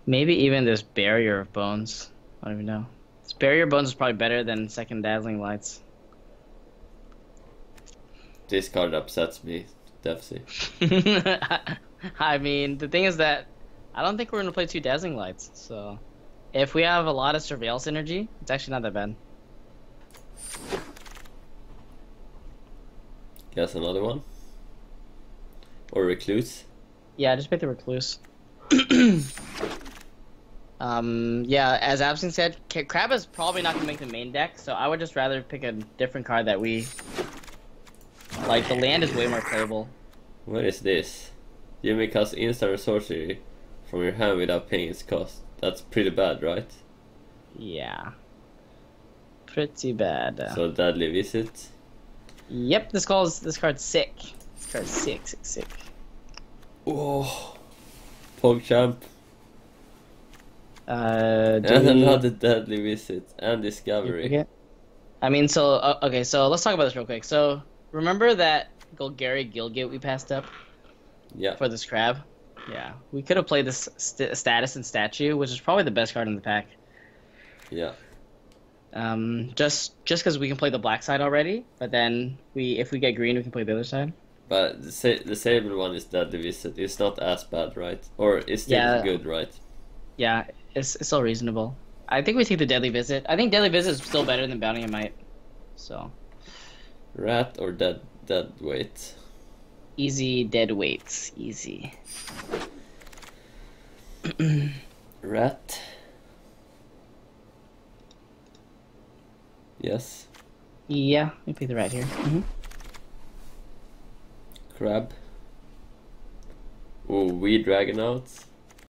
Maybe even this Barrier of Bones. I don't even know. This Barrier of Bones is probably better than second Dazzling Lights. This card upsets me, Devsy. I mean, the thing is that I don't think we're going to play two Dazzling Lights, so if we have a lot of Surveil synergy, it's actually not that bad. Guess another one? Or Recluse? Yeah, just pick the Recluse. Yeah, as Absing said, Crab is probably not going to make the main deck, so I would just rather pick a different card that we... Like, the land is way more playable. What is this? You may cast instant or sorcery from your hand without paying its cost. That's pretty bad, right? Yeah. Pretty bad. So Deadly Visit. Yep, this card's sick. This card's sick. Oh, PogChamp. And And another Deadly Visit and Discovery. I mean, so okay, so let's talk about this real quick. So remember that Golgari Guildgate we passed up Yeah. for this crab? Yeah, we could have played this status and statue, which is probably the best card in the pack. Yeah. Just because we can play the black side already, but then if we get green, we can play the other side. But the Sable one is Deadly Visit. It's not as bad, right? Or it's still Yeah. good, right? Yeah, it's still reasonable. I think we take the Deadly Visit. I think Deadly Visit is still better than Bounty and Might. So Rat or dead weight. easy dead weights, easy. Rat. Yes. Yeah, let me pick the rat here. Crab. Oh, we Dragonauts.